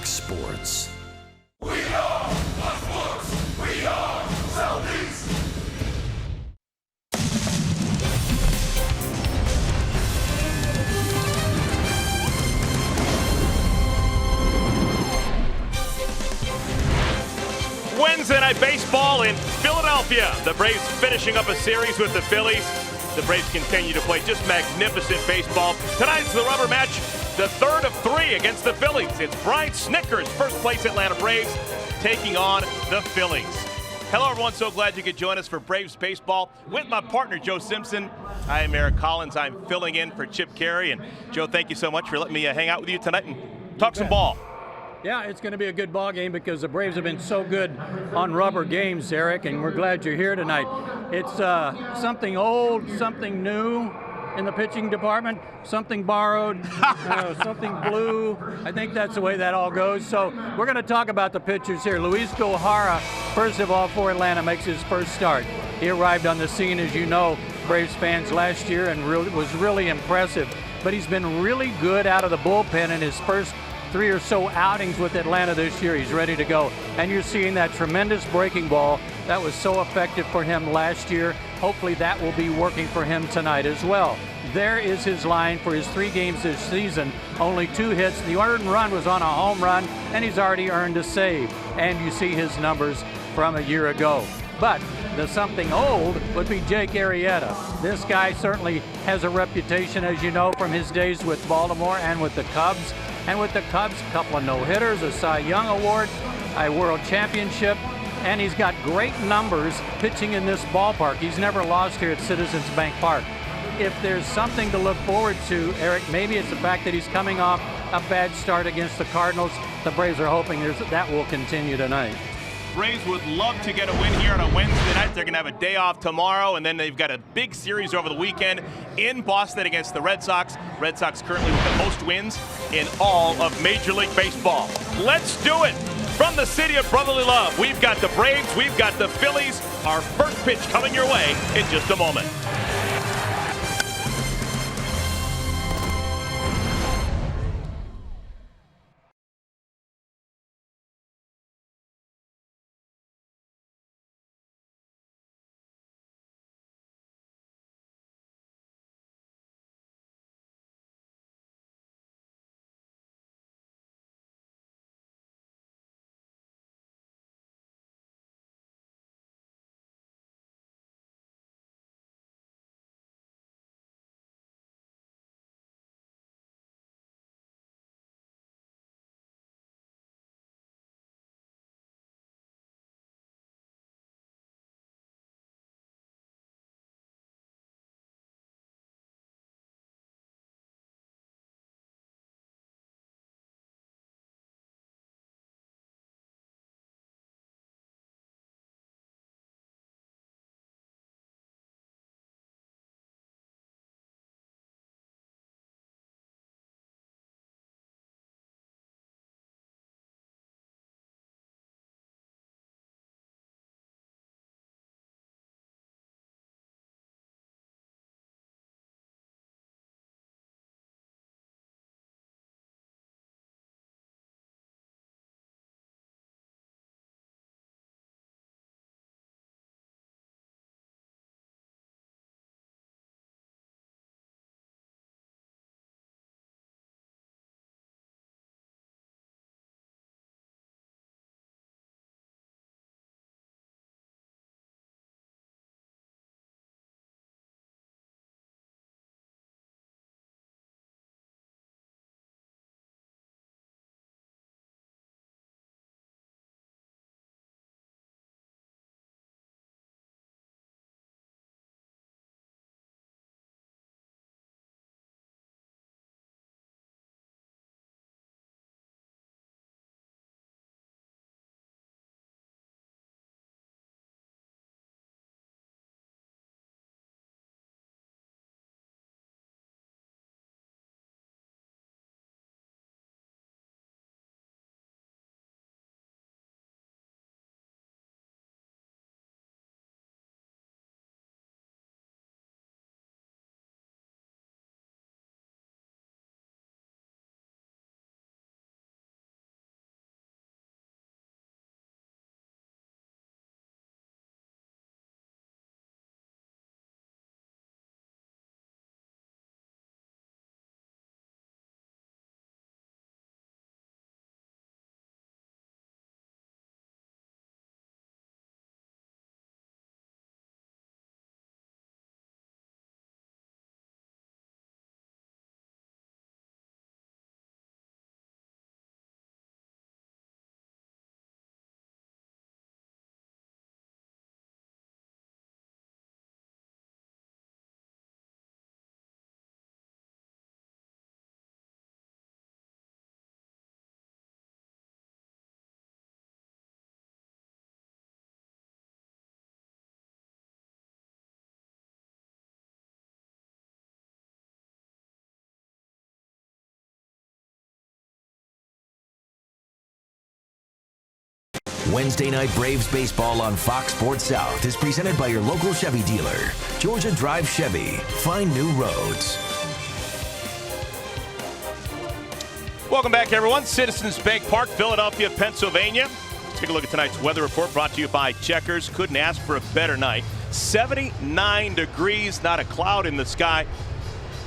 Fox Sports. We are Fox Sports. We are Southeast. Wednesday Night Baseball in Philadelphia. The Braves finishing up a series with the Phillies. The Braves continue to play just magnificent baseball. Tonight's the rubber match, the third of three against the Phillies. It's Brian Snitker's first place Atlanta Braves taking on the Phillies. Hello, everyone. So glad you could join us for Braves baseball with my partner, Joe Simpson. I am Eric Collins. I'm filling in for Chip Carey. And, Joe, thank you so much for letting me hang out with you tonight and talk some ball. Yeah, it's going to be a good ball game because the Braves have been so good on rubber games, Eric, and we're glad you're here tonight. It's something old, something new in the pitching department, something borrowed, something blue. I think that's the way that all goes. So we're going to talk about the pitchers here. Luis Gohara, first of all, for Atlanta, makes his first start. He arrived on the scene, as you know, Braves fans, last year and was really impressive. But he's been really good out of the bullpen in his first 3 or so outings with Atlanta this year. He's ready to go. And you're seeing that tremendous breaking ball that was so effective for him last year. Hopefully that will be working for him tonight as well. There is his line for his 3 games this season. Only 2 hits. The earned run was on a home run, and he's already earned a save. And you see his numbers from a year ago. But the something old would be Jake Arrieta. This guy certainly has a reputation, as you know, from his days with Baltimore and with the Cubs. And with the Cubs, a couple of no-hitters, a Cy Young Award, a World Championship, and he's got great numbers pitching in this ballpark. He's never lost here at Citizens Bank Park. If there's something to look forward to, Eric, maybe it's the fact that he's coming off a bad start against the Cardinals. The Braves are hoping that will continue tonight. Braves would love to get a win here on a Wednesday night. They're going to have a day off tomorrow, and then they've got a big series over the weekend in Boston against the Red Sox. Red Sox currently with the most wins in all of Major League Baseball. Let's do it. From the city of brotherly love, we've got the Braves, we've got the Phillies. Our first pitch coming your way in just a moment. Wednesday Night Braves baseball on Fox Sports South is presented by your local Chevy dealer, Georgia Drive Chevy. Find new roads. Welcome back, everyone. Citizens Bank Park, Philadelphia, Pennsylvania. Let's take a look at tonight's weather report brought to you by Checkers. Couldn't ask for a better night. 79 degrees, not a cloud in the sky.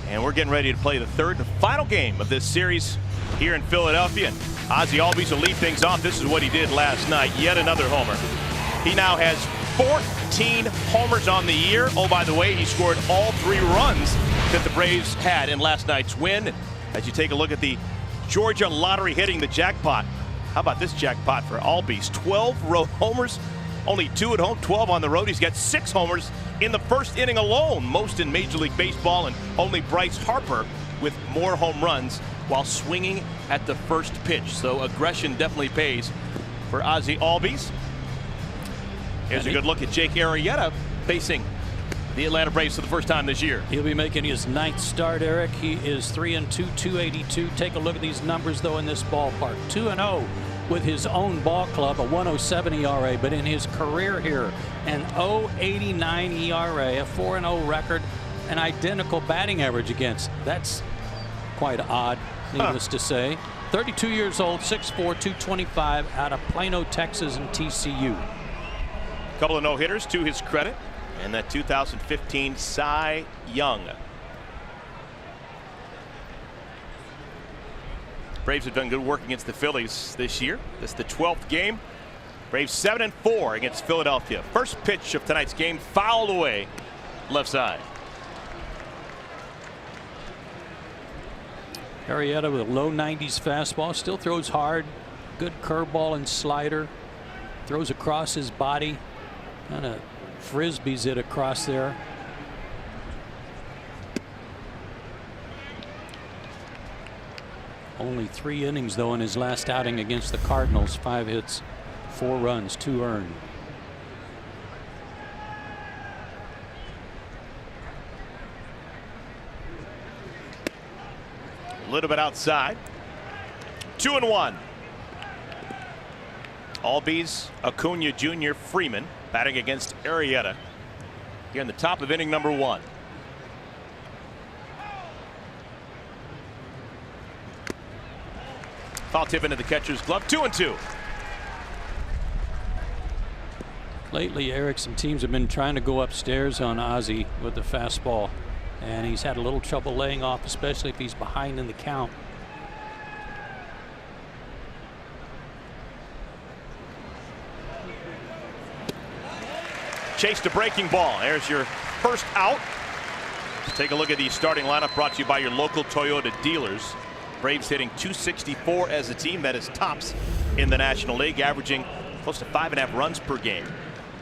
And we're getting ready to play the third and final game of this series here in Philadelphia. And Ozzie Albies will lead things off. This is what he did last night. Yet another homer. He now has 14 homers on the year. Oh, by the way, he scored all 3 runs that the Braves had in last night's win. As you take a look at the Georgia lottery hitting the jackpot. How about this jackpot for Albies? 12 road homers, only 2 at home, 12 on the road. He's got 6 homers in the first inning alone, most in Major League Baseball, and only Bryce Harper with more home runs while swinging at the first pitch. So aggression definitely pays for Ozzie Albies. Here's a good look at Jake Arrieta facing the Atlanta Braves for the first time this year. He'll be making his 9th start, Eric. He is 3-2, 282. Take a look at these numbers, though, in this ballpark. 2-0 with his own ball club, a 107 ERA, but in his career here, an 0.89 ERA, a 4-0 record, an identical batting average against. That's quite odd, needless to say. 32 years old, 6'4", 225, out of Plano, Texas, and TCU. A couple of no-hitters to his credit, and that 2015 Cy Young. Braves have done good work against the Phillies this year. This is the 12th game. Braves 7-4 against Philadelphia. First pitch of tonight's game fouled away left side. Arrieta with a low 90s fastball, still throws hard. Good curveball and slider. Throws across his body. Kind of frisbees it across there. Only 3 innings, though, in his last outing against the Cardinals. 5 hits, 4 runs, 2 earned. A little bit outside. 2-1. Albies, Acuna Jr., Freeman batting against Arrieta here in the top of inning number 1. Foul tip into the catcher's glove. 2-2. Lately, Eric, some teams have been trying to go upstairs on Ozzie with the fastball, and he's had a little trouble laying off, especially if he's behind in the count. Chased a breaking ball. There's your first out. Let's take a look at the starting lineup brought to you by your local Toyota dealers. Braves hitting .264 as a team. That is tops in the National League, averaging close to 5.5 runs per game.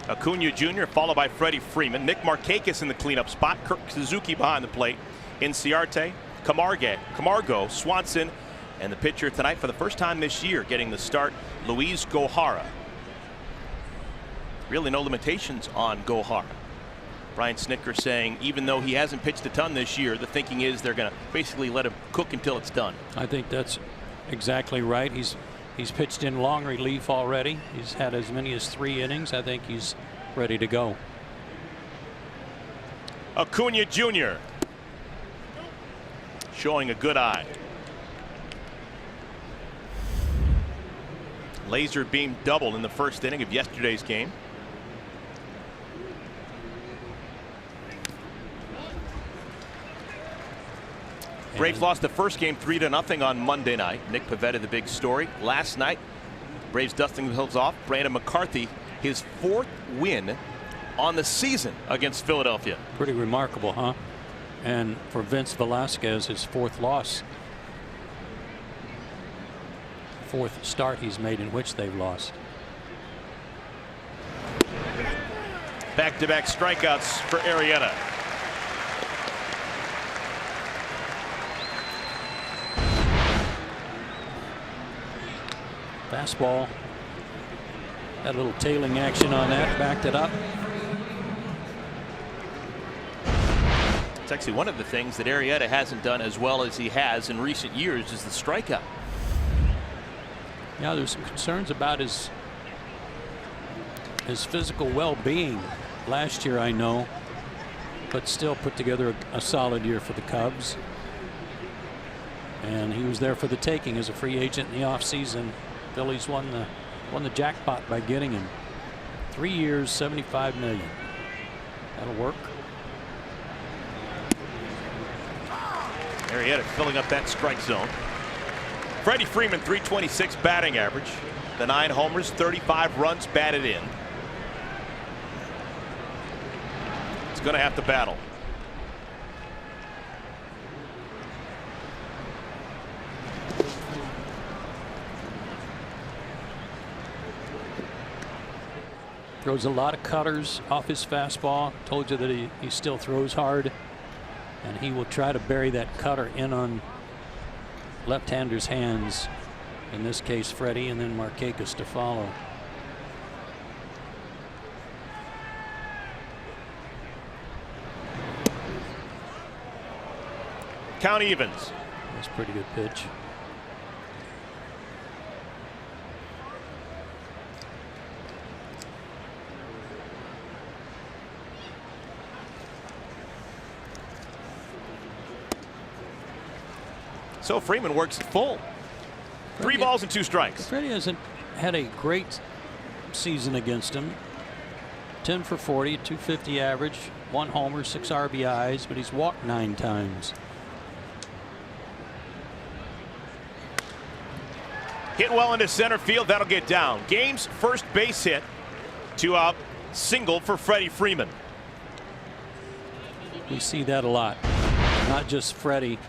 Acuna Jr. followed by Freddie Freeman. Nick Markakis in the cleanup spot. Kirk Suzuki behind the plate. Inciarte, Camargo, Swanson, and the pitcher tonight for the first time this year getting the start, Luis Gohara. Really no limitations on Gohara. Brian Snitker saying even though he hasn't pitched a ton this year, the thinking is they're going to basically let him cook until it's done. I think that's exactly right. He's pitched in long relief already. He's had as many as 3 innings. I think he's ready to go. Acuna Jr. showing a good eye. Laser beam double in the first inning of yesterday's game. Braves lost the first game 3-0 on Monday night. Nick Pivetta, the big story. Last night, Braves dusting themselves off. Brandon McCarthy, his 4th win on the season against Philadelphia. Pretty remarkable, huh? And for Vince Velasquez, his 4th loss. 4th start he's made in which they've lost. Back-to-back strikeouts for Arrieta. Fastball. That little tailing action on that, backed it up. It's actually one of the things that Arrieta hasn't done as well as he has in recent years is the strikeout. Yeah, there's some concerns about his his physical well-being last year, I know, but still put together a solid year for the Cubs. And he was there for the taking as a free agent in the offseason. Phillies won the jackpot by getting him. 3 years, $75 million. That'll work. Arrieta filling up that strike zone. Freddie Freeman, 326 batting average. The 9 homers, 35 runs batted in. It's going to have to battle. Throws a lot of cutters off his fastball. Told you that he still throws hard. And he will try to bury that cutter in on left-handers' hands. In this case, Freddie, and then Markakis to follow. Count evens. That's a pretty good pitch. So Freeman works it full. 3 balls and 2 strikes. Freddie hasn't had a great season against him. 10 for 40, 250 average, 1 homer, 6 RBIs, but he's walked 9 times. Hit well into center field. That'll get down. Game's first base hit. 2 out, single for Freddie Freeman. We see that a lot. Not just Freddie,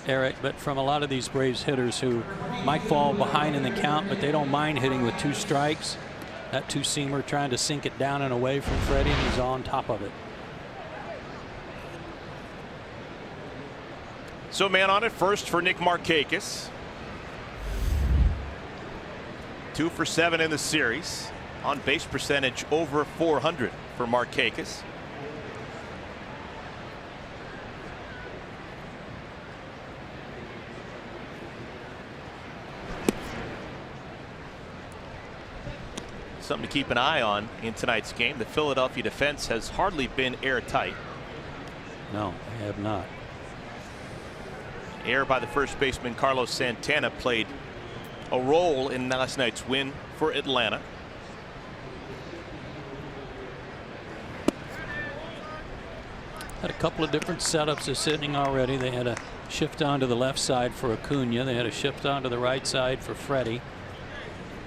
Eric, but from a lot of these Braves hitters who might fall behind in the count, but they don't mind hitting with 2 strikes. That 2-seamer trying to sink it down and away from Freddie, and he's on top of it. So man on at first for Nick Markakis. 2 for 7 in the series. On base percentage over 400 for Markakis. Something to keep an eye on in tonight's game. The Philadelphia defense has hardly been airtight. No, they have not. Error by the first baseman Carlos Santana played a role in last night's win for Atlanta. Had a couple of different setups this inning already. They had a shift onto the left side for Acuna. They had a shift onto the right side for Freddie.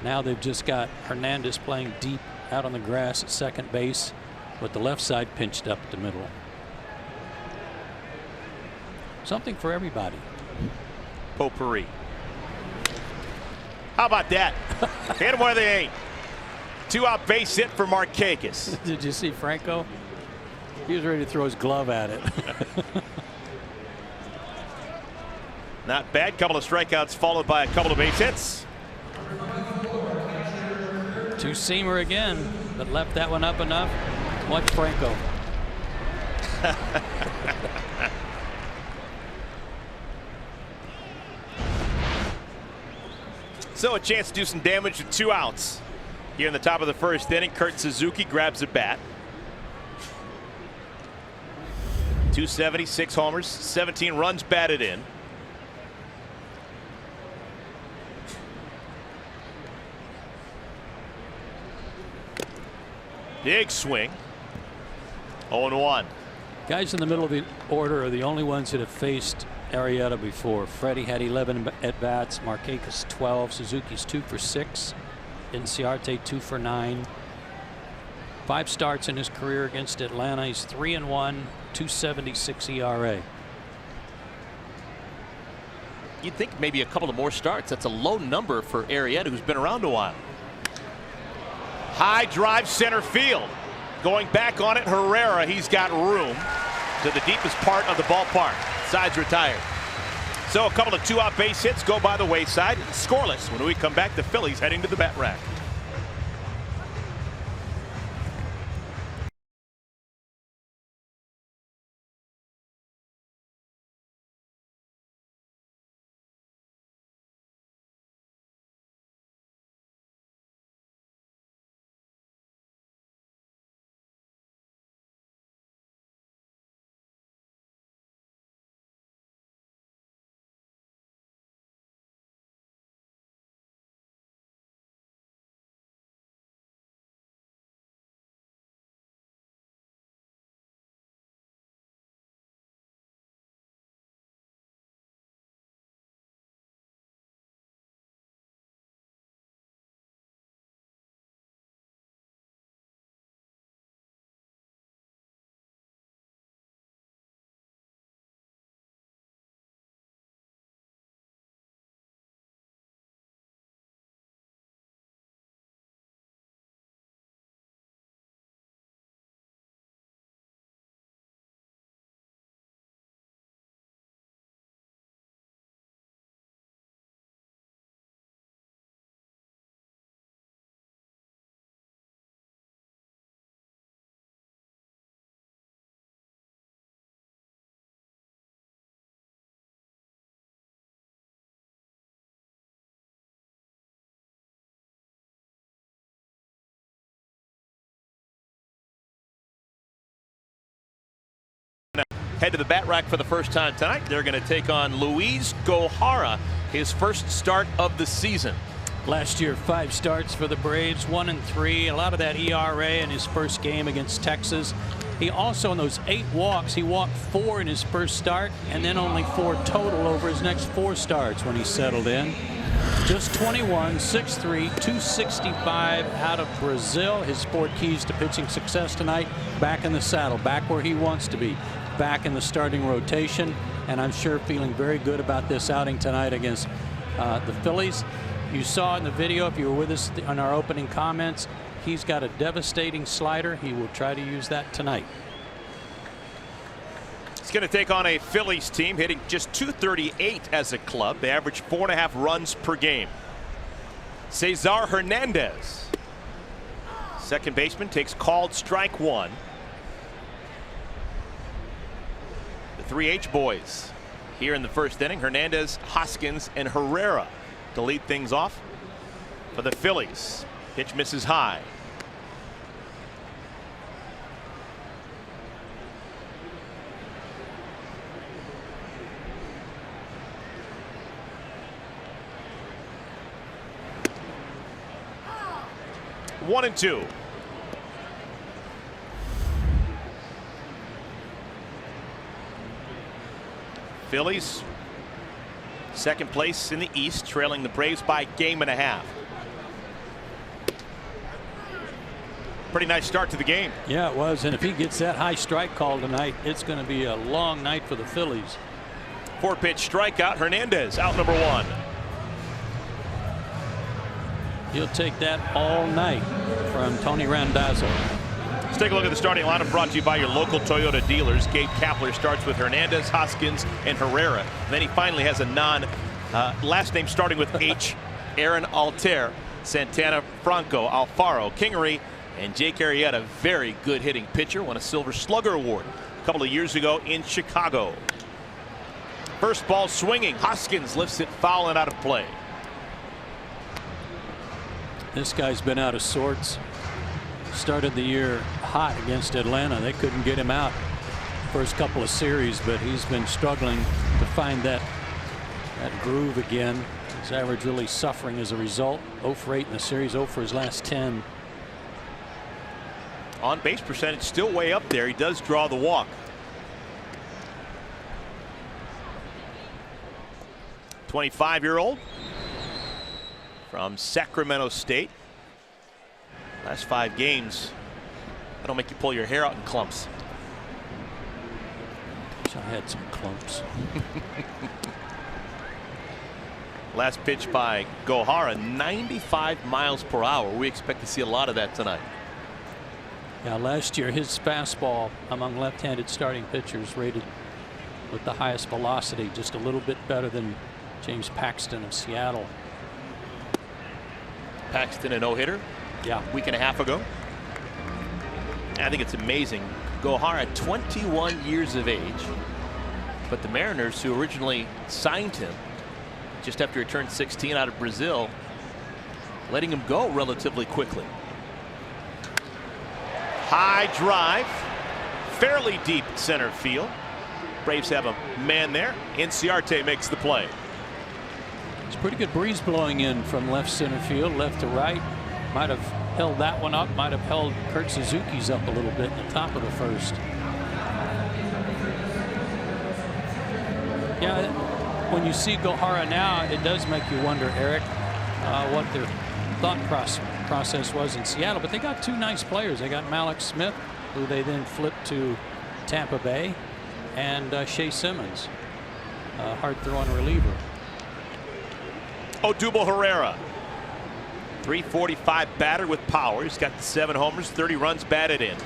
Now they've just got Hernandez playing deep out on the grass at second base with the left side pinched up the middle. Something for everybody. Potpourri. How about that? Hit them where they ain't. 2 out base hit for Markakis. Did you see Franco? He was ready to throw his glove at it. Not bad. Couple of strikeouts followed by a couple of base hits. 2-seamer again, but left that one up enough. Watch Franco. So a chance to do some damage with 2 outs. Here in the top of the first inning, Kurt Suzuki grabs a bat. 270, 6 homers, 17 runs batted in. Big swing. 0-1. Guys in the middle of the order are the only ones that have faced Arrieta before. Freddie had 11 at bats, Markakis 12, Suzuki's 2 for 6, Inciarte 2 for 9. 5 starts in his career against Atlanta. He's 3-1, 2.76 ERA. You'd think maybe a couple of more starts. That's a low number for Arrieta, who's been around a while. High drive center field. Going back on it, Herrera. He's got room to the deepest part of the ballpark. Side's retired. So a couple of 2 out base hits go by the wayside. Scoreless when we come back. The Phillies heading to the bat rack. head to the bat rack for the first time tonight. They're going to take on Luis Gohara, his first start of the season. Last year, 5 starts for the Braves, 1-3. A lot of that ERA in his first game against Texas. He also, in those 8 walks, he walked 4 in his first start, and then only 4 total over his next 4 starts when he settled in. Just 21, 6'3", 265 out of Brazil. His 4 keys to pitching success tonight: back in the saddle, back where he wants to be, back in the starting rotation, and I'm sure feeling very good about this outing tonight against the Phillies. You saw in the video, if you were with us on our opening comments, he's got a devastating slider. He will try to use that tonight. He's going to take on a Phillies team hitting just .238 as a club. They average 4.5 runs per game. Cesar Hernandez, second baseman, takes called strike 1. The 3H boys here in the first inning: Hernandez, Hoskins, and Herrera to lead things off for the Phillies. Pitch misses high. One and 2. Phillies second place in the East, trailing the Braves by 1.5 games. Pretty nice start to the game. Yeah, it was, and if he gets that high strike call tonight, it's going to be a long night for the Phillies. 4-pitch strikeout. Hernandez out number 1. He'll take that all night from Tony Randazzo. Let's take a look at the starting lineup, brought to you by your local Toyota dealers. Gabe Kapler starts with Hernandez, Hoskins, and Herrera. Then he finally has a last name starting with H. Aaron Altair, Santana, Franco, Alfaro, Kingery, and Jake Arrieta. Very good hitting pitcher. Won a Silver Slugger Award a couple of years ago in Chicago. First ball swinging. Hoskins lifts it foul and out of play. This guy's been out of sorts. Started the year hot against Atlanta. They couldn't get him out first couple of series, but he's been struggling to find that groove again. His average really suffering as a result. 0 for 8 in the series, 0 for his last 10. On base percentage still way up there. He does draw the walk. '25-year-old from Sacramento State. Last 5 games, that'll make you pull your hair out in clumps. Wish I had some clumps. Last pitch by Gohara, 95 miles per hour. We expect to see a lot of that tonight. Yeah, last year his fastball among left-handed starting pitchers rated with the highest velocity, just a little bit better than James Paxton of Seattle. Paxton, a no-hitter. Yeah, Week and a half ago. I think it's amazing. Gohara, 21 years of age, but the Mariners, who originally signed him just after he turned 16 out of Brazil, letting him go relatively quickly. High drive, fairly deep center field. Braves have a man there. Inciarte makes the play. it's a pretty good breeze blowing in from left center field, left to right. Might have held that one up, might have held Kurt Suzuki's up a little bit at the top of the first. Yeah, when you see Gohara now, it does make you wonder, Eric, what their thought process was in Seattle. But they got 2 nice players. They got Malik Smith, who they then flipped to Tampa Bay, and Shea Simmons, hard-throwing reliever. Odubel Herrera, 345 batter with power. He's got 7 homers, 30 runs batted in.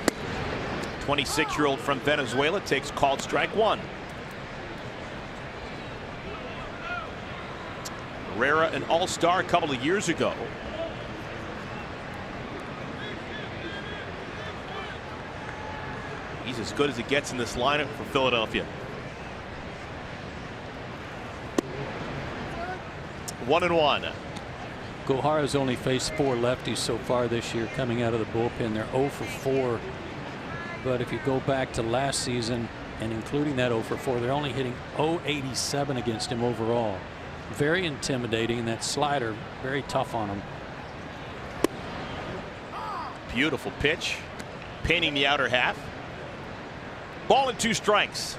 26-year-old from Venezuela takes called strike 1. Herrera, an all-star a couple of years ago. He's as good as it gets in this lineup for Philadelphia. 1-1. Gohara's only faced 4 lefties so far this year coming out of the bullpen. They're 0 for 4. But if you go back to last season, and including that 0 for 4, they're only hitting .087 against him overall. Very intimidating, and that slider very tough on him. Beautiful pitch, painting the outer half. Ball and 2 strikes.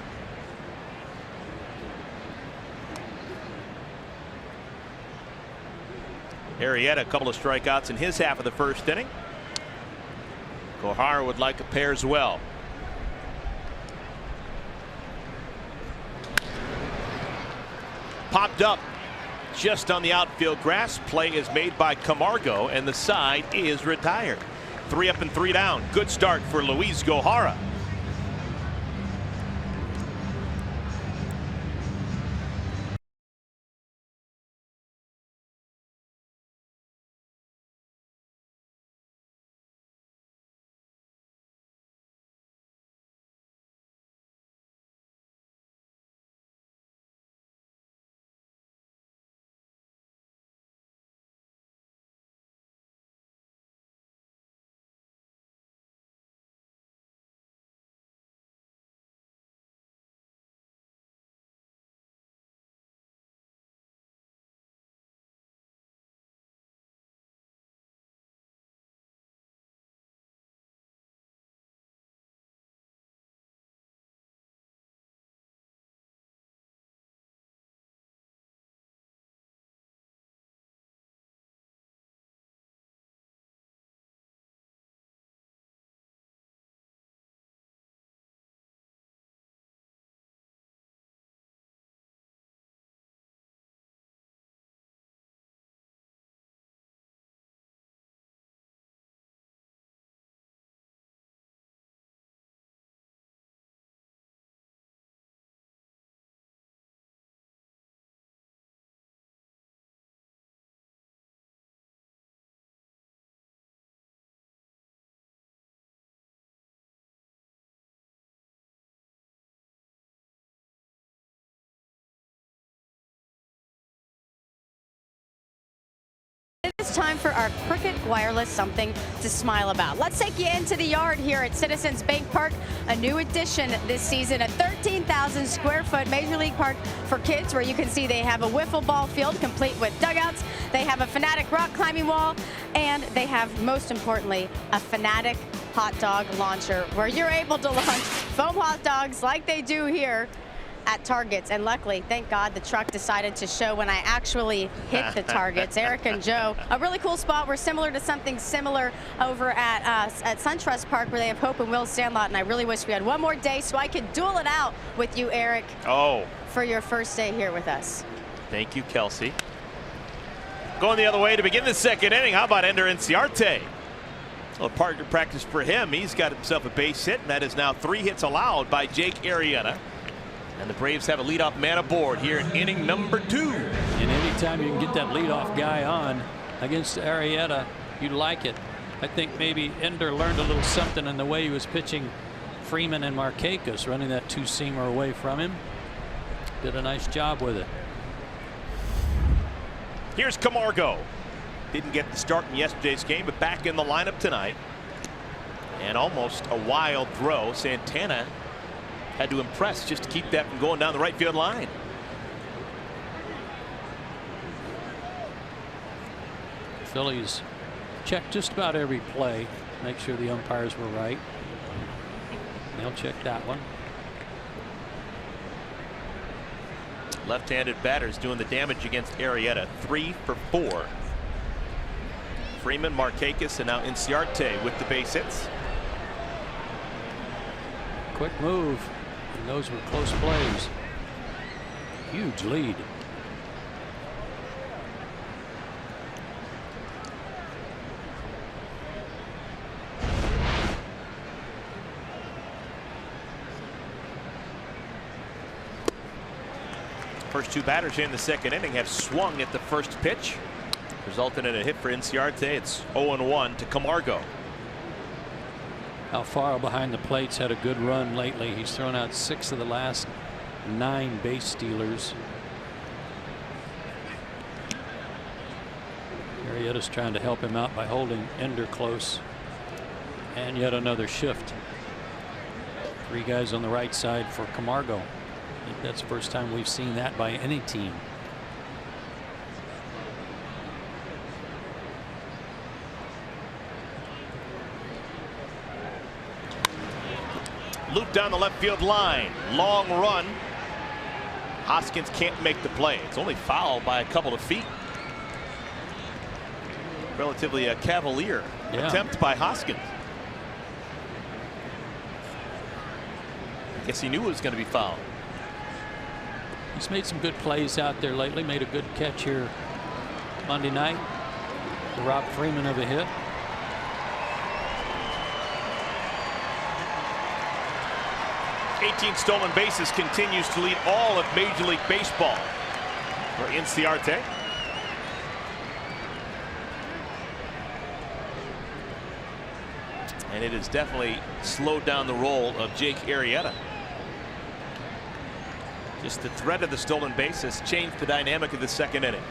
Arrieta, a couple of strikeouts in his half of the first inning. Gohara would like a pair as well. Popped up just on the outfield grass. Play is made by Camargo, and the side is retired. 3 up and 3 down. Good start for Luis Gohara. It's time for our Cricket Wireless Something to Smile About. Let's take you into the yard here at Citizens Bank Park, a new addition this season, a 13,000 square foot Major League Park for kids, where you can see they have a wiffle ball field complete with dugouts, they have a Fanatic rock climbing wall, and they have, most importantly, a Fanatic hot dog launcher, where you're able to launch foam hot dogs like they do here at targets. And luckily, thank God, the truck decided to show when I actually hit the targets. Eric and Joe, a really cool spot. We're similar to something similar over at SunTrust Park, where they have Hope and Will Sandlot, and I really wish we had one more day so I could duel it out with you, Eric, for your first day here with us. Thank you, Kelsey. Going the other way to begin the second inning. How about Ender Inciarte? Well, partner practice for him. He's got himself a base hit, and that is now 3 hits allowed by Jake Arrieta. And the Braves have a leadoff man aboard here in inning number 2. And anytime you can get that leadoff guy on against Arrieta, you like it. I think maybe Ender learned a little something in the way he was pitching Freeman and Markakis, running that 2-seamer away from him. Did a nice job with it. Here's Camargo. Didn't get the start in yesterday's game, but back in the lineup tonight. And almost a wild throw. Santana had to impress just to keep that from going down the right field line. Phillies checked just about every play, make sure the umpires were right. They'll check that one. Left-handed batters doing the damage against Arrieta. 3 for 4. Freeman, Markakis, and now Inciarte with the base hits. Quick move. And those were close plays. Huge lead. First 2 batters in the second inning have swung at the first pitch, resulting in a hit for Inciarte. It's 0-1 to Camargo. Alfaro behind the plate's had a good run lately. He's thrown out 6 of the last 9 base stealers. Arrieta's trying to help him out by holding Ender close. And yet another shift. 3 guys on the right side for Camargo. I think that's the first time we've seen that by any team. Loop down the left field line. Long run. Hoskins can't make the play. It's only fouled by a couple of feet. Relatively a cavalier attempt by Hoskins. Guess he knew it was going to be fouled. He's made some good plays out there lately. Made a good catch here Monday night. The Rob Freeman of a hit. $18 stolen bases continues to lead all of Major League Baseball for Inciarte. And it has definitely slowed down the roll of Jake Arrieta. Just the threat of the stolen base has changed the dynamic of the second inning.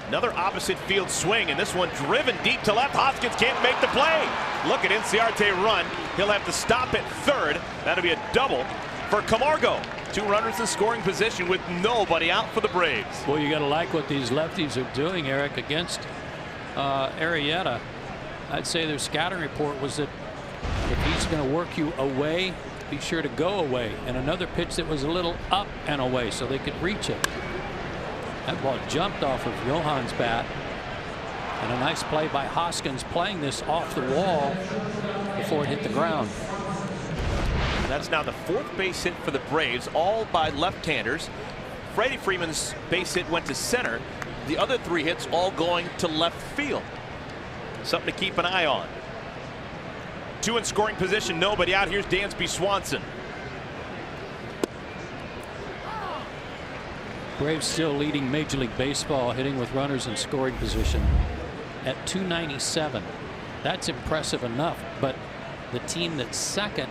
Another opposite field swing, and this one driven deep to left. Hoskins can't make the play. Look at Inciarte run. He'll have to stop at third. That'll be a double for Camargo. 2 runners in scoring position with nobody out for the Braves. Well, you got to like what these lefties are doing, Eric, against Arrieta. I'd say their scouting report was that if he's going to work you away, be sure to go away. And another pitch that was a little up and away so they could reach it. That ball jumped off of Johan's bat. And a nice play by Hoskins playing this off the wall before it hit the ground. That's now the 4th base hit for the Braves, all by left-handers. Freddie Freeman's base hit went to center. The other 3 hits all going to left field. Something to keep an eye on. 2 in scoring position, nobody out. Here's Dansby Swanson. Braves still leading Major League Baseball hitting with runners in scoring position at 297. That's impressive enough, but the team that's second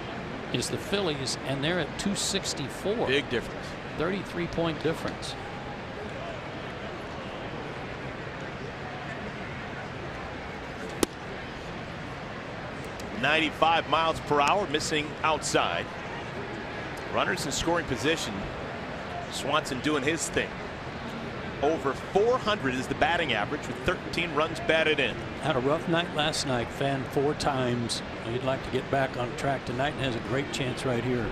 is the Phillies, and they're at 264. Big difference. 33-point difference. .95 miles per hour, missing outside. Runners in scoring position. Swanson doing his thing. Over 400 is the batting average with 13 runs batted in. Had a rough night last night, fanned 4 times. He'd like to get back on track tonight and has a great chance right here.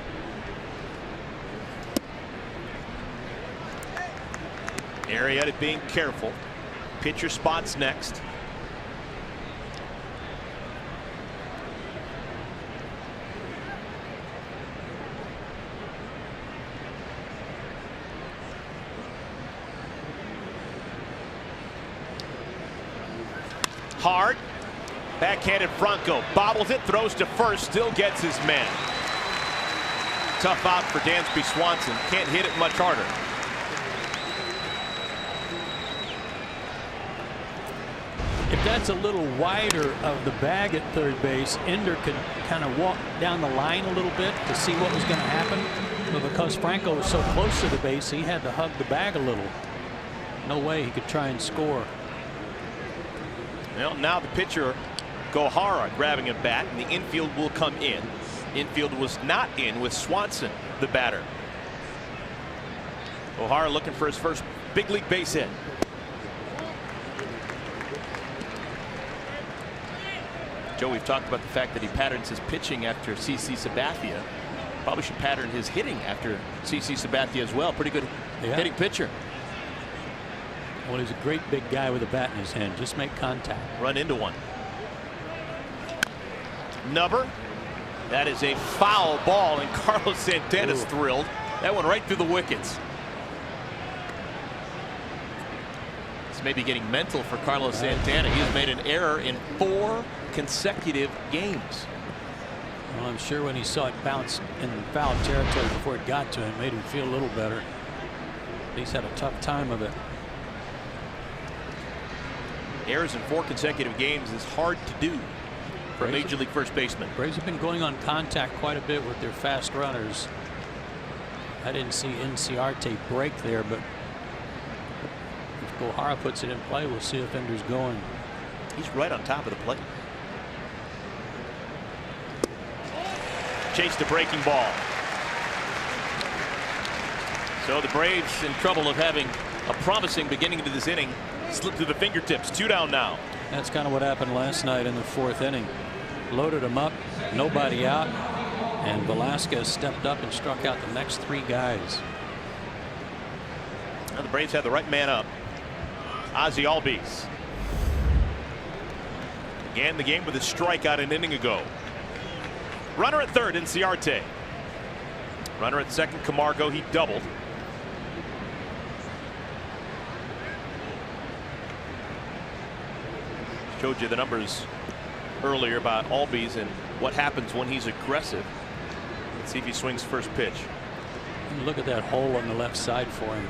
Arrieta being careful. Pitcher spots next. Hard. Backhanded Franco. Bobbles it, throws to first, still gets his man. Tough out for Dansby Swanson. Can't hit it much harder. If that's a little wider of the bag at third base, Ender could kind of walk down the line a little bit to see what was going to happen. But because Franco was so close to the base, he had to hug the bag a little. No way he could try and score. Well, now the pitcher, Gohara, grabbing a bat, and the infield will come in. Infield was not in with Swanson, the batter. Gohara looking for his first big league base hit. Joe, we've talked about the fact that he patterns his pitching after CC Sabathia. Probably should pattern his hitting after CC Sabathia as well. Pretty good hitting pitcher. Well, he's a great big guy with a bat in his hand. Just make contact. Run into one. Nubber. That is a foul ball, and Carlos Santana's thrilled. That went right through the wickets. It's maybe getting mental for Carlos Santana. He's made an error in 4 consecutive games. Well, I'm sure when he saw it bounce in foul territory before it got to him, it made him feel a little better. He's had a tough time of it. Errors in 4 consecutive games is hard to do for a Major League first baseman. Braves have been going on contact quite a bit with their fast runners. I didn't see Inciarte break there, but if Gohara puts it in play, we'll see if Ender's going. He's right on top of the plate. Chased a breaking ball. So the Braves in trouble of having a promising beginning to this inning slip through the fingertips. 2 down now. That's kind of what happened last night in the 4th inning. Loaded him up, nobody out, and Velasquez stepped up and struck out the next 3 guys. Now the Braves had the right man up. Ozzie Albies began the game with a strikeout an inning ago. Runner at third, Inciarte. Runner at second, Camargo. He doubled. Showed you the numbers earlier about Albies and what happens when he's aggressive. Let's see if he swings first pitch. And look at that hole on the left side for him.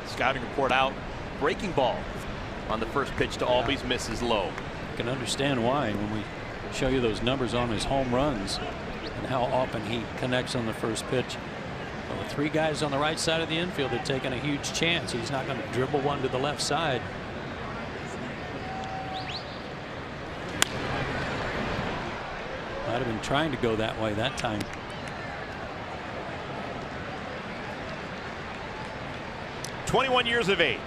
Scouting report out. Breaking ball on the first pitch to Albies, misses low. I can understand why when we show you those numbers on his home runs and how often he connects on the first pitch. Well, with 3 guys on the right side of the infield, they're taking a huge chance. He's not going to dribble one to the left side. Might have been trying to go that way that time. "21 years of age.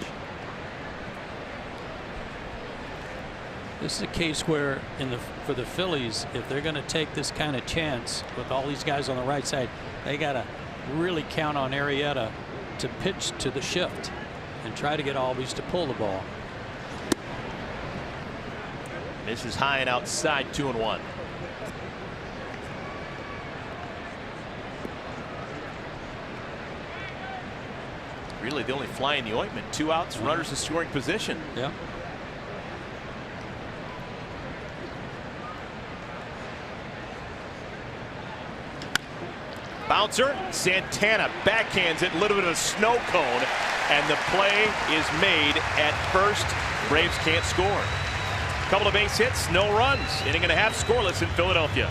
This is a case where for the Phillies, if they're going to take this kind of chance with all these guys on the right side, they got to really count on Arrieta to pitch to the shift and try to get Albies to pull the ball. Misses high and outside, 2-1. Really the only fly in the ointment. 2 outs, runners in scoring position. Yeah. Bouncer, Santana backhands it, a little bit of a snow cone, and the play is made at first. Braves can't score. Couple of base hits, no runs. Inning and a half scoreless in Philadelphia.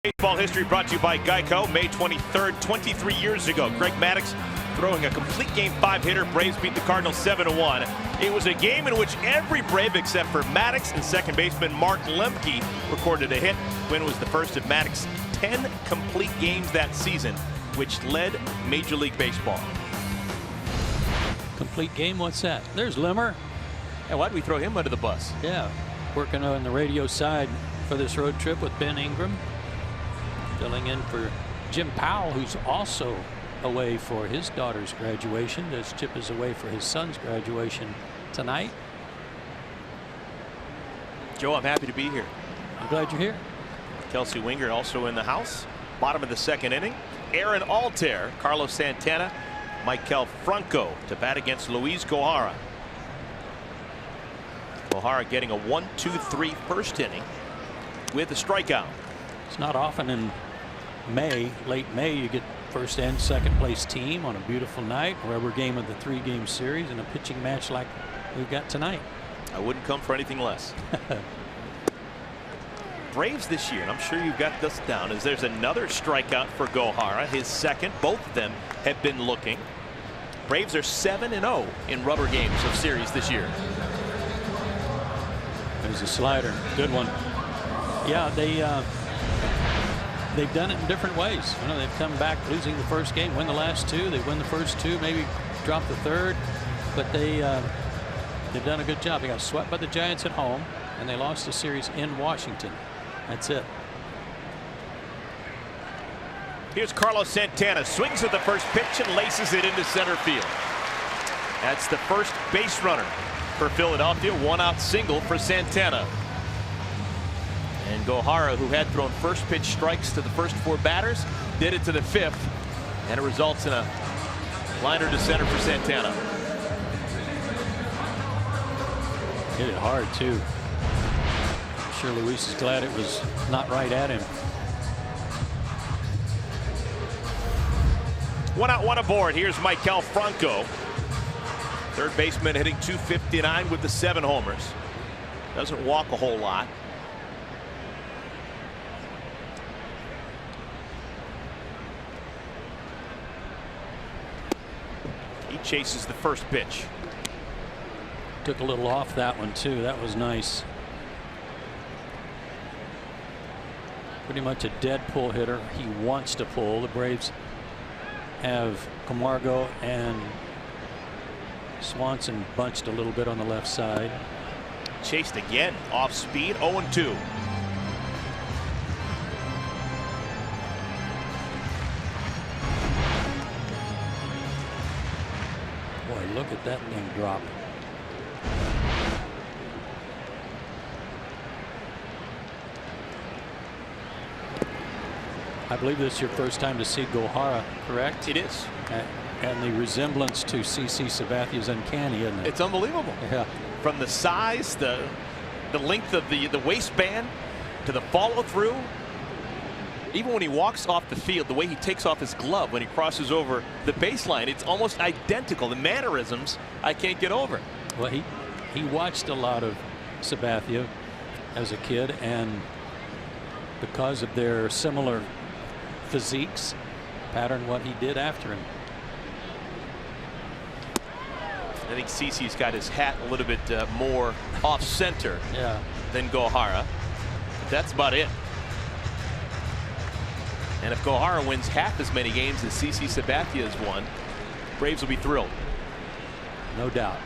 Baseball history brought to you by Geico. May 23rd, 23 years ago. Greg Maddux throwing a complete game 5-hitter. Braves beat the Cardinals 7-1. It was a game in which every Brave except for Maddux and second baseman Mark Lemke recorded a hit. Win was the first of Maddux' 10 complete games that season, which led Major League Baseball. Complete game? What's that? There's Limmer. And why'd we throw him under the bus? Yeah, working on the radio side for this road trip with Ben Ingram. Filling in for Jim Powell, who's also away for his daughter's graduation, as Chip is away for his son's graduation tonight. Joe, I'm happy to be here. I'm glad you're here. Kelsey Winger also in the house. Bottom of the second inning. Aaron Altair, Carlos Santana, Michael Franco to bat against Luis Gohara. Gohara getting a 1-2-3 first inning with a strikeout. It's not often in May, late May, you get first and second place team on a beautiful night, rubber game of the 3-game series, and a pitching match like we've got tonight. I wouldn't come for anything less. Braves this year, and I'm sure you've got this down, as there's another strikeout for Gohara, his second. Both of them have been looking. Braves are 7-0 in rubber games of series this year. There's a slider, good one. Yeah, they've done it in different ways. You know, they've come back losing the first game, win the last two. They win the first two, maybe drop the third, but they've done a good job. They got swept by the Giants at home, and they lost the series in Washington. That's it. Here's Carlos Santana, swings at the first pitch and laces it into center field. That's the first base runner for Philadelphia. 1-out single for Santana. And Gohara, who had thrown first pitch strikes to the first 4 batters, did it to the 5th, and it results in a liner to center for Santana. Hit it hard too. I'm sure Luis is glad it was not right at him. 1 out, 1 aboard. Here's Maikel Franco, third baseman, hitting .259 with the 7 homers. Doesn't walk a whole lot. He chases the first pitch. Took a little off that one too. That was nice. Pretty much a dead pull hitter. He wants to pull. The Braves have Camargo and Swanson bunched a little bit on the left side. Chased again, off speed, 0-2. Boy, look at that thing drop. I believe this is your first time to see Gohara, correct? It is. And the resemblance to CC Sabathia is uncanny, isn't it? It's unbelievable. Yeah. From the size, the length of the waistband, to the follow through. Even when he walks off the field, the way he takes off his glove when he crosses over the baseline, it's almost identical. The mannerisms I can't get over. Well, he watched a lot of Sabathia as a kid, and because of their similar physiques, patterned what he did after him. I think CeCe's got his hat a little bit more off center than Gohara. But that's about it. And if Gohara wins half as many games as CC Sabathia has won, Braves will be thrilled. No doubt.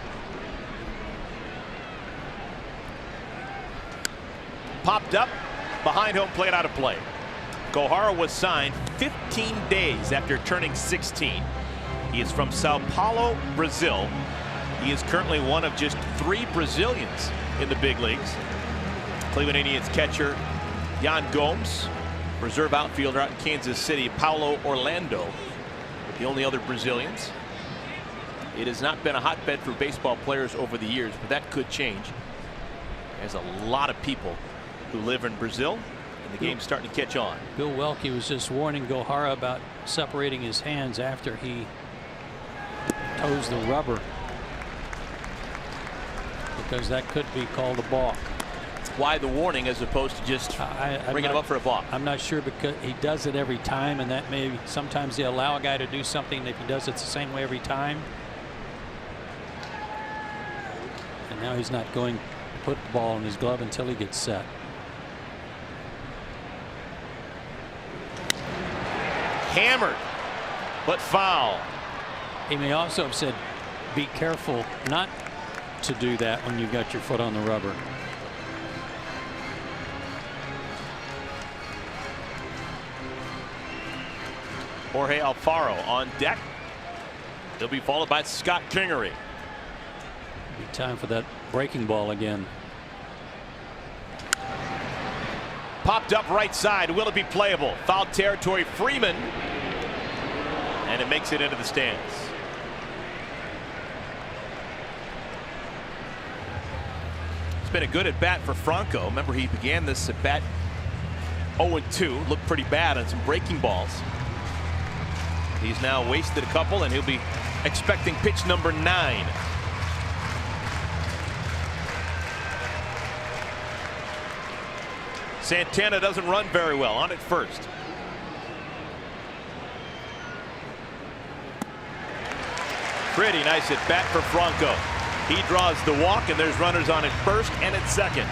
Popped up behind home plate, out of play. Gohara was signed 15 days after turning 16. He is from Sao Paulo, Brazil. He is currently one of just 3 Brazilians in the big leagues. Cleveland Indians catcher Yan Gomes, reserve outfielder out in Kansas City, Paulo Orlando, the only other Brazilians. It has not been a hotbed for baseball players over the years, but that could change. There's a lot of people who live in Brazil, and the game's starting to catch on. Bill Welke was just warning Gohara about separating his hands after he toes the rubber, because that could be called a balk. Why the warning as opposed to just bringing him up for a balk? I'm not sure, because he does it every time, and that may sometimes they allow a guy to do something if he does it the same way every time. And now he's not going to put the ball in his glove until he gets set. Hammered, but foul. He may also have said, be careful not to do that when you've got your foot on the rubber. Jorge Alfaro on deck. He'll be followed by Scott Kingery. Be time for that breaking ball again. Popped up right side. Will it be playable? Foul territory, Freeman. And it makes it into the stands. It's been a good at bat for Franco. Remember, he began this at bat 0-2. Looked pretty bad on some breaking balls. He's now wasted a couple, and he'll be expecting pitch number 9. Santana doesn't run very well on at first. Pretty nice at bat for Franco. He draws the walk, and there's runners on at first and at second.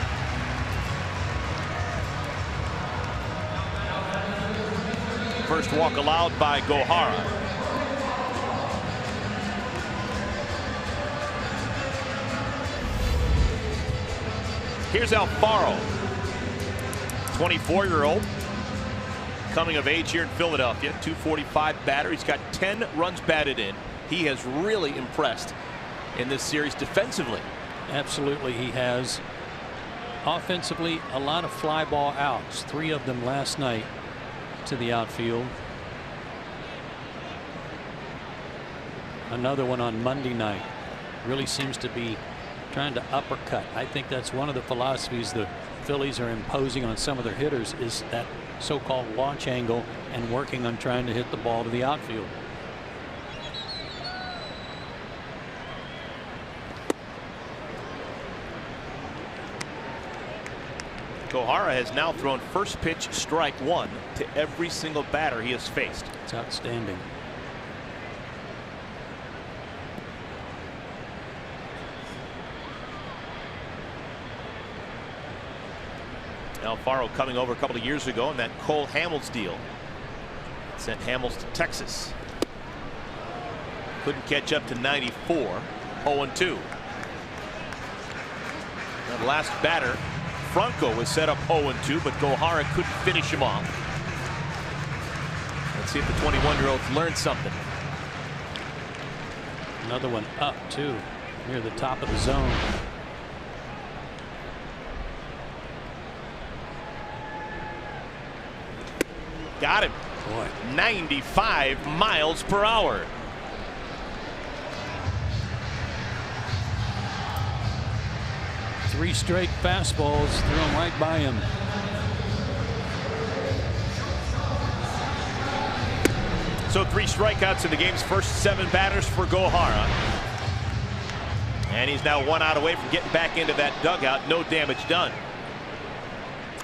First walk allowed by Gohara. Here's Alfaro, 24-year-old, coming of age here in Philadelphia. 245 batter. He's got 10 runs batted in. He has really impressed in this series defensively. Absolutely, he has. Offensively, a lot of fly ball outs, 3 of them last night to the outfield. Another one on Monday night. Really seems to be trying to uppercut. I think that's one of the philosophies the Phillies are imposing on some of their hitters, is that so-called launch angle and working on trying to hit the ball to the outfield. Gohara has now thrown first pitch strike 1 to every single batter he has faced. It's outstanding. Alfaro coming over a couple of years ago in that Cole Hamels deal. Sent Hamels to Texas. Couldn't catch up to 94. 0-2. Now the last batter, Franco, was set up 0-2, but Gohara couldn't finish him off. Let's see if the 21-year-old's learned something. Another one up too, near the top of the zone. Got him. Boy. 95 miles per hour. Three straight fastballs, threw them right by him. So 3 strikeouts in the game's first 7 batters for Gohara. And he's now 1 out away from getting back into that dugout. No damage done.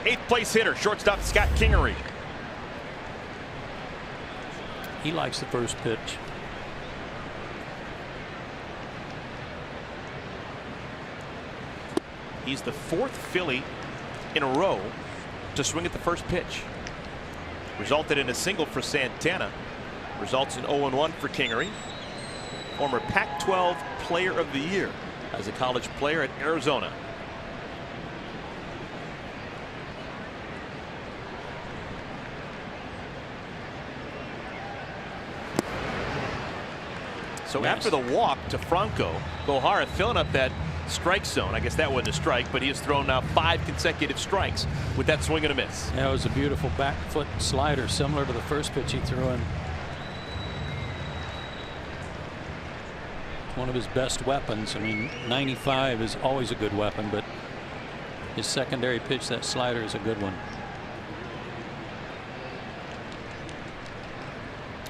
8th place hitter, shortstop Scott Kingery. He likes the first pitch. He's the 4th Philly in a row to swing at the first pitch. Resulted in a single for Santana. Results in 0-1 for Kingery. Former Pac-12 Player of the Year as a college player at Arizona. So nice. After the walk to Franco, Gohara filling up that strike zone. I guess that wasn't a strike, but he has thrown now 5 consecutive strikes with that swing and a miss. Yeah, it was a beautiful back foot slider, similar to the first pitch he threw in. One of his best weapons. I mean, 95 is always a good weapon, but his secondary pitch, that slider, is a good one.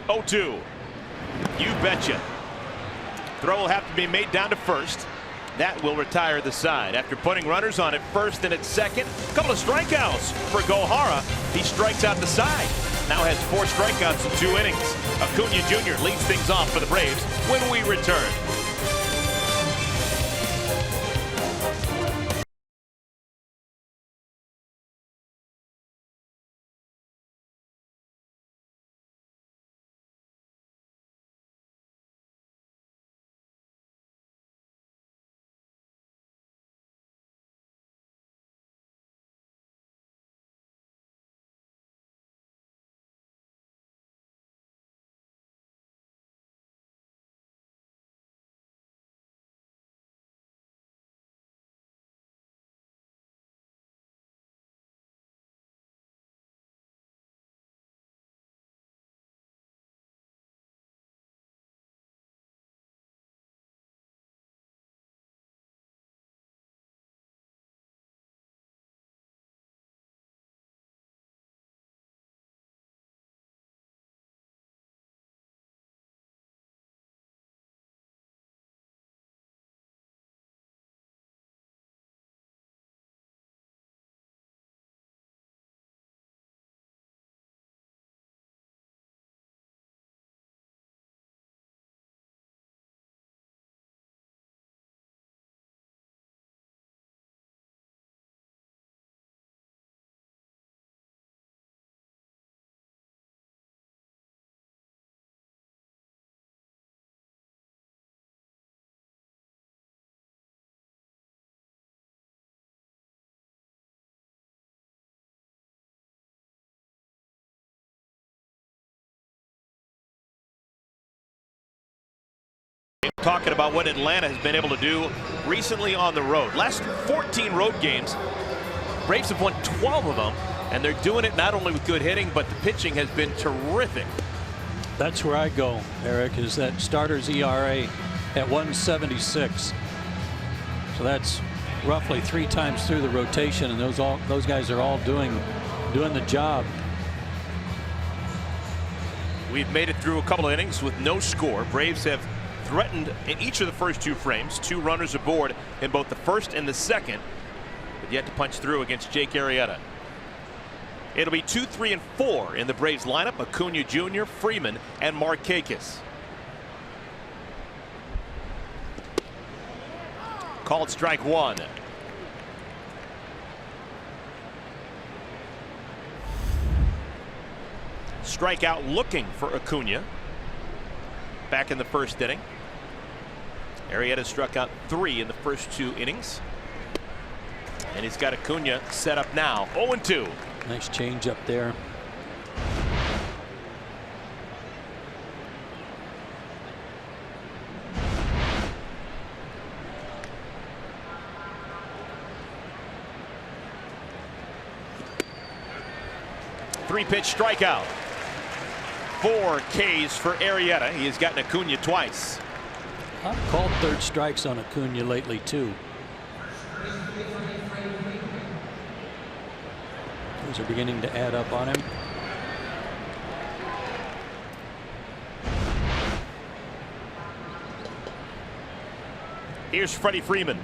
0-2. You betcha. Throw will have to be made down to first. That will retire the side. After putting runners on at first and at second, a couple of strikeouts for Gohara. He strikes out the side. Now has 4 strikeouts in 2 innings. Acuna Jr. leads things off for the Braves when we return. Talking about what Atlanta has been able to do recently on the road. Last 14 road games, Braves have won 12 of them, and they're doing it not only with good hitting, but the pitching has been terrific. That's where I go, Eric, is that starter's ERA at 176. So that's roughly 3 times through the rotation, and those guys are all doing the job. We've made it through a couple of innings with no score. Braves have threatened in each of the first 2 frames, 2 runners aboard in both the first and the second, but yet to punch through against Jake Arrieta. It'll be 2, 3, and 4 in the Braves lineup: Acuna Jr., Freeman, and Markakis. Called strike 1. Strikeout looking for Acuna back in the first inning. Arrieta struck out 3 in the first 2 innings. And he's got Acuna set up now. 0-2. Nice change up there. Three-pitch strikeout. 4 Ks for Arrieta. He has gotten Acuna twice. I've called 3rd strikes on Acuna lately too. Those are beginning to add up on him. Here's Freddie Freeman.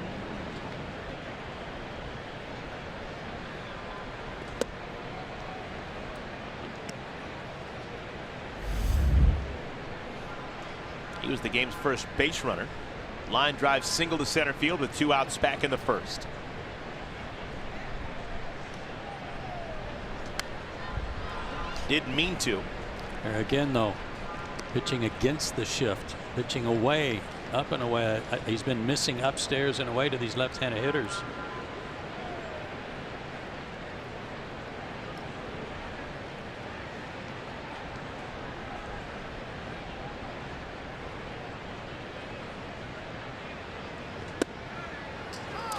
He was the game's first base runner. Line drive single to center field with 2 outs back in the first. Didn't mean to. There again, though, pitching against the shift, pitching away, up and away. He's been missing upstairs and away to these left-handed hitters.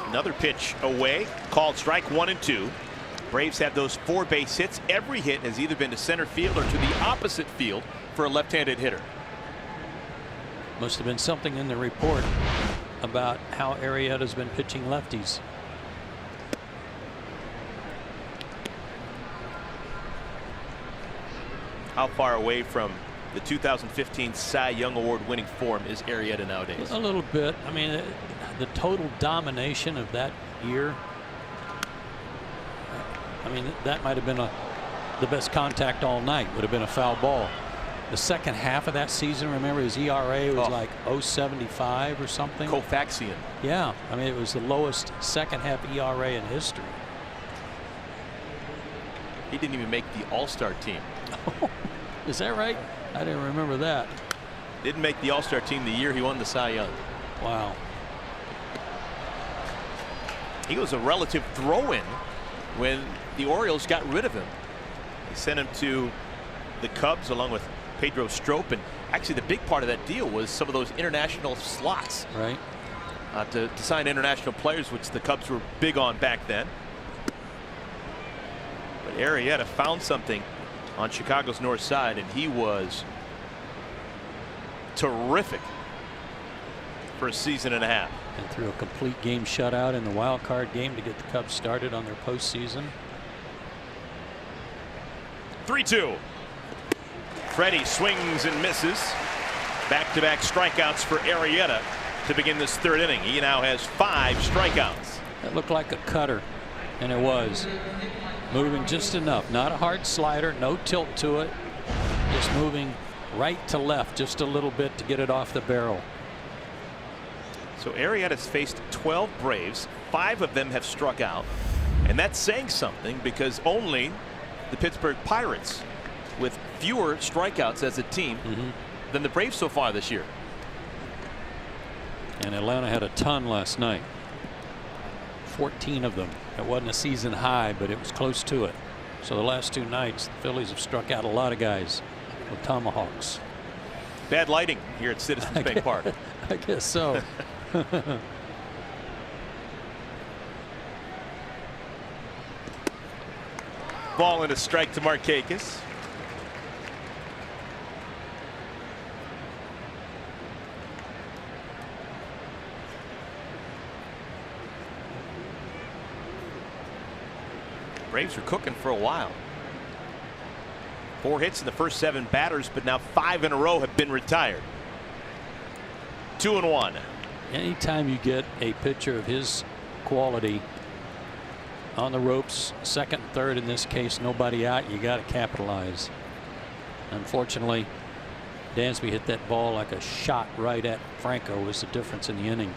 Another pitch away, called strike 1 and 2. Braves have those 4 base hits. Every hit has either been to center field or to the opposite field for a left-handed hitter. Must have been something in the report about how Arrieta's been pitching lefties. How far away from the 2015 Cy Young Award winning form is Arrieta nowadays? A little bit. I mean, the total domination of that year, I mean, that might have been the best contact all night. Would have been a foul ball. The second half of that season, remember, his ERA was like 0.75 or something. Koufaxian. Yeah, I mean, it was the lowest second half ERA in history. He didn't even make the All-Star team. Is that right? I didn't remember that. Didn't make the All-Star team the year he won the Cy Young. Wow. He was a relative throw-in when the Orioles got rid of him. They sent him to the Cubs along with Pedro Strop, and actually the big part of that deal was some of those international slots. Right. To sign international players, which the Cubs were big on back then. But Arrieta found something on Chicago's north side, and he was terrific for a season and a half. And threw a complete game shutout in the wild card game to get the Cubs started on their postseason. 3-2. Freddie swings and misses. Back-to-back strikeouts for Arrieta to begin this 3rd inning. He now has 5 strikeouts. That looked like a cutter, and it was. Moving just enough. Not a hard slider, no tilt to it. Just moving right to left just a little bit to get it off the barrel. So Arrieta's faced 12 Braves. 5 of them have struck out. And that's saying something, because only the Pittsburgh Pirates, with fewer strikeouts as a team than the Braves so far this year. And Atlanta had a ton last night. 14 of them. It wasn't a season high, but it was close to it. So the last 2 nights, the Phillies have struck out a lot of guys with tomahawks. Bad lighting here at Citizens Bank Park. I guess so. Ball and a strike to Markakis. Braves are cooking for a while. 4 hits in the first 7 batters, but now 5 in a row have been retired. 2-1. Anytime you get a pitcher of his quality on the ropes, second, third, in this case, nobody out, you got to capitalize. Unfortunately, Dansby hit that ball like a shot right at Franco. Was the difference in the inning.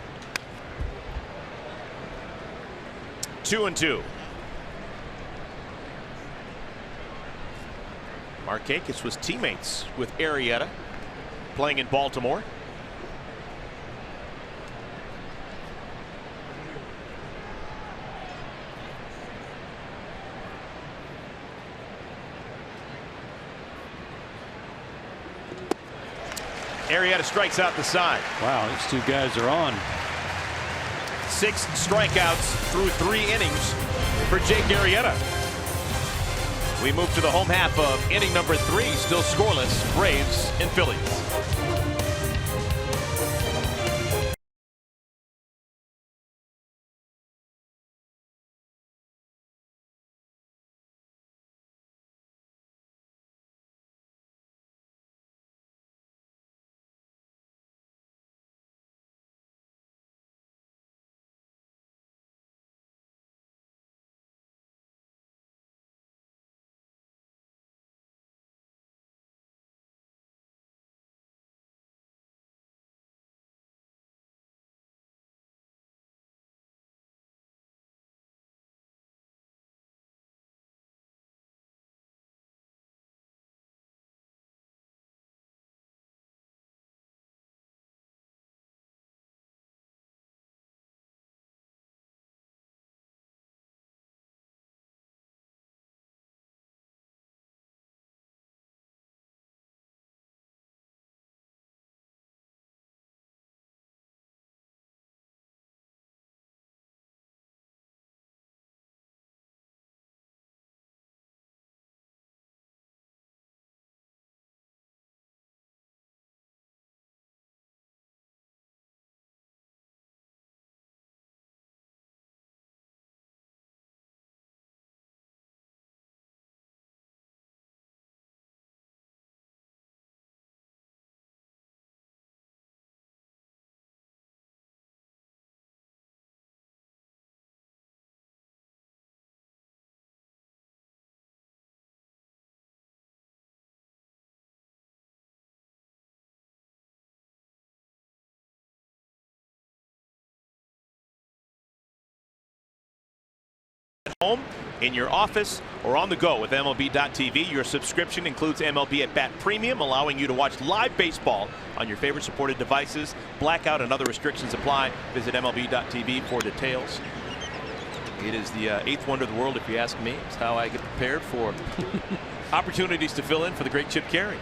2-2. Markakis was teammates with Arrieta playing in Baltimore. Arrieta strikes out the side. Wow, these two guys are on. 6 strikeouts through 3 innings for Jake Arrieta. We move to the home half of inning number 3, still scoreless, Braves and Phillies. Home, in your office, or on the go with MLB.tv. Your subscription includes MLB at Bat Premium, allowing you to watch live baseball on your favorite supported devices. Blackout and other restrictions apply. Visit MLB.tv for details. It is the 8th wonder of the world, if you ask me. It's how I get prepared for opportunities to fill in for the great Chip Caray.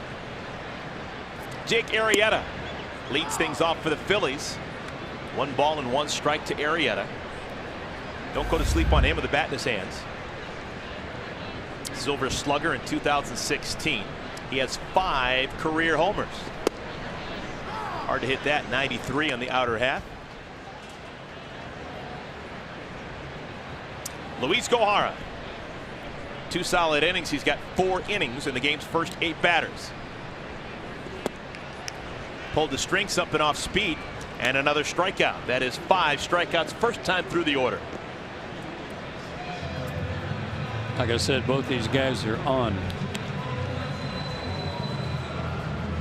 Jake Arrieta leads things off for the Phillies. 1 ball and 1 strike to Arrieta. Don't go to sleep on him with the bat in his hands. Silver Slugger in 2016. He has 5 career homers. Hard to hit that. 93 on the outer half. Luis Gohara. 2 solid innings. He's got 4 innings in the game's first 8 batters. Pulled the string, something off speed, and another strikeout. That is 5 strikeouts, first time through the order. Like I said, both these guys are on.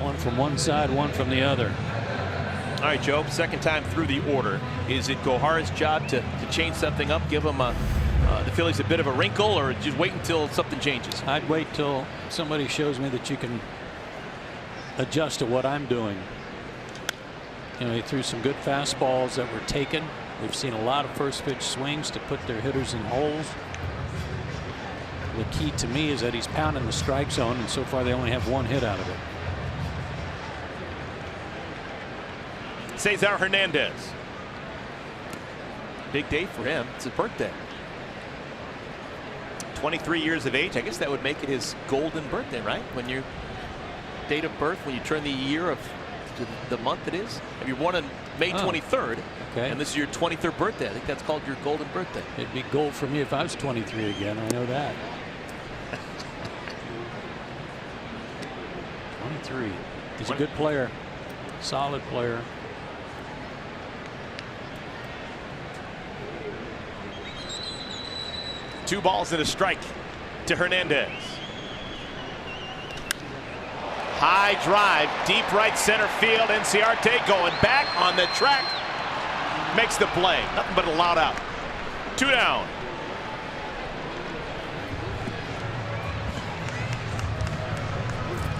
One from one side, one from the other. All right, Joe, second time through the order. Is it Gohara's job to change something up, give them the Phillies a bit of a wrinkle, or just wait until something changes? I'd wait till somebody shows me that you can adjust to what I'm doing. You know, he threw some good fastballs that were taken. We've seen a lot of first pitch swings to put their hitters in holes. The key to me is that he's pounding the strike zone, and so far they only have 1 hit out of it. Cesar Hernandez. Big day for him. It's his birthday. 23 years of age. I guess that would make it his golden birthday, right? When your date of birth, when you turn the year of the month it is. If you're born on May 23rd, okay, and this is your 23rd birthday, I think that's called your golden birthday. It'd be gold for me if I was 23 again. I know that. 23. He's a good player. Solid player. Two balls and a strike to Hernandez. High drive, deep right center field. Inciarte going back on the track. Makes the play. Nothing but a loud out. 2 down.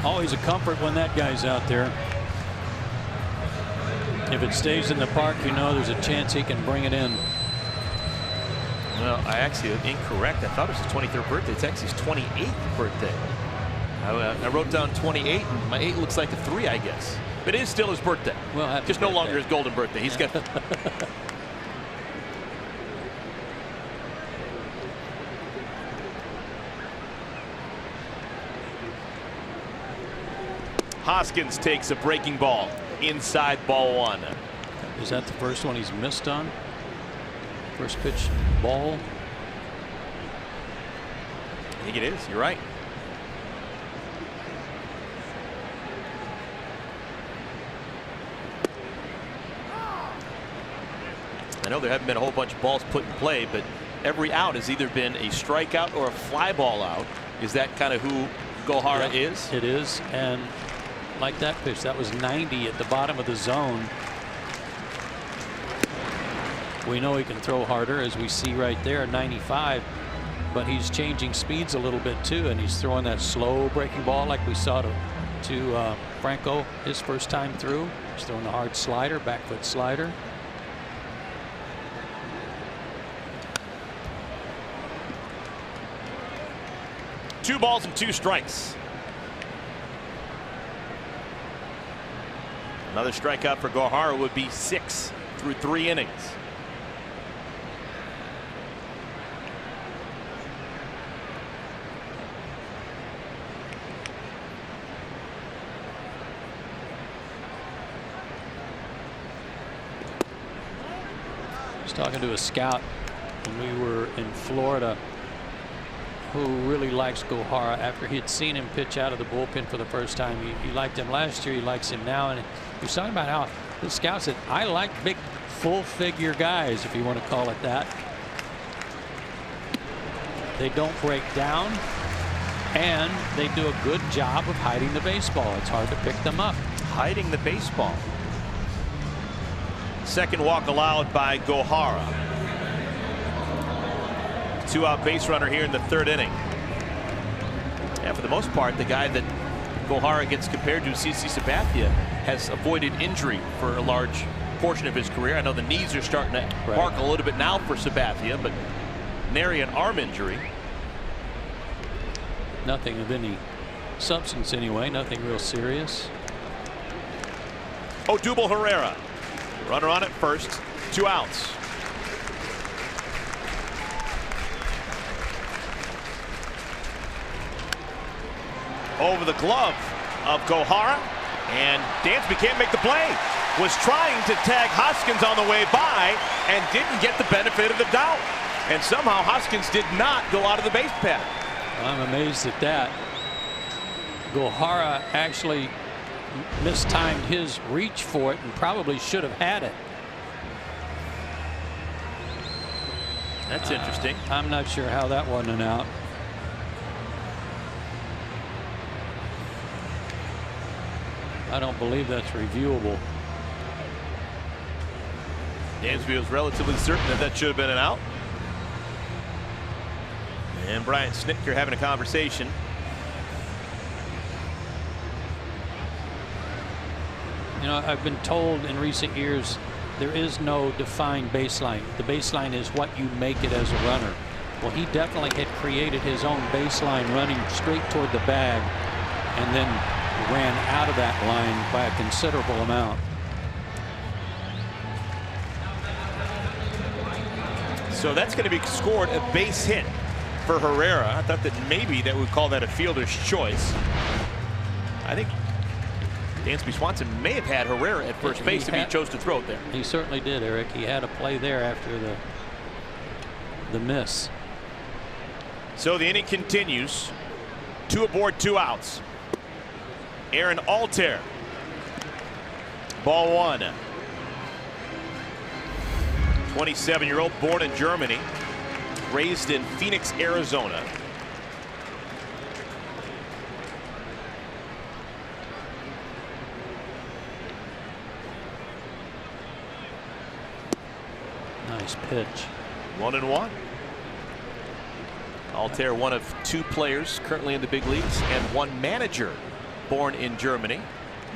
Always a comfort when that guy's out there. If it stays in the park, you know there's a chance he can bring it in. Well, I actually am incorrect. I thought it was his 23rd birthday. It's actually his 28th birthday. I wrote down 28, and my 8 looks like a 3, I guess. But it is still his birthday. Well, just no longer his golden birthday. He's got. Hoskins takes a breaking ball inside ball 1. Is that the first one he's missed on? First pitch ball? I think it is. You're right. I know there haven't been a whole bunch of balls put in play, but every out has either been a strikeout or a fly ball out. Is that kind of who Gohara is? It is. And like that pitch, that was 90 at the bottom of the zone. We know he can throw harder, as we see right there, 95, but he's changing speeds a little bit too, and he's throwing that slow breaking ball like we saw to Franco his first time through. He's throwing the hard slider, back foot slider. Two balls and 2 strikes. Another strikeout for Gohara would be 6 through 3 innings. I was talking to a scout when we were in Florida who really likes Gohara after he had seen him pitch out of the bullpen for the first time. He liked him last year, he likes him now, and he was talking about how the scout said, I like big full figure guys, if you want to call it that. They don't break down, and they do a good job of hiding the baseball. It's hard to pick them up. Hiding the baseball. Second walk allowed by Gohara. 2-out base runner here in the 3rd inning. And for the most part, the guy that Gohara gets compared to, CC Sabathia, has avoided injury for a large portion of his career. I know the knees are starting to bark a little bit now for Sabathia, but nary an arm injury. Nothing of any substance anyway, nothing real serious. Odubel Herrera, runner on at first, 2 outs. Over the glove of Gohara, and Dansby can't make the play. Was trying to tag Hoskins on the way by and didn't get the benefit of the doubt. And somehow Hoskins did not go out of the base path. I'm amazed at that. Gohara actually mistimed his reach for it and probably should have had it. That's interesting. I'm not sure how that wasn't an out. I don't believe that's reviewable. Dansby was relatively certain that that should have been an out. And Brian Snitker having a conversation. You know, I've been told in recent years there is no defined baseline. The baseline is what you make it as a runner. Well, he definitely had created his own baseline running straight toward the bag and then ran out of that line by a considerable amount. So that's going to be scored a base hit for Herrera. I thought that maybe that would call that a fielder's choice. I think Dansby Swanson may have had Herrera at first base if he chose to throw it there. He certainly did, Eric. He had a play there after the miss. So the inning continues. 2 aboard, 2 outs. Aaron Altair. Ball 1. 27-year-old, born in Germany, raised in Phoenix, Arizona. Nice pitch. 1-1. Altair, one of 2 players currently in the big leagues and 1 manager born in Germany.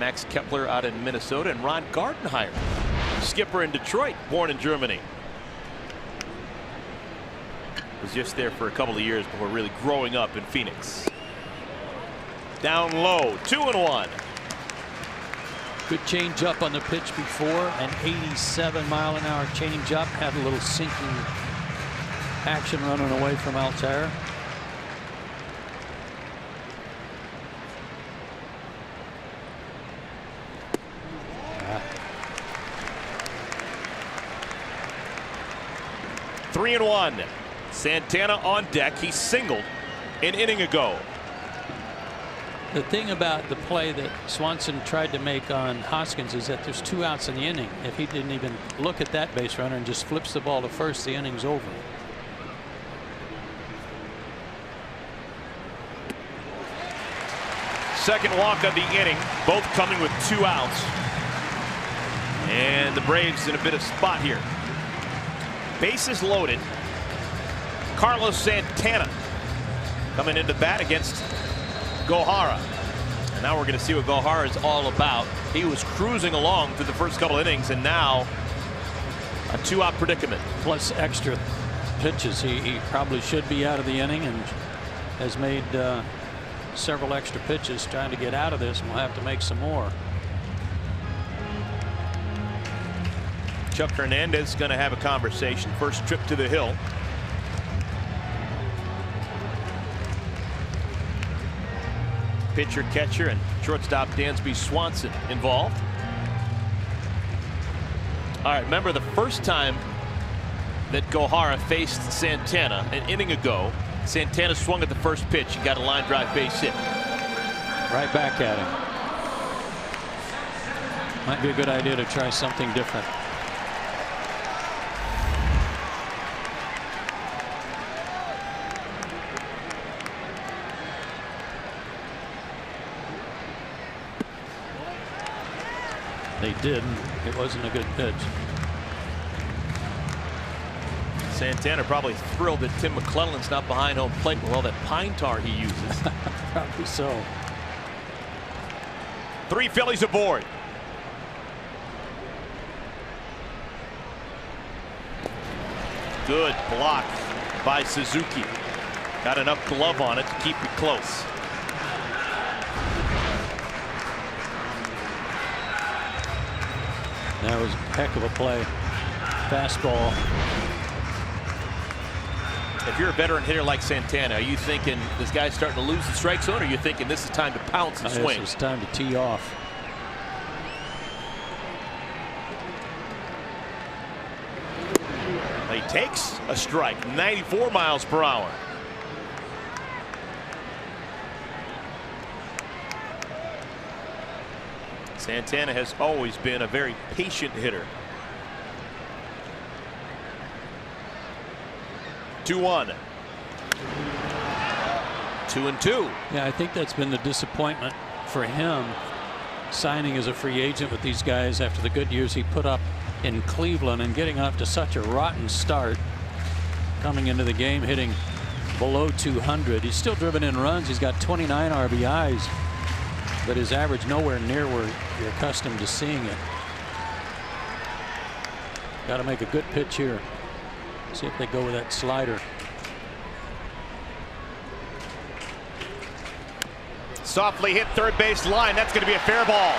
Max Kepler out in Minnesota, and Ron Gardenhire, skipper in Detroit, born in Germany. Was just there for a couple of years before really growing up in Phoenix. Down low, 2-1. Good change up on the pitch before, an 87-mile-an-hour change up. Had a little sinking action running away from Altair. Three and 1. Santana on deck. He singled an inning ago. The thing about the play that Swanson tried to make on Hoskins is that there's 2 outs in the inning. If he didn't even look at that base runner and just flips the ball to first, the inning's over. Second walk of the inning, both coming with 2 outs. And the Braves in a bit of spot here. Bases loaded. Carlos Santana coming into bat against Gohara. And now we're going to see what Gohara is all about. He was cruising along through the first couple innings, and now a 2-out predicament. Plus extra pitches. He probably should be out of the inning and has made several extra pitches trying to get out of this, and we'll have to make some more. Chuck Hernandez is going to have a conversation. First trip to the hill. Pitcher, catcher, and shortstop Dansby Swanson involved. All right, remember the first time that Gohara faced Santana an inning ago, Santana swung at the first pitch and got a line drive base hit. Right back at him. Might be a good idea to try something different. They did. It wasn't a good pitch. Santana probably thrilled that Tim McClellan's not behind home plate with all that pine tar he uses. Probably so. 3 Phillies aboard. Good block by Suzuki. Got enough glove on it to keep it close. That was a heck of a play. Fastball. If you're a veteran hitter like Santana, are you thinking this guy's starting to lose the strike zone, or are you thinking this is time to pounce and swing? It's time to tee off. He takes a strike, 94 miles per hour. Santana has always been a very patient hitter. 2-1. 2-2. Yeah, I think that's been the disappointment for him, signing as a free agent with these guys after the good years he put up in Cleveland and getting off to such a rotten start. Coming into the game hitting below 200. He's still driven in runs. He's got 29 RBIs, but his average nowhere near where you're accustomed to seeing it. Got to make a good pitch here. See if they go with that slider. Softly hit third base line. That's going to be a fair ball.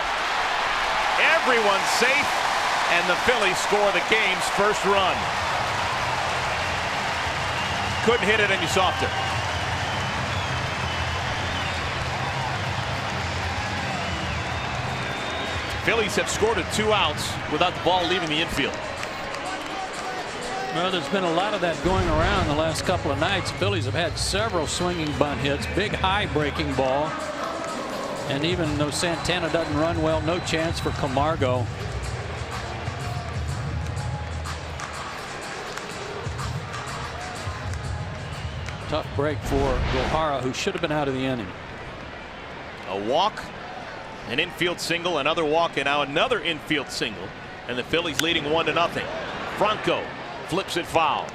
Everyone's safe, and the Phillies score the game's first run. couldn't hit it any softer. Phillies have scored at 2 outs without the ball leaving the infield. Well, there's been a lot of that going around the last couple of nights. Phillies have had several swinging bunt hits, big high breaking ball. And even though Santana doesn't run well, no chance for Camargo. Tough break for Gohara, who should have been out of the inning. A walk, an infield single, another walk, and now another infield single. And the Phillies leading 1-0. Franco flips it foul.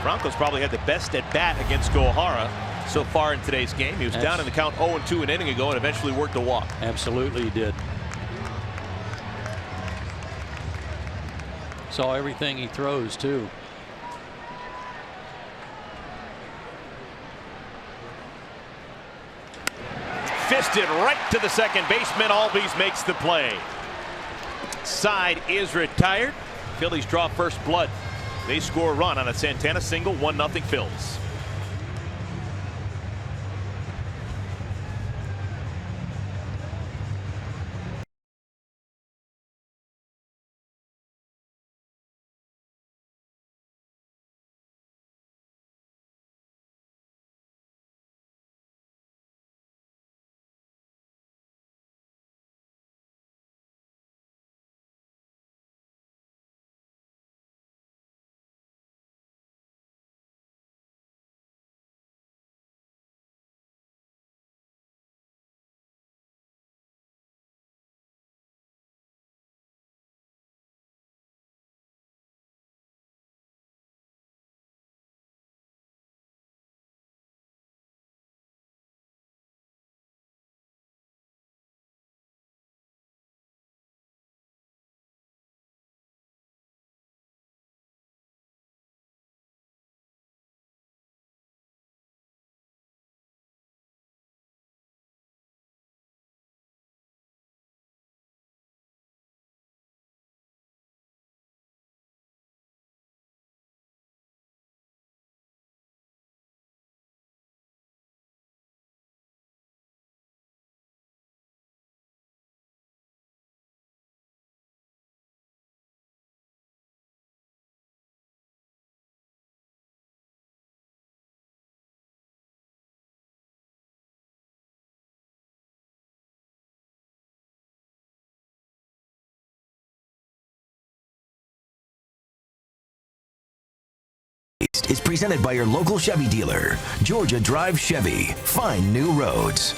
Franco's probably had the best at bat against Gohara so far in today's game. He was down in the count 0-2 an inning ago and eventually worked a walk. Absolutely, he did. Saw everything he throws, too. Fisted right to the second baseman. Albies makes the play. Side is retired. Phillies draw first blood. They score a run on a Santana single. 1-0 Phils. Is presented by your local Chevy dealer. Georgia Drive Chevy. Find new roads.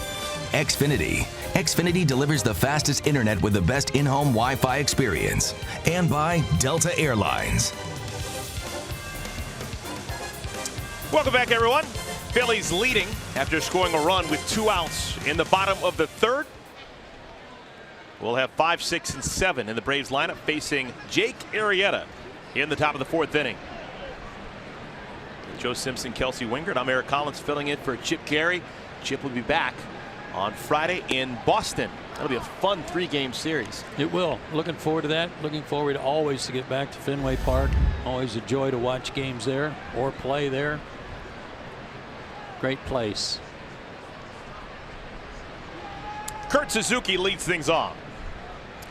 Xfinity. Xfinity delivers the fastest internet with the best in-home Wi-Fi experience. And by Delta Airlines. Welcome back, everyone. Phillies leading after scoring a run with 2 outs in the bottom of the third. We'll have 5, 6, and 7 in the Braves lineup facing Jake Arrieta in the top of the 4th inning. Joe Simpson, Kelsey Wingert. I'm Eric Collins filling in for Chip Gary. Chip will be back on Friday in Boston. That'll be a fun 3-game series. It will. Looking forward to that. Looking forward always to get back to Fenway Park. Always a joy to watch games there or play there. Great place. Kurt Suzuki leads things off.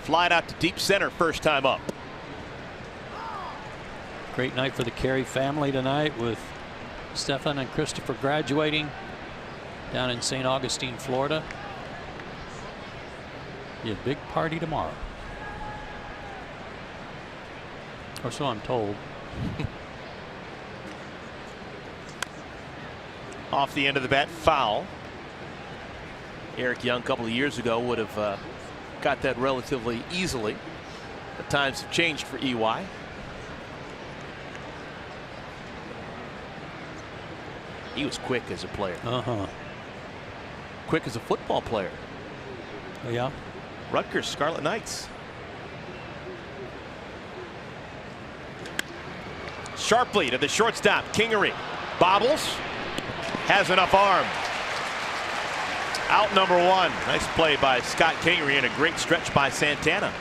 Flied out to deep center first time up. Great night for the Carey family tonight with Stefan and Christopher graduating down in St. Augustine, Florida. Be a big party tomorrow. Or so I'm told. Off the end of the bat, foul. Eric Young a couple of years ago would have got that relatively easily. The times have changed for EY. He was quick as a player. Quick as a football player. Oh, yeah. Rutgers Scarlet Knights. Sharply to the shortstop, Kingery. Bobbles. Has enough arm. Out number 1. Nice play by Scott Kingery and a great stretch by Santana.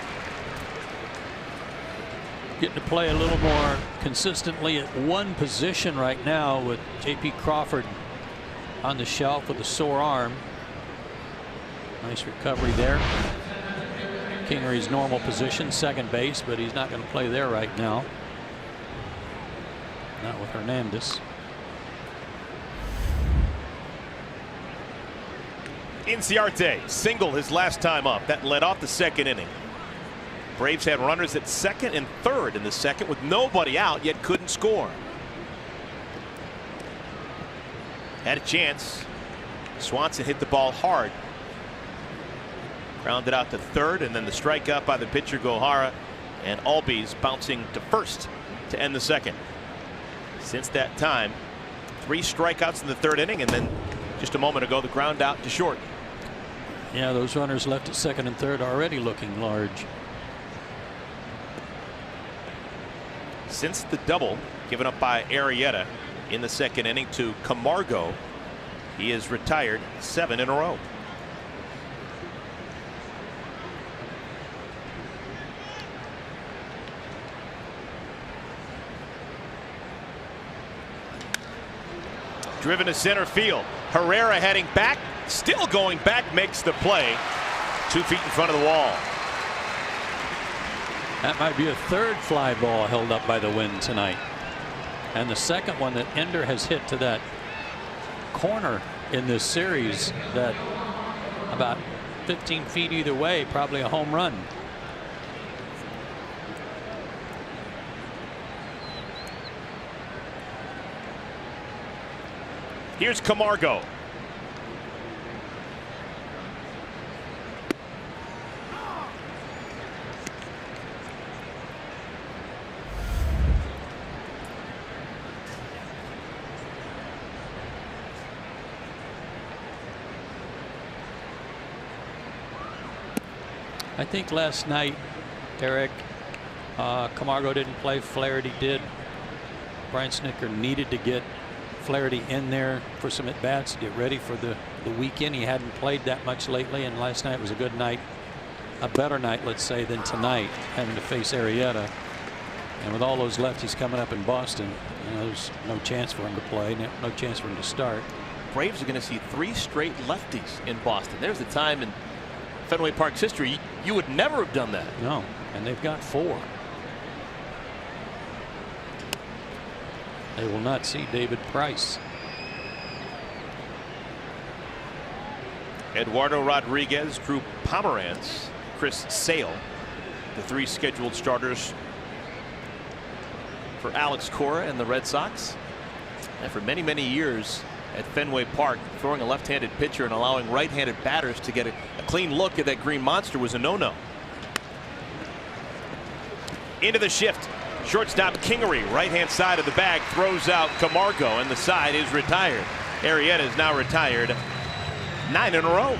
getting to play a little more consistently at one position right now with J.P. Crawford on the shelf with a sore arm. Nice recovery there. Kingery's normal position, second base, but he's not going to play there right now. Not with Hernandez. Inciarte singled his last time up. That led off the second inning. Braves had runners at second and third in the second with nobody out, yet couldn't score. Had a chance. Swanson hit the ball hard. Grounded out to third, and then the strikeout by the pitcher Gohara, and Albies bouncing to first to end the second. Since that time, 3 strikeouts in the third inning, and then just a moment ago the ground out to short. Yeah, those runners left at second and third already looking large. Since the double given up by Arrieta in the second inning to Camargo, he has retired 7 in a row. Driven to center field. Herrera heading back, still going back, makes the play 2 feet in front of the wall. That might be a third fly ball held up by the wind tonight. And the second one that Ender has hit to that corner in this series, that about 15 feet either way, probably a home run. Here's Camargo. I think last night, Eric, Camargo didn't play, Flaherty did. Brian Snitker needed to get Flaherty in there for some at bats to get ready for the weekend. He hadn't played that much lately, and last night was a good night, a better night, let's say, than tonight, having to face Arrieta. And with all those lefties coming up in Boston, you know, there's no chance for him to play, no chance for him to start. Braves are going to see 3 straight lefties in Boston. There's the time in Fenway Park's history you would never have done that. No, and they've got 4. They will not see David Price. Eduardo Rodriguez, Drew Pomeranz, Chris Sale, the 3 scheduled starters for Alex Cora and the Red Sox. And for many, many years at Fenway Park, throwing a left-handed pitcher and allowing right-handed batters to get a clean look at that green monster was a no-no. Into the shift. Shortstop Kingery, right-hand side of the bag, throws out Camargo, and the side is retired. Arrieta is now retired 9 in a row.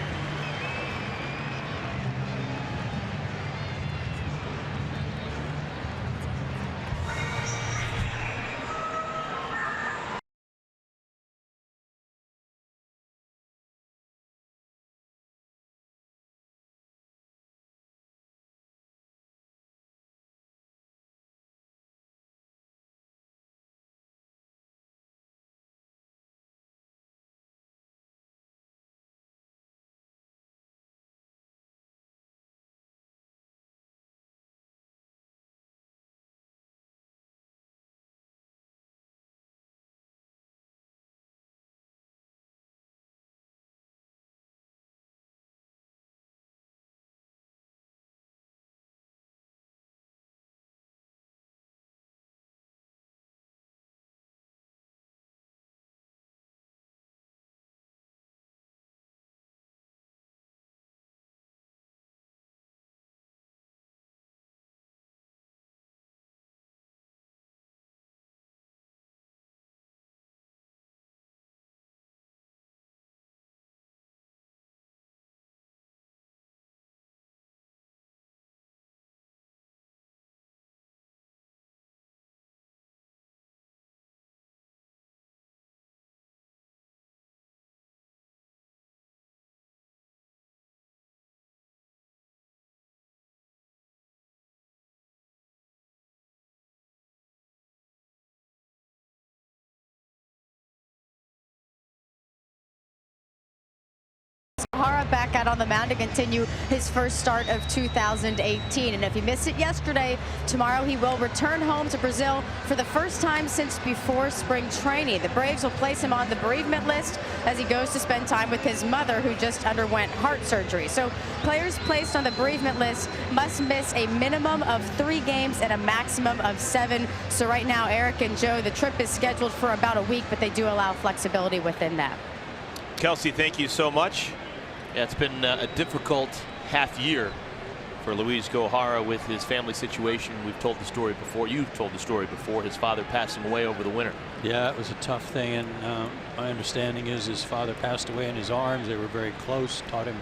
Gohara back out on the mound to continue his first start of 2018. And if you missed it yesterday, tomorrow he will return home to Brazil for the first time since before spring training. The Braves will place him on the bereavement list as he goes to spend time with his mother, who just underwent heart surgery. So players placed on the bereavement list must miss a minimum of 3 games and a maximum of 7. So right now, Eric and Joe, the trip is scheduled for about a week, but they do allow flexibility within that. Kelsey, thank you so much. Yeah, it's been a difficult half year for Luis Gohara with his family situation. We've told the story before. You've told the story before. His father passing away over the winter. Yeah, it was a tough thing, and my understanding is his father passed away in his arms. They were very close, taught him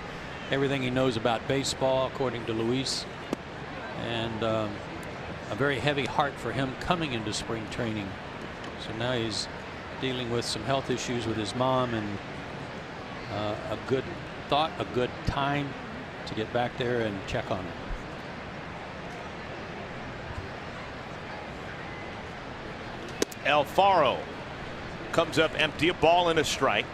everything he knows about baseball, according to Luis, and a very heavy heart for him coming into spring training. So now he's dealing with some health issues with his mom, and a good time to get back there and check on him. Alfaro comes up empty, a ball and a strike.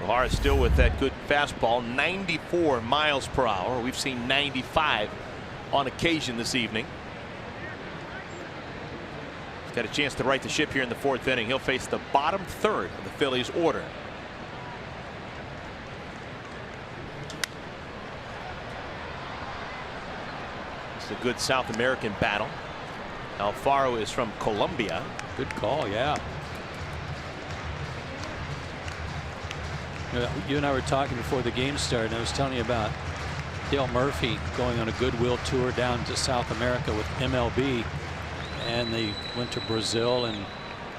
Gohara still with that good fastball, 94 miles per hour. We've seen 95 on occasion this evening. He's got a chance to right the ship here in the 4th inning. He'll face the bottom 3rd of the Phillies order. It's a good South American battle. Alfaro is from Colombia. Good call, yeah. You and I were talking before the game started, and I was telling you about Dale Murphy going on a goodwill tour down to South America with MLB, and they went to Brazil, and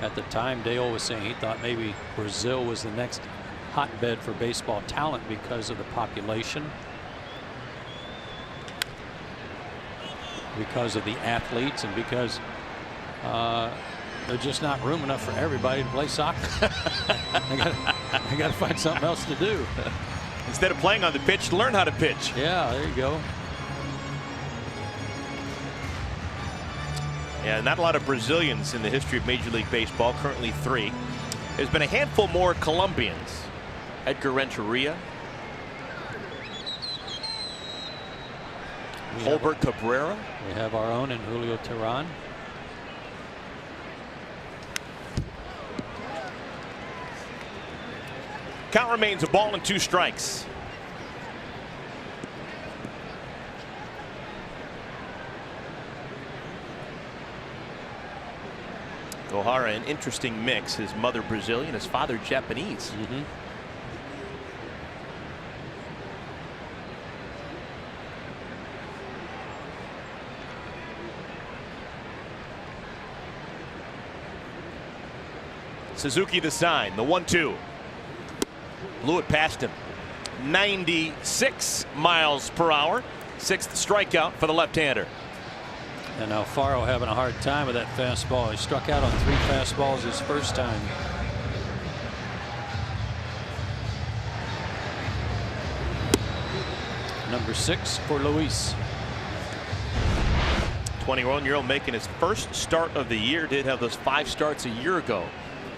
at the time Dale was saying he thought maybe Brazil was the next hotbed for baseball talent because of the population, because of the athletes, and because there's just not room enough for everybody to play soccer. I got to find something else to do. Instead of playing on the pitch, learn how to pitch. Yeah, there you go. Yeah, not a lot of Brazilians in the history of Major League Baseball, currently 3. There's been a handful more Colombians. Edgar Renteria, Holbert Cabrera. We have our own in Julio Teheran. Count remains a ball and 2 strikes. Gohara, an interesting mix. His mother Brazilian, his father Japanese. Suzuki the sign, the 1-2. Blew it past him. 96 miles per hour. 6th strikeout for the left-hander. And Alfaro having a hard time with that fastball. He struck out on 3 fastballs his first time. Number 6 for Luis. 21-year-old making his first start of the year. Did have those 5 starts a year ago.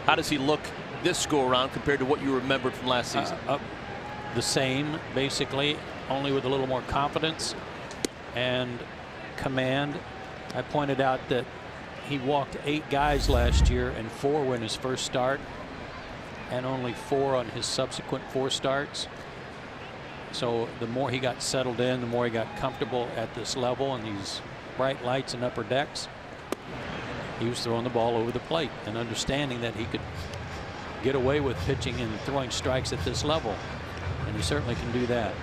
How does he look this go around compared to what you remembered from last season? The same, basically, only with a little more confidence and command. I pointed out that he walked 8 guys last year, and 4 were in his first start, and only 4 on his subsequent 4 starts. So the more he got settled in, the more he got comfortable at this level and these bright lights and upper decks. He was throwing the ball over the plate and understanding that he could get away with pitching and throwing strikes at this level, and he certainly can do that.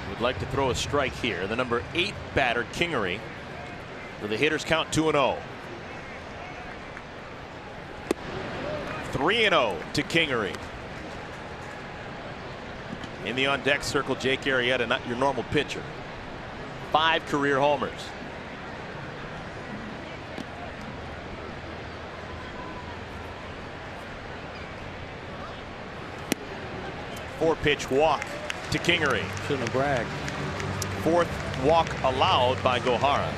Would like to throw a strike here. The number 8 batter, Kingery, with the hitters count 2-0. 3-0 to Kingery. In the on deck circle, Jake Arrieta, not your normal pitcher. 5 career homers. Four-pitch walk to Kingery. Shouldn't have bragged. 4th walk allowed by Gohara.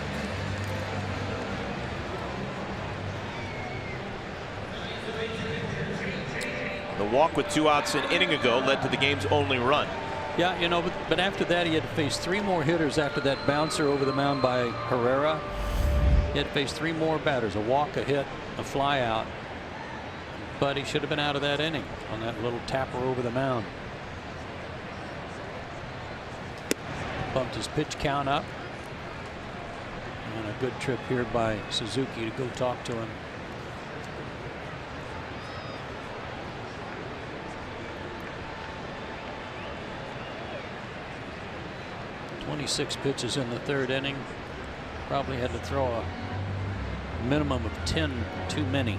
The walk with 2 outs an inning ago led to the game's only run. Yeah, you know, but after that he had to face 3 more hitters after that bouncer over the mound by Herrera. He had to face 3 more batters, a walk, a hit, a fly out. But he should have been out of that inning on that little tapper over the mound. Bumped his pitch count up. And a good trip here by Suzuki to go talk to him. "26 pitches in the 3rd inning. Probably had to throw a minimum of 10 too many."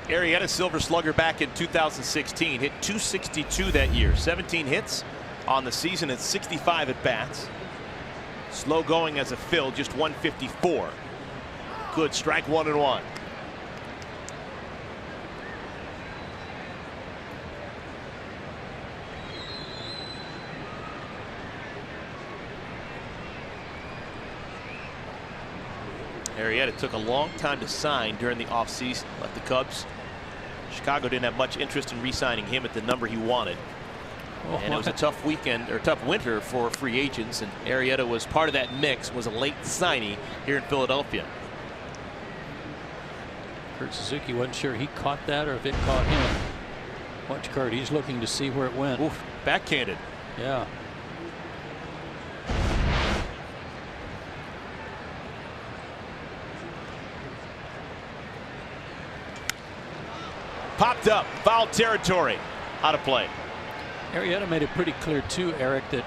Arrieta, Silver Slugger back in 2016, hit .262 that year. 17 hits on the season and 65 at bats. Slow going as a Phil, just 154. Good, strike 1-1. Arrieta took a long time to sign during the offseason. Left the Cubs. Chicago didn't have much interest in re-signing him at the number he wanted. And it was a tough weekend, or tough winter for free agents, and Arrieta was part of that mix, was a late signee here in Philadelphia. Kurt Suzuki wasn't sure he caught that or if it caught him. Watch Kurt, he's looking to see where it went. Oof, backhanded. Yeah. Popped up, foul territory, out of play. Arrieta made it pretty clear too, Eric, that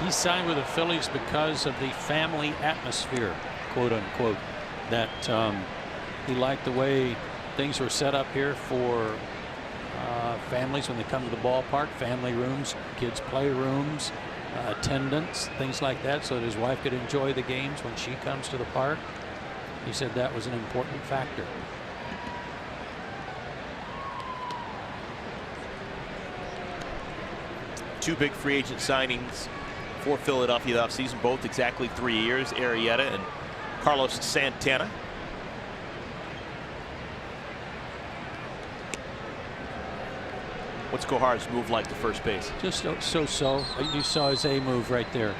he signed with the Phillies because of the family atmosphere, quote unquote, that he liked the way things were set up here for families when they come to the ballpark, family rooms, kids play rooms, attendance, things like that, so that his wife could enjoy the games when she comes to the park. He said that was an important factor. Two big free agent signings for Philadelphia offseason, both exactly 3 years. Arrieta and Carlos Santana. What's Gohar's move like to first base? Just so. You saw his A move right there.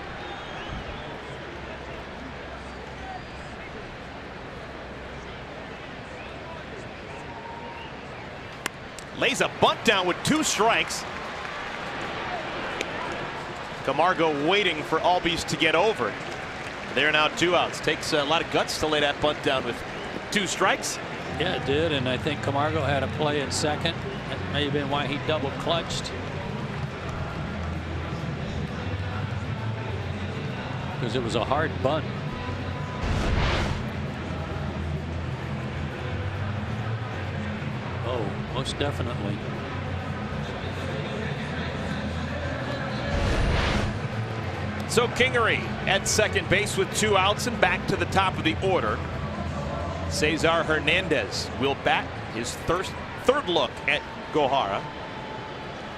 Lays a bunt down with 2 strikes. Camargo waiting for Albies to get over it. They're now 2 outs. Takes a lot of guts to lay that bunt down with 2 strikes. Yeah, it did, and I think Camargo had a play at second. That may have been why he double clutched. Because it was a hard bunt. Oh, most definitely. So Kingery at second base with 2 outs and back to the top of the order. Cesar Hernandez will bat his third look at Gohara.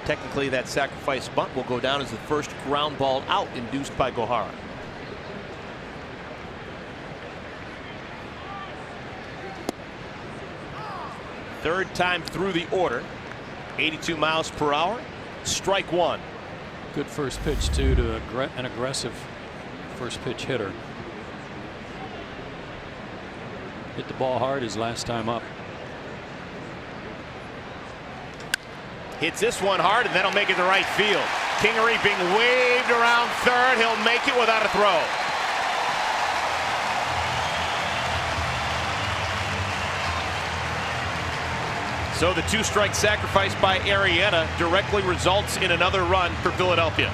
Technically, that sacrifice bunt will go down as the first ground ball out induced by Gohara. Third time through the order. 82 miles per hour. Strike 1. Good first pitch too to an aggressive first pitch hitter. Hit the ball hard his last time up. Hits this one hard, and that'll make it to right field. Kingery being waved around third. He'll make it without a throw. So the 2-strike sacrifice by Arrieta directly results in another run for Philadelphia.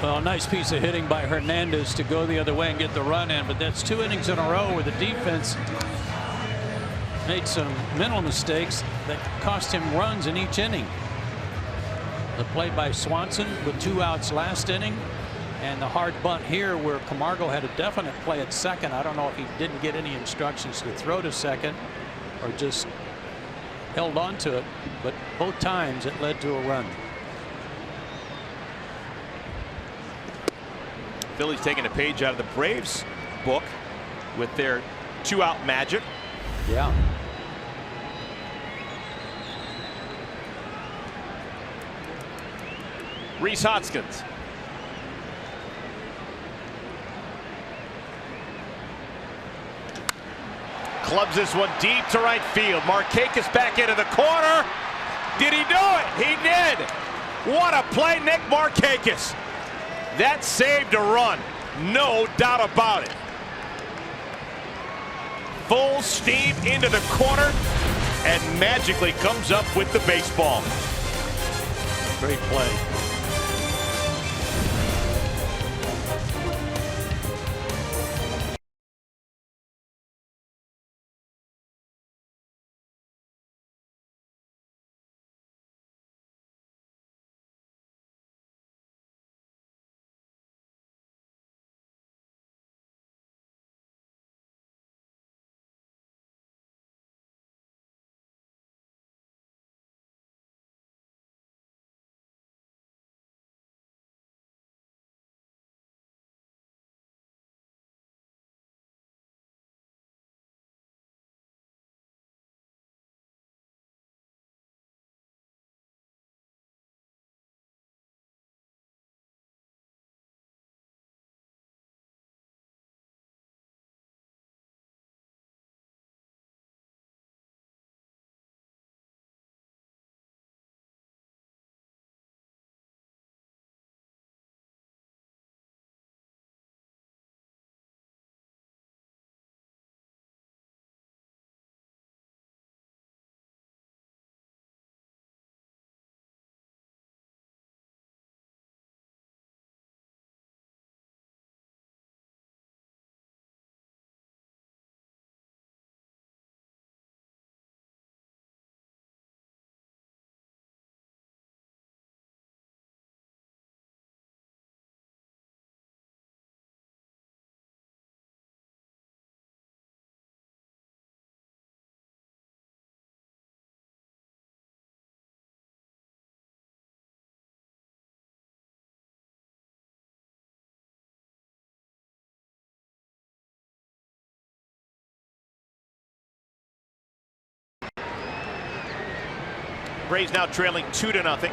Well, a nice piece of hitting by Hernandez to go the other way and get the run in, but that's 2 innings in a row where the defense made some mental mistakes that cost him runs in each inning. The play by Swanson with 2 outs last inning, and the hard bunt here where Camargo had a definite play at second. I don't know if he didn't get any instructions to throw to second or just held on to it, but both times it led to a run. Phillies taking a page out of the Braves book with their 2-out magic. Yeah. Rhys Hoskins. Clubs this one deep to right field. Markakis back into the corner. Did he do it? He did. What a play, Nick Markakis. That saved a run. No doubt about it. Full steam into the corner and magically comes up with the baseball. Great play. Braves now trailing 2-0.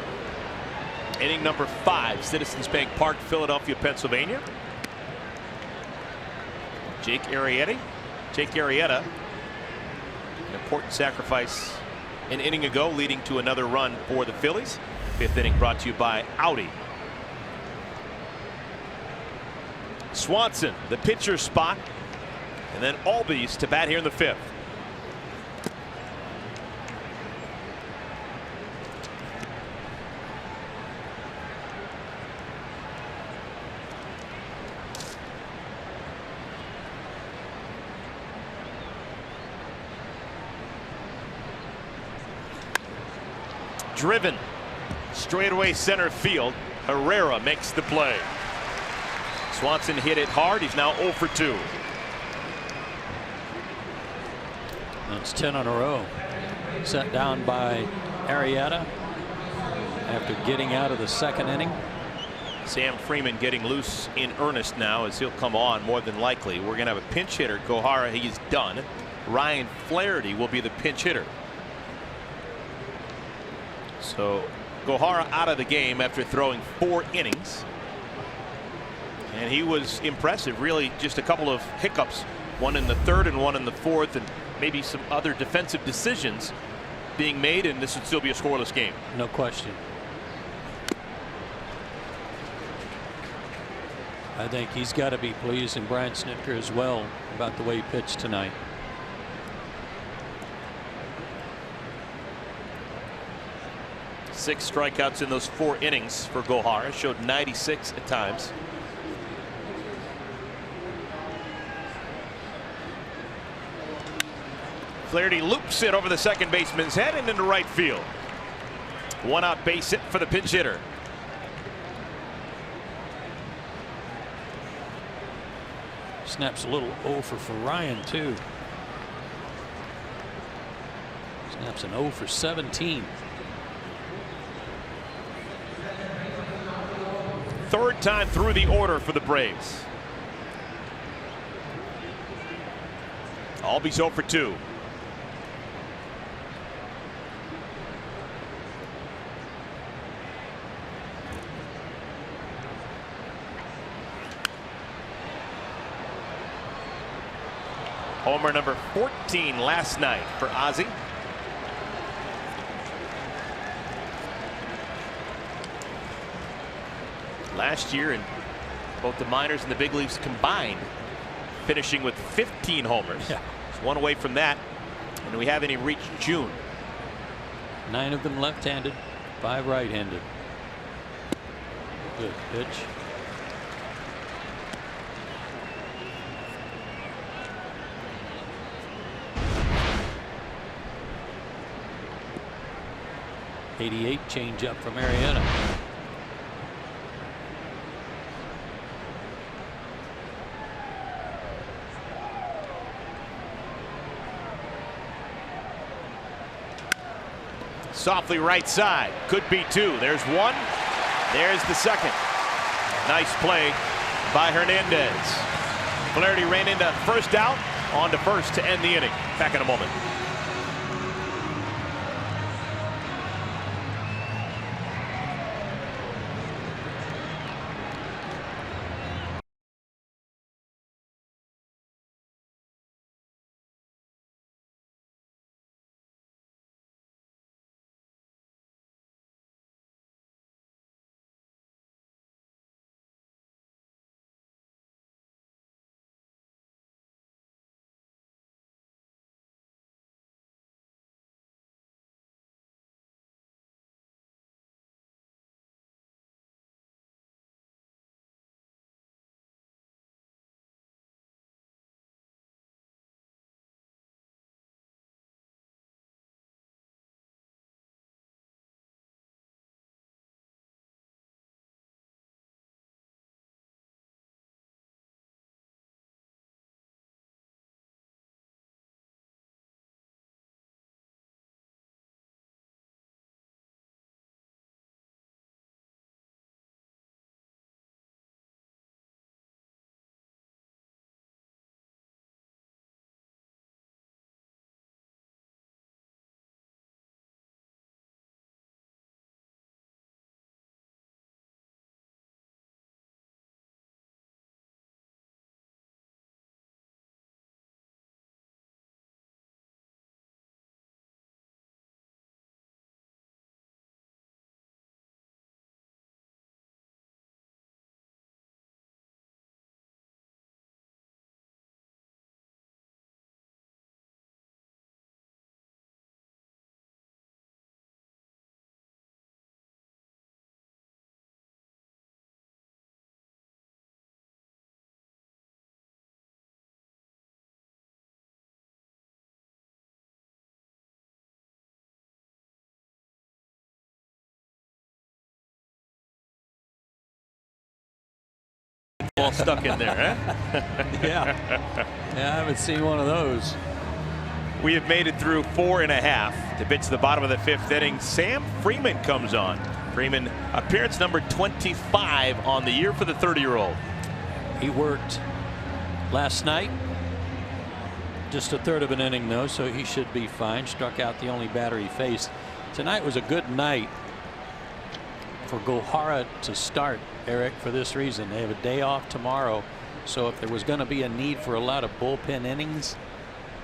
Inning number 5, Citizens Bank Park, Philadelphia, Pennsylvania. Jake Arrieta. An important sacrifice an inning ago, leading to another run for the Phillies. 5th inning brought to you by Audi. Swanson, the pitcher's spot, and then Albies to bat here in the 5th. Driven straightaway center field. Herrera makes the play. Swanson hit it hard. He's now 0 for 2. That's 10 in a row. Set down by Arrieta after getting out of the 2nd inning. Sam Freeman getting loose in earnest now as he'll come on more than likely. We're going to have a pinch hitter. Gohara, he's done. Ryan Flaherty will be the pinch hitter. So Gohara out of the game after throwing 4 innings. And he was impressive. Really just a couple of hiccups. One in the 3rd and one in the 4th, and maybe some other defensive decisions being made, and this would still be a scoreless game. No question. I think he's got to be pleased, and Brian Snitker as well, about the way he pitched tonight. Six strikeouts in those 4 innings for Gohara. Showed 96 at times. Flaherty loops it over the second baseman's head and into right field. 1-out base hit for the pinch hitter. Snaps a little over for Ryan too. Snaps an 0 for 17. third time through the order for the Braves. Albies 0 for 2. Homer number 14 last night for Ozzie. Last year in both the minors and the big leagues combined, finishing with 15 homers. Yeah. It's one away from that, and we haven't even reached June. 9 of them left-handed, 5 right-handed. Good pitch. '88 changeup from Marietta. Softly right side. Could be 2. There's 1. There's the second. Nice play by Hernandez. Flaherty ran into first out, on to first to end the inning. Back in a moment. Ball stuck in there, huh? Yeah. I haven't seen one of those. We have made it through 4.5 to pitch the bottom of the 5th inning. Sam Freeman comes on. Freeman, appearance number 25 on the year for the 30-year-old. He worked last night. Just a third of an inning, though, so he should be fine. Struck out the only batter he faced. Tonight was a good night for Gohara to start, Eric, for this reason. They have a day off tomorrow, so if there was going to be a need for a lot of bullpen innings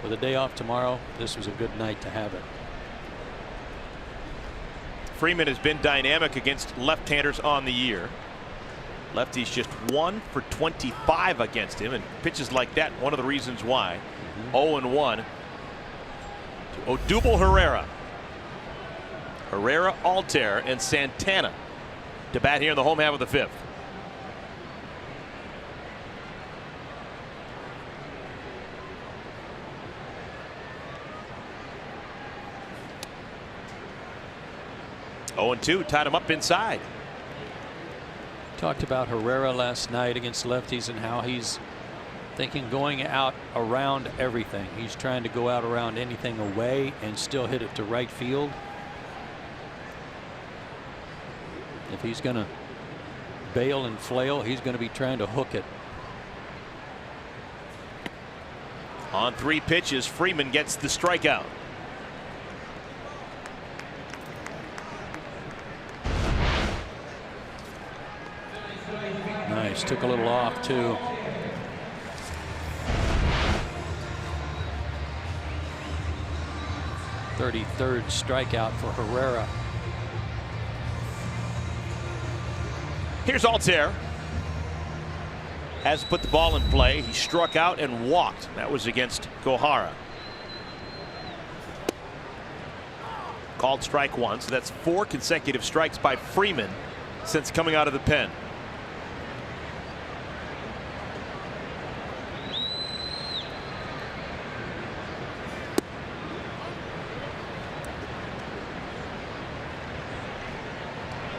with a day off tomorrow, this was a good night to have it. Freeman has been dynamic against left-handers on the year. Lefties just 1 for 25 against him, and pitches like that, one of the reasons why. 0-1 to Odubel Herrera. Herrera, Altair, and Santana to bat here in the home half of the 5th. Oh, 2 tied him up inside. Talked about Herrera last night against lefties and how he's thinking going out around everything. He's trying to go out around anything away and still hit it to right field. If he's going to bail and flail, he's going to be trying to hook it. On 3 pitches, Freeman gets the strikeout. Nice, took a little off too. Third strikeout for Herrera. Here's Altair. Has put the ball in play. He struck out and walked. That was against Gohara. Called strike 1, so that's 4 consecutive strikes by Freeman since coming out of the pen.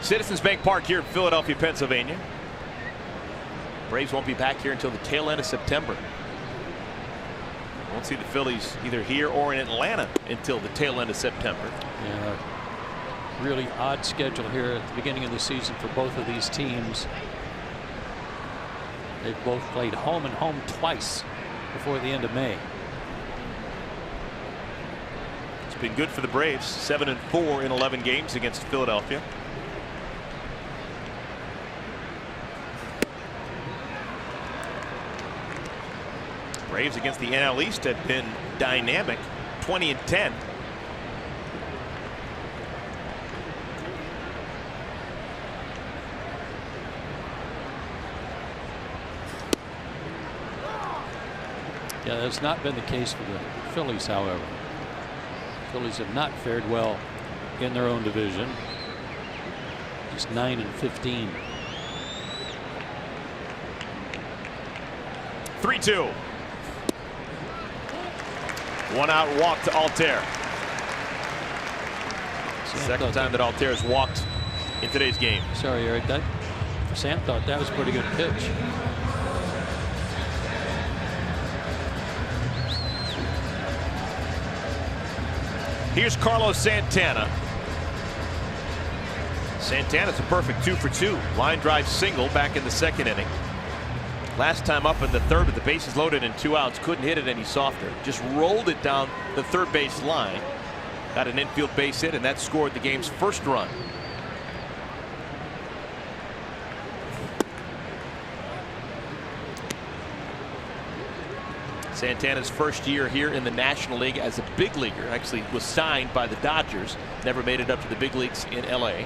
Citizens Bank Park here in Philadelphia, Pennsylvania. Braves won't be back here until the tail end of September. Won't see the Phillies either here or in Atlanta until the tail end of September. Yeah, really odd schedule here at the beginning of the season for both of these teams. They've both played home and home twice before the end of May. It's been good for the Braves. 7-4 in 11 games against Philadelphia. Braves against the NL East have been dynamic, 20-10. Yeah, that's not been the case for the Phillies, however. Phillies have not fared well in their own division. Just 9-15. 3-2. 1 out walk to Altair. Second time that Altair has walked in today's game. Sorry, Eric. Sam thought that was a pretty good pitch. Here's Carlos Santana. Santana's a perfect 2 for 2. Line drive single back in the 2nd inning. Last time up in the 3rd with the bases loaded and 2 outs, couldn't hit it any softer. Just rolled it down the 3rd base line. Got an infield base hit, and that scored the game's first run. Santana's first year here in the National League as a big leaguer. Actually was signed by the Dodgers. Never made it up to the big leagues in LA.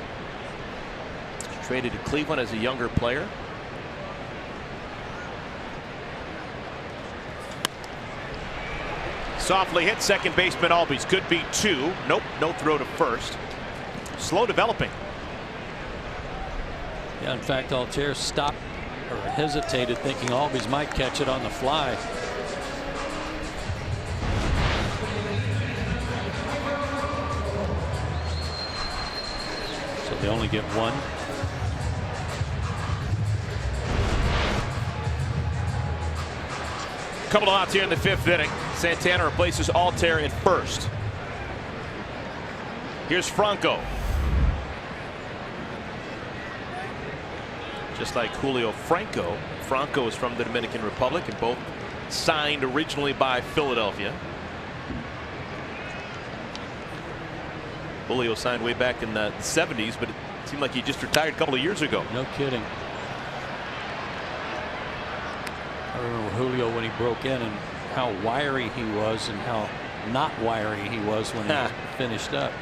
Traded to Cleveland as a younger player. Softly hit second baseman Albies. Could be 2. Nope, no throw to first. Slow developing. Yeah, in fact, Altair stopped or hesitated, thinking Albies might catch it on the fly. So they only get 1. Couple of outs here in the 5th inning. Santana replaces Altair at first. Here's Franco. Just like Julio Franco. Franco is from the Dominican Republic and both signed originally by Philadelphia. Julio signed way back in the 70s, but it seemed like he just retired a couple of years ago. No kidding. I remember Julio when he broke in and how wiry he was and how not wiry he was when he finished up.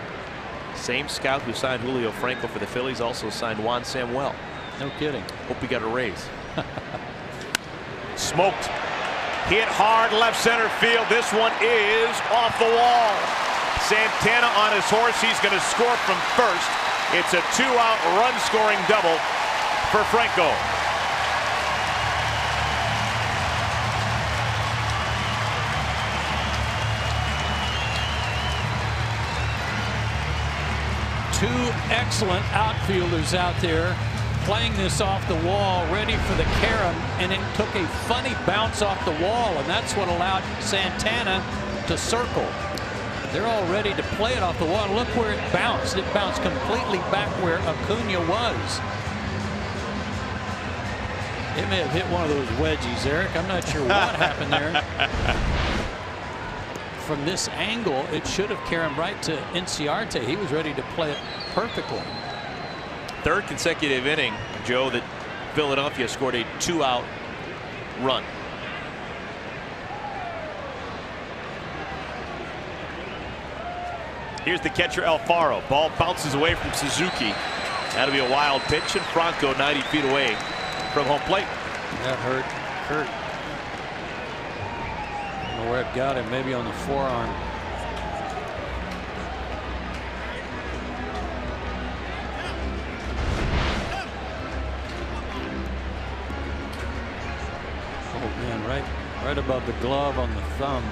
Same scout who signed Julio Franco for the Phillies also signed Juan Samuel. No kidding. Hope he got a raise. Smoked. Hit hard left center field. This one is off the wall. Santana on his horse. He's going to score from first. It's a 2-out run scoring double for Franco. Two excellent outfielders out there playing this off the wall, ready for the carom, and it took a funny bounce off the wall, and that's what allowed Santana to circle. They're all ready to play it off the wall. Look where it bounced. It bounced completely back where Acuna was. It may have hit one of those wedgies, Eric. I'm not sure what happened there. From this angle, it should have carried him right to Inciarte. He was ready to play it perfectly. Third consecutive inning, Joe, that Philadelphia scored a 2-out run. Here's the catcher, Alfaro. Ball bounces away from Suzuki. That'll be a wild pitch, and Franco 90 feet away from home plate. That hurt. I don't know where it got him. Maybe on the forearm. Oh man, right above the glove on the thumb.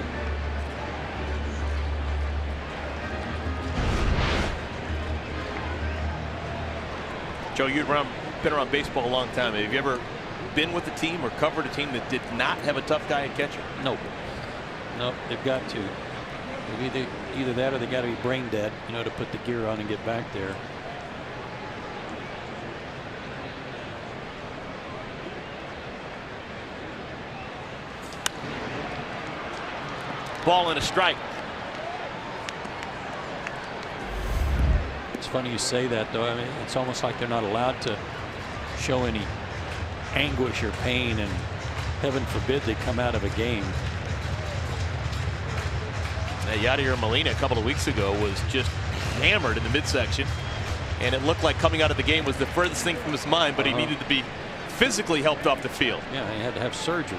Joe, you've been around baseball a long time. Have you ever been with a team or covered a team that did not have a tough guy at catcher? Nope. They've got to. Either that or they got to be brain dead, to put the gear on and get back there. Ball and a strike. It's funny you say that, though. I mean, it's almost like they're not allowed to show any anguish or pain, and heaven forbid they come out of a game. Yadier Molina a couple of weeks ago was just hammered in the midsection, and it looked like coming out of the game was the furthest thing from his mind, but he needed to be physically helped off the field. Yeah, he had to have surgery.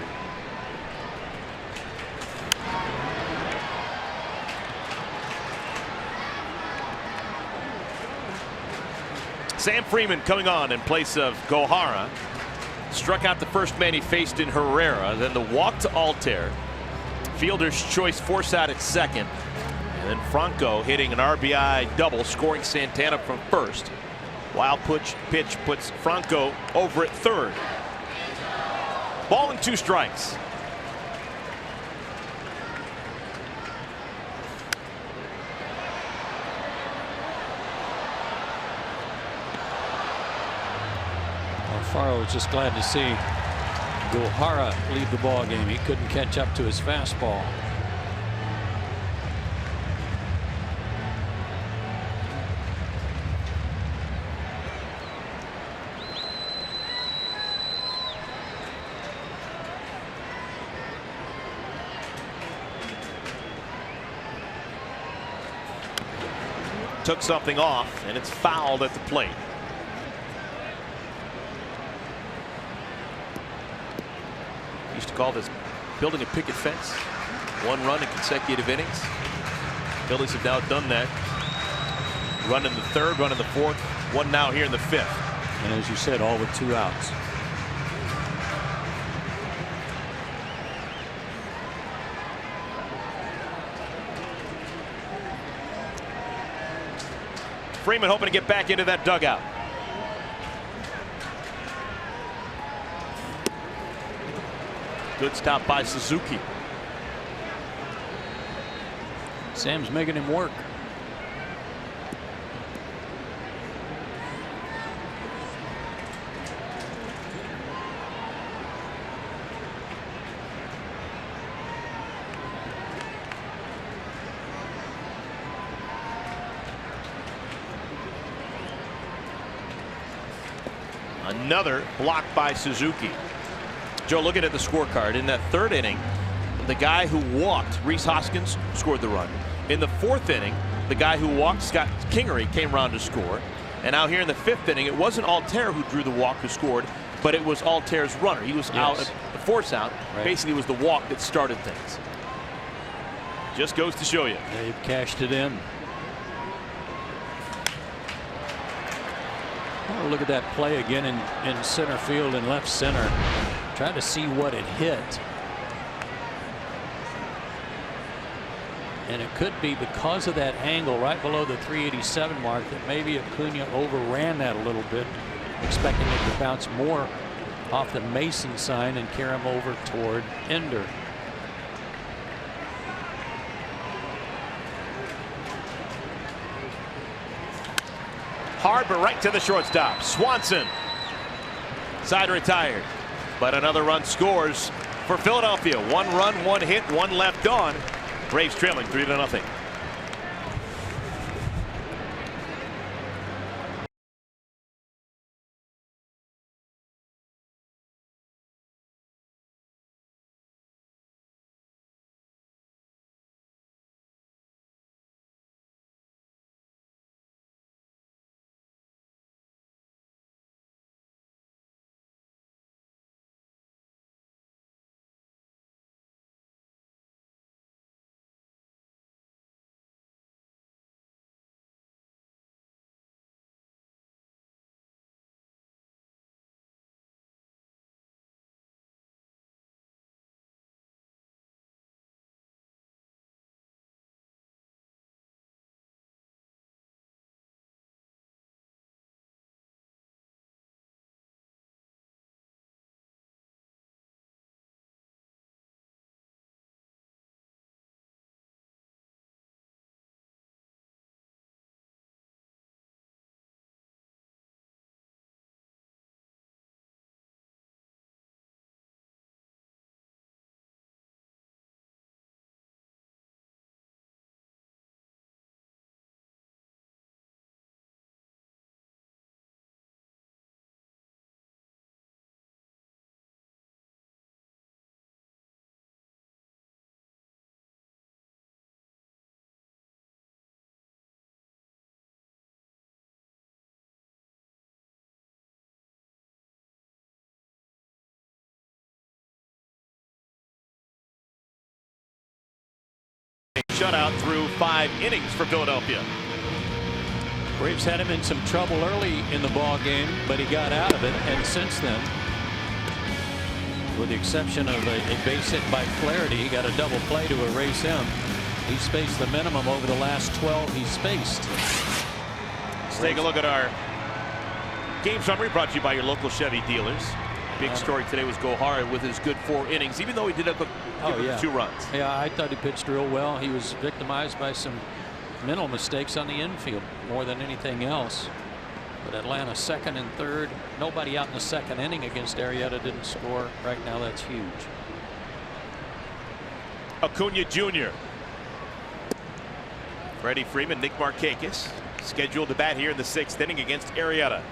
Sam Freeman coming on in place of Gohara. Struck out the first man he faced in Herrera. Then the walk to Altair. Fielder's choice force out at second. And then Franco hitting an RBI double, scoring Santana from first. Wild pitch puts Franco over at third. Ball and 2 strikes. Alfaro was just glad to see Gohara leave the ball game. He couldn't catch up to his fastball. Took something off, and it's fouled at the plate. Used to call this building a picket fence. 1 run in consecutive innings. Phillies have now done that. Run in the 3rd, run in the 4th, 1 now here in the 5th. And as you said, all with 2 outs. Freeman hoping to get back into that dugout. Good stop by Suzuki. Sam's making him work. Another block by Suzuki. Joe, looking at the scorecard, in that 3rd inning, the guy who walked, Rhys Hoskins, scored the run. In the 4th inning, the guy who walked, Scott Kingery, came around to score. And now here in the 5th inning, it wasn't Altair who drew the walk who scored, but it was Altair's runner. He was out at the force out. Right. Basically, it was the walk that started things. Just goes to show you. They've cashed it in. Oh, look at that play again in center field and left center. Try to see what it hit. And it could be because of that angle right below the 387 mark that maybe Acuna overran that a little bit, expecting it to bounce more off the Mason sign and carry him over toward Ender. Hard, but right to the shortstop. Swanson. Side retired. But another run scores for Philadelphia. 1 run, 1 hit, 1 left on. Braves trailing 3-0. Shutout through 5 innings for Philadelphia. Braves had him in some trouble early in the ball game, but he got out of it, and since then, with the exception of a base hit by Flaherty, he got a double play to erase him. He spaced the minimum over the last 12 he's spaced. Let's take a look at our game summary brought to you by your local Chevy dealers. Big story today was Gohara with his good 4 innings, even though he did give up 2 runs. Yeah, I thought he pitched real well. He was victimized by some mental mistakes on the infield more than anything else. But Atlanta second and third. Nobody out in the second inning against Arrieta didn't score. Right now, that's huge. Acuna Jr. Freddie Freeman, Nick Markakis scheduled to bat here in the 6th inning against Arrieta.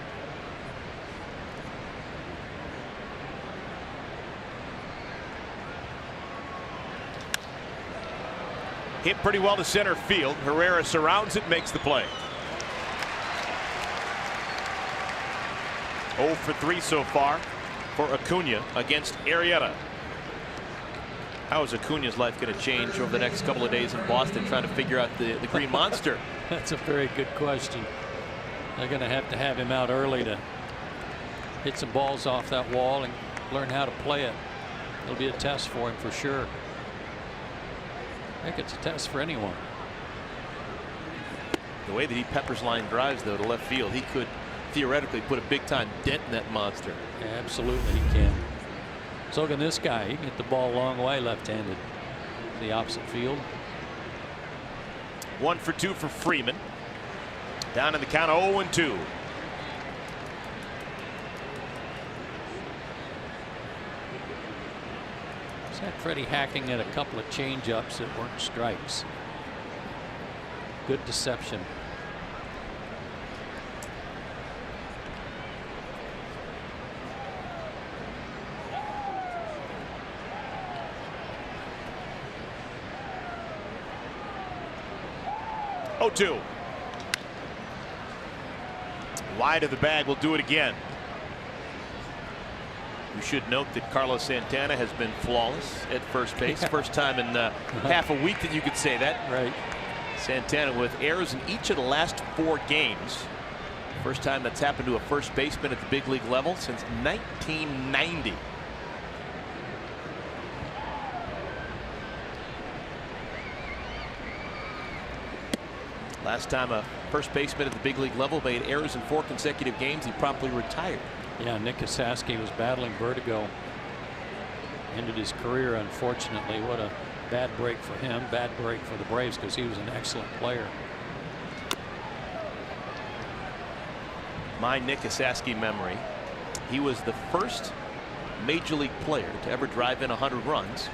Hit pretty well to center field. Herrera surrounds it, makes the play. 0 for 3 so far for Acuna against Arrieta. How is Acuna's life going to change over the next couple of days in Boston, trying to figure out the Green Monster? That's a very good question. They're going to have him out early to hit some balls off that wall and learn how to play it. It'll be a test for him for sure. I think it's a test for anyone. The way that he peppers line drives, though, to left field, he could theoretically put a big-time dent in that monster. Yeah, absolutely, he can. So can this guy. He can hit the ball a long way left-handed. The opposite field. 1 for 2 for Freeman. Down in the count, 0-2. Had Freddie hacking at a couple of change-ups that weren't strikes. Good deception. Oh, 2. Wide of the bag, will do it again. We should note that Carlos Santana has been flawless at first base. First time in half a week that you could say that. Right. Santana with errors in each of the last 4 games. First time that's happened to a first baseman at the big league level since 1990. Last time a first baseman at the big league level made errors in 4 consecutive games, he promptly retired. Yeah, Nick Kosaski was battling vertigo. Ended his career, unfortunately. What a bad break for him. Bad break for the Braves because he was an excellent player. My Nick Kosaski memory. He was the first major league player to ever drive in 100 runs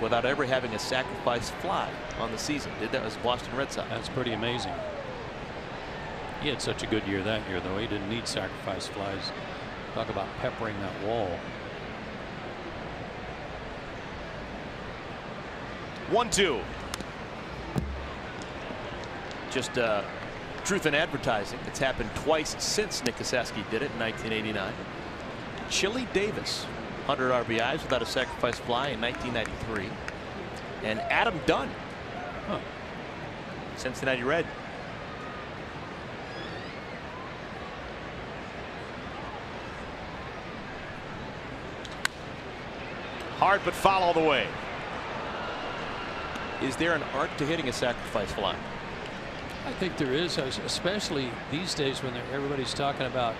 without ever having a sacrifice fly on the season. Did that as Boston Red Sox. That's pretty amazing. He had such a good year that year, though. He didn't need sacrifice flies. Talk about peppering that wall. 1-2. Just truth in advertising. It's happened twice since Nick Kosasky did it in 1989. Chili Davis, 100 RBIs without a sacrifice fly in 1993. And Adam Dunn, Cincinnati Red. Hard but foul all the way. Is there an art to hitting a sacrifice fly? I think there is, especially these days when everybody's talking about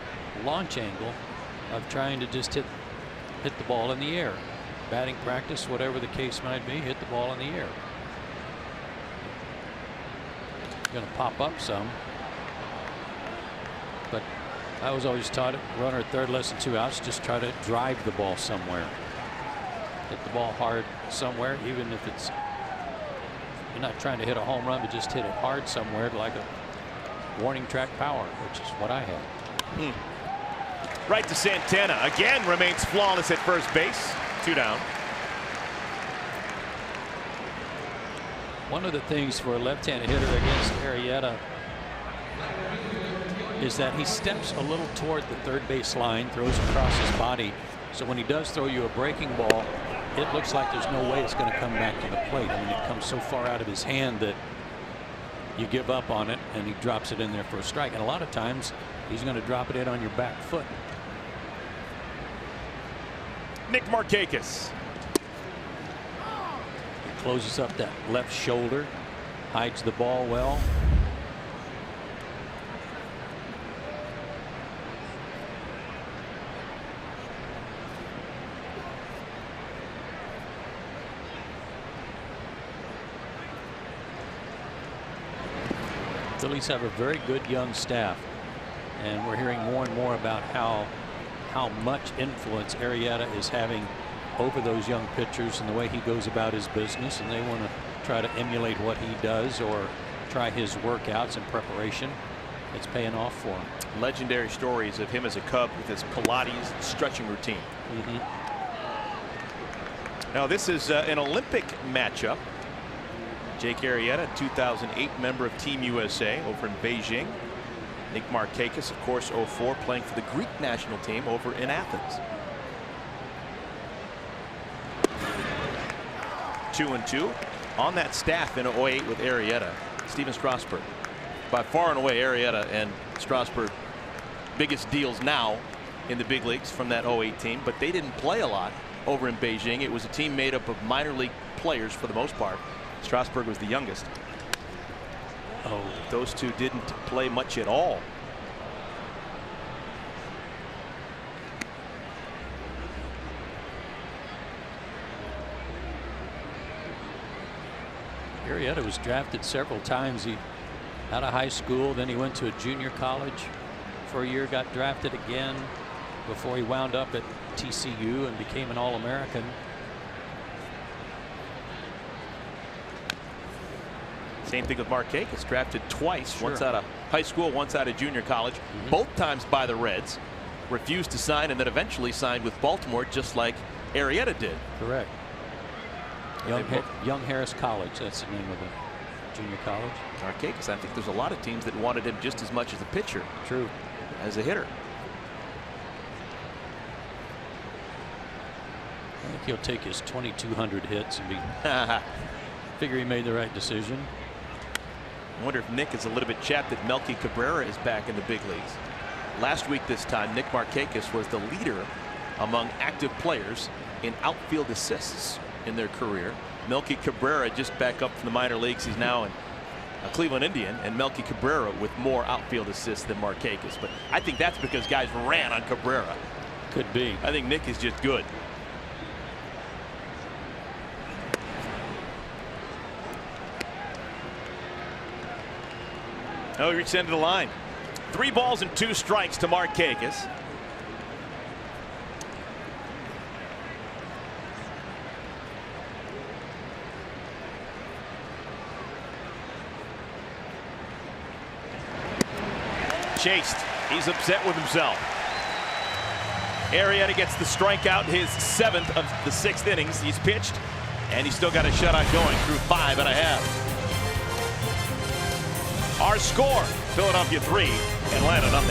launch angle of trying to just hit the ball in the air. Batting practice, whatever the case might be, hit the ball in the air. Going to pop up some. But I was always taught it, runner at third, less than 2 outs, just try to drive the ball somewhere. Hit the ball hard somewhere, even if it's, you're not trying to hit a home run, but just hit it hard somewhere like a warning track power, which is what I had. Right to Santana. Again remains flawless at first base. 2 down. One of the things for a left-handed hitter against Arrieta is that he steps a little toward the third base line, throws across his body. So when he does throw you a breaking ball, it looks like there's no way it's going to come back to the plate. I mean, it comes so far out of his hand that you give up on it, and he drops it in there for a strike. And a lot of times he's going to drop it in on your back foot. Nick Markakis. He closes up that left shoulder, hides the ball well. Phillies have a very good young staff, and we're hearing more and more about how much influence Arrieta is having over those young pitchers and the way he goes about his business, and they want to try to emulate what he does or try his workouts and preparation. It's paying off for him. Legendary stories of him as a Cub with his Pilates stretching routine. Now this is an Olympic matchup. Jake Arrieta, 2008 member of Team USA over in Beijing. Nick Markakis, of course, 04, playing for the Greek national team over in Athens. 2-2. On that staff in 08 with Arrieta, Steven Strasburg. By far and away, Arrieta and Strasburg biggest deals now in the big leagues from that 08 team, but they didn't play a lot over in Beijing. It was a team made up of minor league players for the most part. Strasburg was the youngest. Those two didn't play much at all. Arrieta was drafted several times. He out of high school, then he went to a junior college for a year, got drafted again before he wound up at TCU and became an All-American. Same thing with Markakis, drafted twice, once out of high school, once out of junior college, both times by the Reds, refused to sign, and then eventually signed with Baltimore, just like Arrieta did. Correct. Young Harris College, that's the name of the junior college. Markakis, I think there's a lot of teams that wanted him just as much as a pitcher. True. As a hitter. I think he'll take his 2,200 hits and be figure he made the right decision. I wonder if Nick is a little bit chapped that Melky Cabrera is back in the big leagues. Last week this time, Nick Markakis was the leader among active players in outfield assists in their career. Melky Cabrera just back up from the minor leagues. He's now in a Cleveland Indian, and Melky Cabrera with more outfield assists than Markakis. But I think that's because guys ran on Cabrera. Could be. I think Nick is just good. Oh, he reached the end of the line. 3 balls and 2 strikes to Markakis. chased. He's upset with himself. Arrieta gets the strikeout, his 7th of the 6th innings. He's pitched, and he's still got a shutout going through 5 1/2. Our score, Philadelphia 3, Atlanta 0.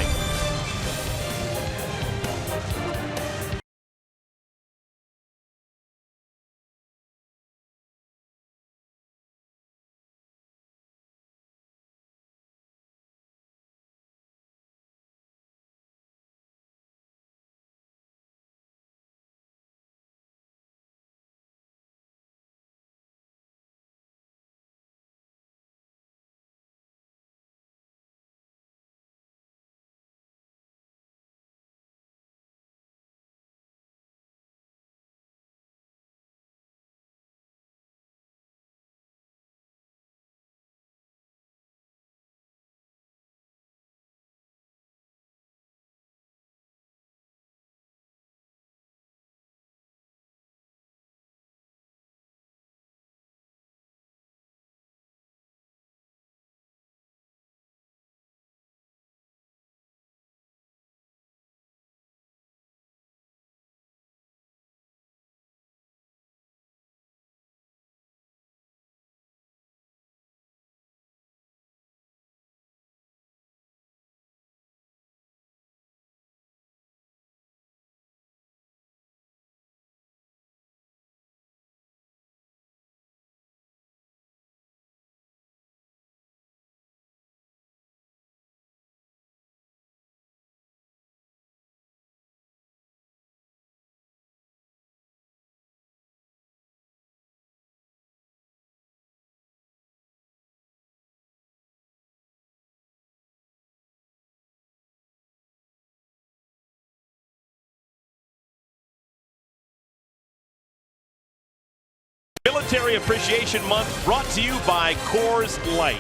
Military Appreciation Month brought to you by Coors Light.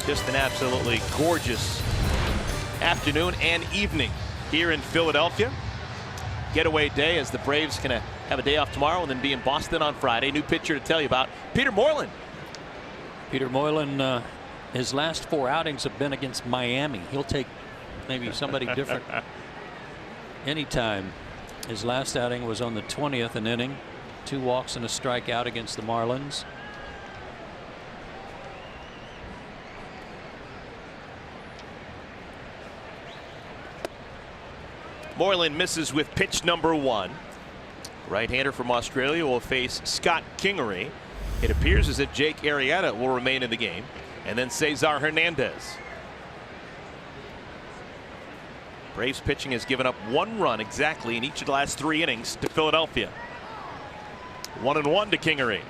Just an absolutely gorgeous afternoon and evening here in Philadelphia. Getaway day as the Braves can have a day off tomorrow and then be in Boston on Friday. New pitcher to tell you about, Peter Moylan. Peter Moylan, his last 4 outings have been against Miami. He'll take maybe somebody different anytime. His last outing was on the 20th inning. 2 walks and a strikeout against the Marlins. Moylan misses with pitch number 1. Right-hander from Australia will face Scott Kingery. It appears as if Jake Arrieta will remain in the game, and then Cesar Hernandez. Braves pitching has given up 1 run exactly in each of the last 3 innings to Philadelphia. 1-1 to Kingery.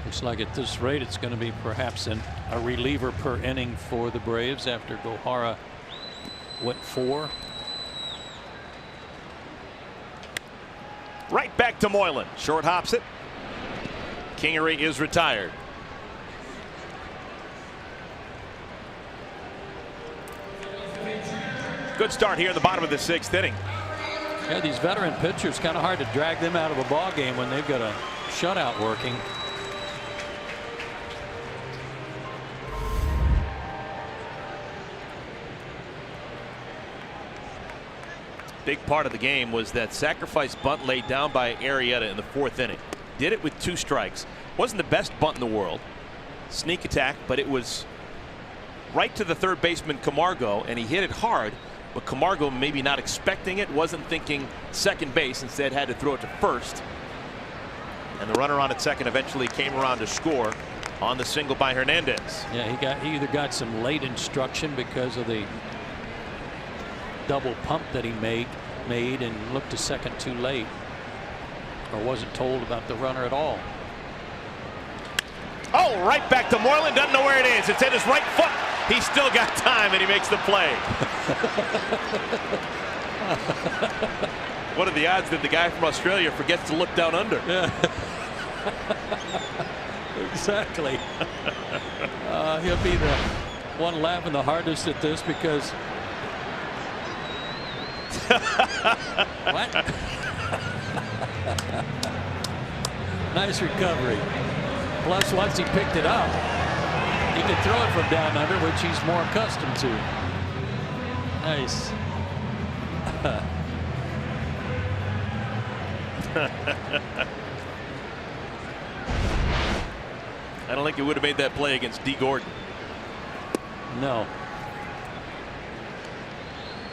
Looks like at this rate it's going to be perhaps a reliever per inning for the Braves after Gohara went 4. Right back to Moylan. Short hops it. Kingery is retired. Good start here in the bottom of the 6th inning. Yeah, these veteran pitchers, kind of hard to drag them out of a ball game when they've got a shutout working. Big part of the game was that sacrifice bunt laid down by Arrieta in the 4th inning. Did it with 2 strikes. Wasn't the best bunt in the world. Sneak attack, but it was right to the 3rd baseman Camargo, and he hit it hard. But Camargo, maybe not expecting it, wasn't thinking second base, instead had to throw it to 1st. And the runner on at 2nd eventually came around to score on the single by Hernandez. Yeah, he either got some late instruction because of the double pump that he made and looked to 2nd too late, or wasn't told about the runner at all. Oh, right back to Moylan. Doesn't know where it is. It's at his right foot. He's still got time, and he makes the play. What are the odds that the guy from Australia forgets to look down under? Yeah. Exactly. He'll be the one laughing the hardest at this because. What? Nice recovery. Plus, once he picked it up, he could throw it from down under, which he's more accustomed to. Nice. I don't think he would have made that play against D. Gordon. No.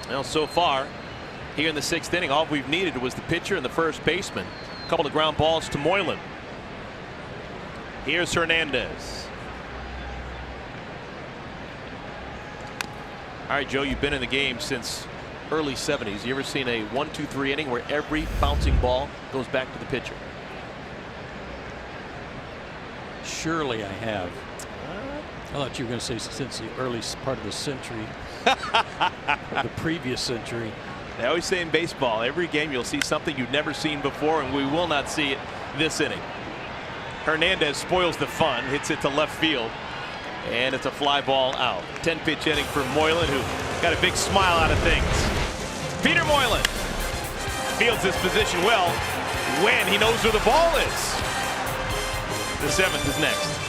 Well, so far, here in the 6th inning, all we've needed was the pitcher and the first baseman. A couple of ground balls to Moylan. Here's Hernandez. All right, Joe, you've been in the game since early 70s. You ever seen a 1-2-3 inning where every bouncing ball goes back to the pitcher? Surely I have. I thought you were going to say since the early part of the century. The previous century. They always say in baseball, every game you'll see something you've never seen before, and we will not see it this inning. Hernandez spoils the fun, hits it to left field, and it's a fly ball out. 10-pitch inning for Moylan, who got a big smile out of things. Peter Moylan fields his position well when he knows where the ball is. The 7th is next.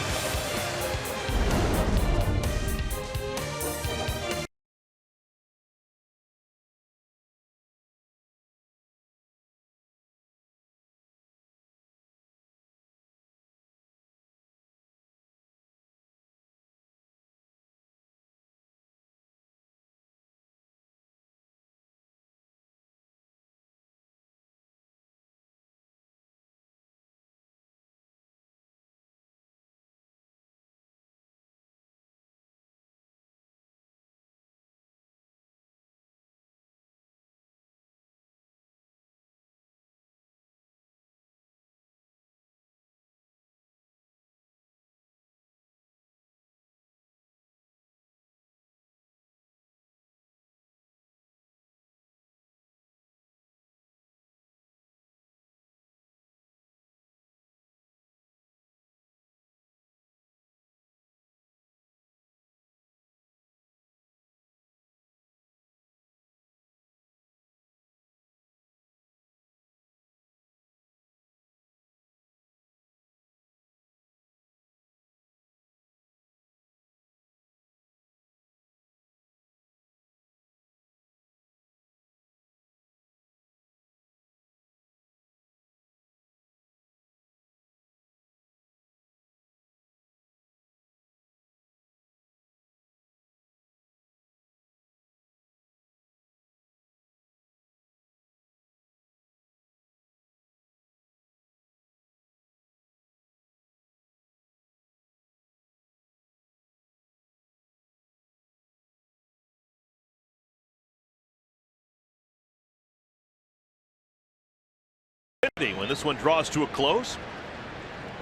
When this one draws to a close,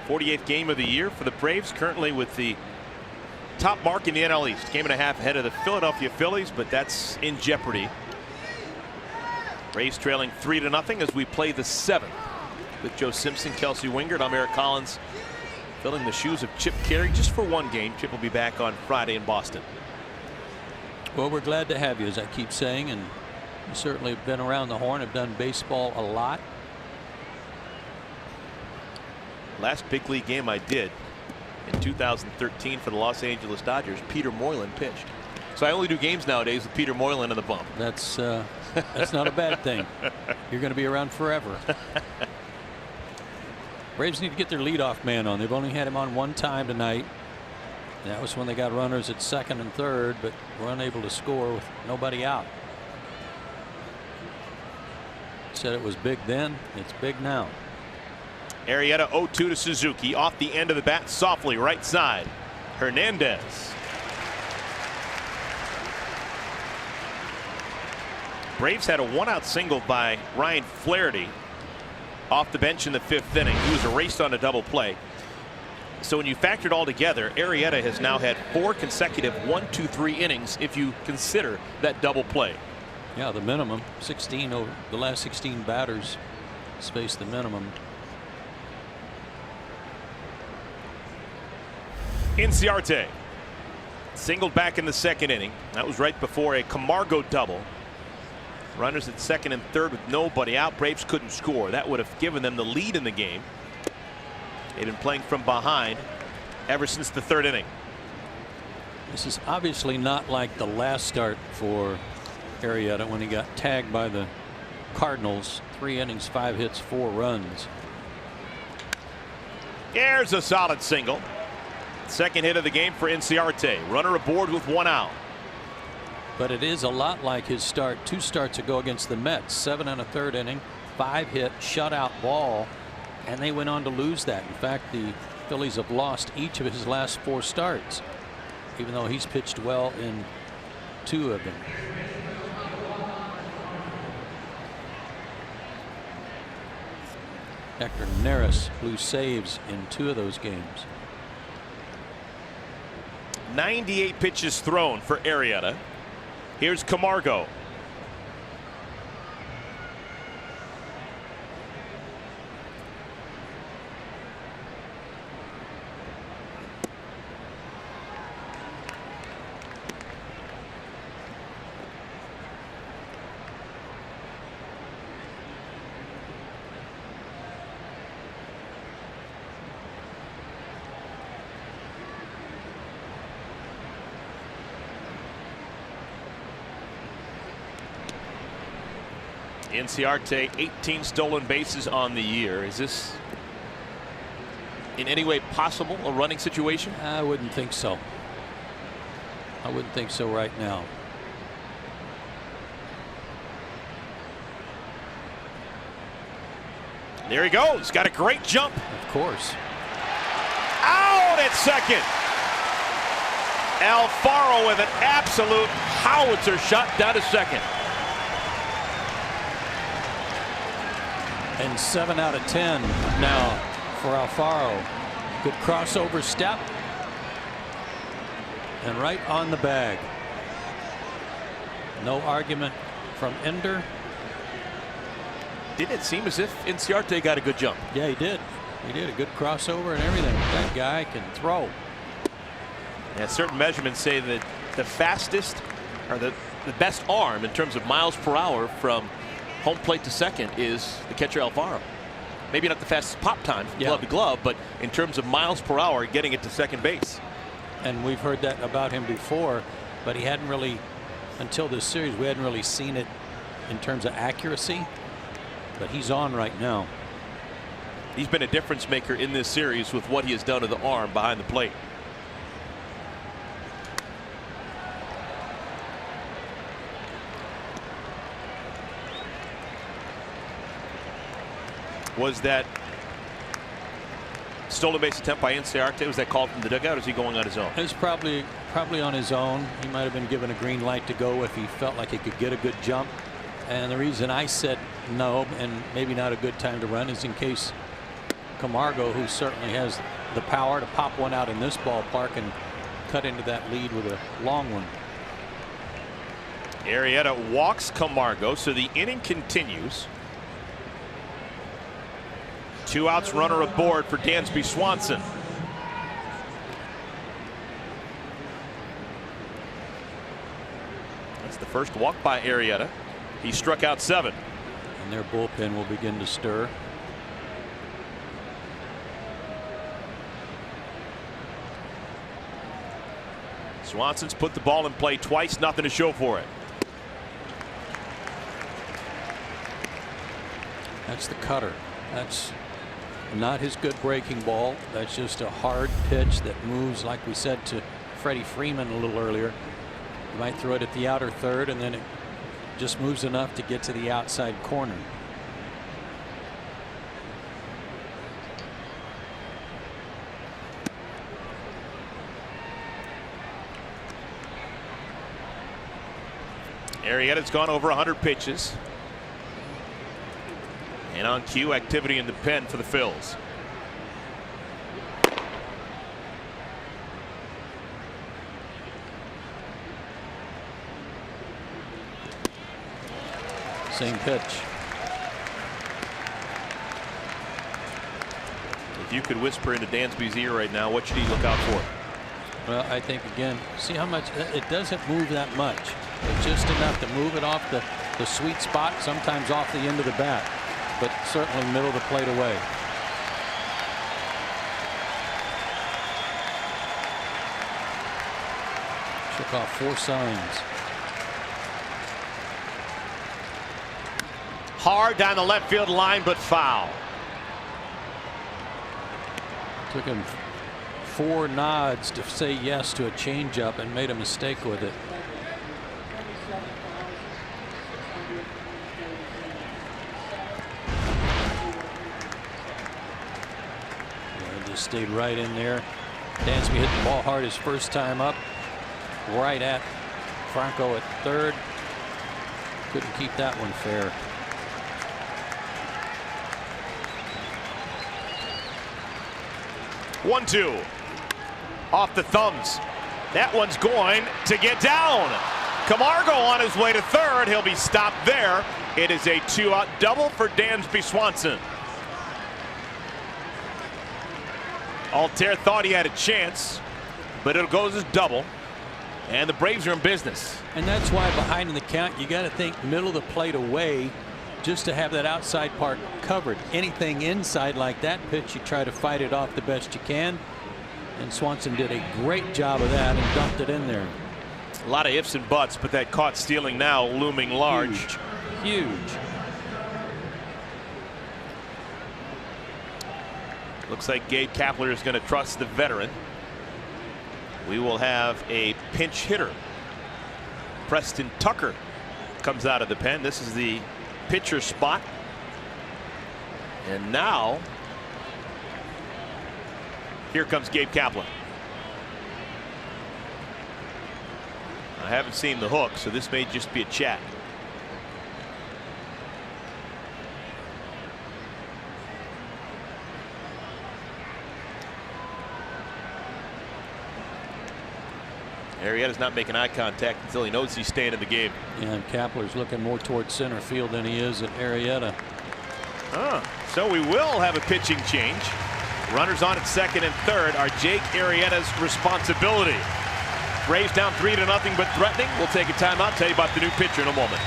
48th game of the year for the Braves, currently with the top mark in the NL East. Game and a half ahead of the Philadelphia Phillies, but that's in jeopardy. Braves trailing 3-0 as we play the 7th with Joe Simpson, Kelsey Wingert. I'm Eric Collins, filling the shoes of Chip Caray just for one game. Chip will be back on Friday in Boston. Well, we're glad to have you, as I keep saying, and you certainly have been around the horn, have done baseball a lot. Last big league game I did in 2013 for the Los Angeles Dodgers, Peter Moylan pitched. So I only do games nowadays with Peter Moylan in the bump. That's not a bad thing. You're going to be around forever. Braves need to get their leadoff man on. They've only had him on one time tonight. That was when they got runners at 2nd and 3rd, but were unable to score with nobody out. Said it was big then. It's big now. Arrieta 0-2 to Suzuki, off the end of the bat softly, right side. Hernandez. Braves had a 1-out single by Ryan Flaherty off the bench in the 5th inning. He was erased on a double play. So when you factor it all together, Arrieta has now had 4 consecutive 1-2-3 innings if you consider that double play. Yeah, the minimum 16 over the last 16 batters spaced the minimum. Inciarte singled back in the second inning. That was right before a Camargo double. Runners at second and third with nobody out. Braves couldn't score. That would have given them the lead in the game. They've been playing from behind ever since the third inning. This is obviously not like the last start for Arrieta when he got tagged by the Cardinals. 3 innings, 5 hits, 4 runs. There's a solid single. Second hit of the game for Inciarte. Runner aboard with 1 out. But it is a lot like his start 2 starts ago against the Mets. 7 1/3 inning, 5 hit shutout ball, and they went on to lose that. In fact, the Phillies have lost each of his last 4 starts, even though he's pitched well in 2 of them. Hector Neris blew saves in 2 of those games. 98 pitches thrown for Arrieta. Here's Camargo. Inciarte, 18 stolen bases on the year. Is this in any way possible a running situation? I wouldn't think so. I wouldn't think so right now. There he goes. Got a great jump. Of course. Out at second. Alfaro with an absolute howitzer shot down to second. And 7 out of 10 now for Alfaro. Good crossover step. And right on the bag. No argument from Ender. Didn't it seem as if Inciarte got a good jump? Yeah, he did. He did a good crossover and everything. That guy can throw. Yeah, certain measurements say that the fastest or the best arm in terms of miles per hour from home plate to second is the catcher Alfaro. Maybe not the fastest pop time from glove to glove, but in terms of miles per hour getting it to second base. And we've heard that about him before, but he hadn't really, until this series, we hadn't really seen it in terms of accuracy. But he's on right now. He's been a difference maker in this series with what he has done to the arm behind the plate. Was that stolen base attempt by Inciarte? Was that called from the dugout, or is he going on his own? It's probably on his own. He might have been given a green light to go if he felt like he could get a good jump. And the reason I said no, and maybe not a good time to run, is in case Camargo, who certainly has the power to pop one out in this ballpark and cut into that lead with a long one. Arrieta walks Camargo, so the inning continues. 2 outs, runner aboard for Dansby Swanson. That's the first walk by Arrieta. He struck out 7. And their bullpen will begin to stir. Swanson's put the ball in play twice, nothing to show for it. That's the cutter. That's not his good breaking ball. That's just a hard pitch that moves, like we said to Freddie Freeman a little earlier. You might throw it at the outer third, and then it just moves enough to get to the outside corner. Arrieta's gone over 100 pitches. And on cue, activity in the pen for the Phils. Same pitch. If you could whisper into Dansby's ear right now, what should he look out for? Well, I think again, see how much it doesn't move that much, but just enough to move it off the sweet spot, sometimes off the end of the bat, but certainly middle of the plate away. Shook off 4 signs. Hard down the left field line, but foul. Took him 4 nods to say yes to a changeup and made a mistake with it. Yeah, just stayed right in there. Dansby hit the ball hard his first time up, right at Franco at third. Couldn't keep that one fair. One-two. Off the thumbs. That one's going to get down. Camargo on his way to third. He'll be stopped there. It is a 2-out double for Dansby Swanson. Altair thought he had a chance, but it goes as double. And the Braves are in business. And that's why behind in the count, you got to think middle of the plate away just to have that outside part covered. Anything inside like that pitch, you try to fight it off the best you can. And Swanson did a great job of that and dumped it in there. A lot of ifs and buts, but that caught stealing now looming large. Huge. Huge. Looks like Gabe Kapler is going to trust the veteran. We will have a pinch hitter. Preston Tucker comes out of the pen. This is the pitcher spot. And now here comes Gabe Kapler. I haven't seen the hook, so this may just be a chat. Arrieta's not making eye contact until he knows he's staying in the game. Yeah, and Kapler's looking more towards center field than he is at Arrieta. So we will have a pitching change. Runners on at second and third are Jake Arrieta's responsibility. Braves down 3-0, but threatening. We'll take a timeout, tell you about the new pitcher in a moment.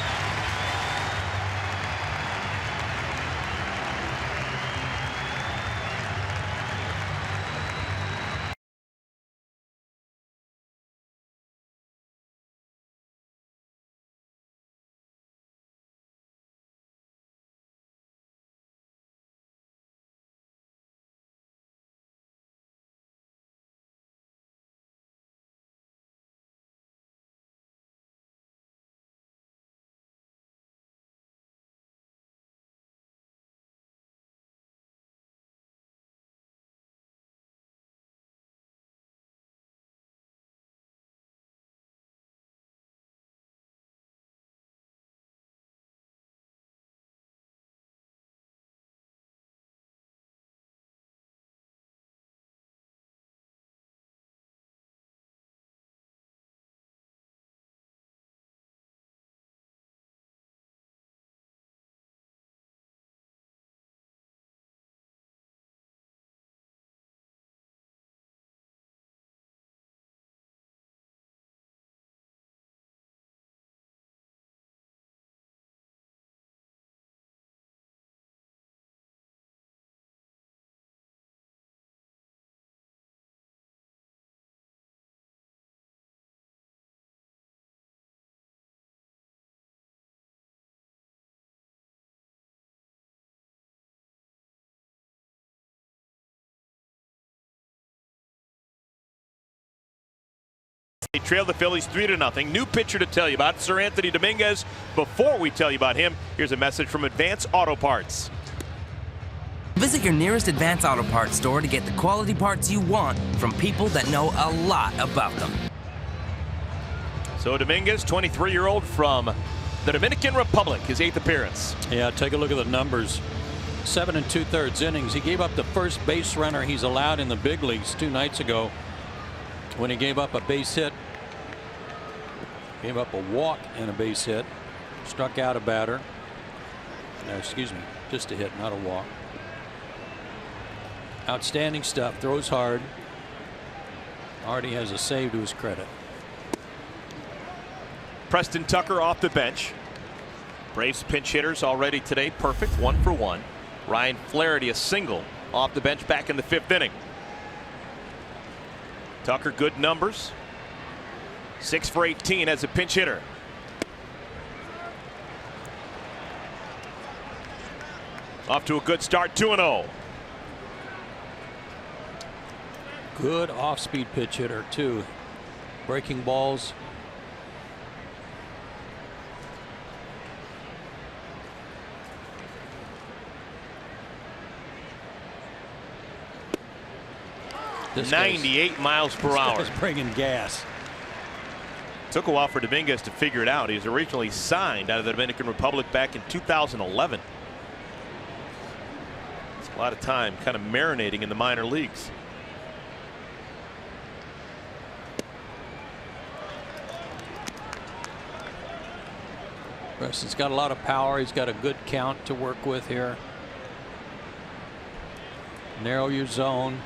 They trail the Phillies 3-0. New pitcher to tell you about, Sir Anthony Dominguez. Before we tell you about him, here's a message from Advance Auto Parts. Visit your nearest Advance Auto Parts store to get the quality parts you want from people that know a lot about them. So Dominguez, 23-year-old from the Dominican Republic, his 8th appearance. Yeah, take a look at the numbers. 7 2/3 innings. He gave up the first base runner he's allowed in the big leagues 2 nights ago when he gave up a base hit. Gave up a walk and a base hit. Struck out a batter. No, excuse me, just a hit, not a walk. Outstanding stuff. Throws hard. Already has a save to his credit. Preston Tucker off the bench. Braves pinch hitters already today, perfect, 1 for 1. Ryan Flaherty a single off the bench back in the 5th inning. Tucker good numbers. 6 for 18 as a pinch hitter. Off to a good start, 2-0. Good off-speed pitch hitter too. Breaking balls. This 98 miles per hour. This guy's bringing gas. Took a while for Dominguez to figure it out. He was originally signed out of the Dominican Republic back in 2011. It's a lot of time kind of marinating in the minor leagues. Preston's got a lot of power. He's got a good count to work with here. Narrow your zone.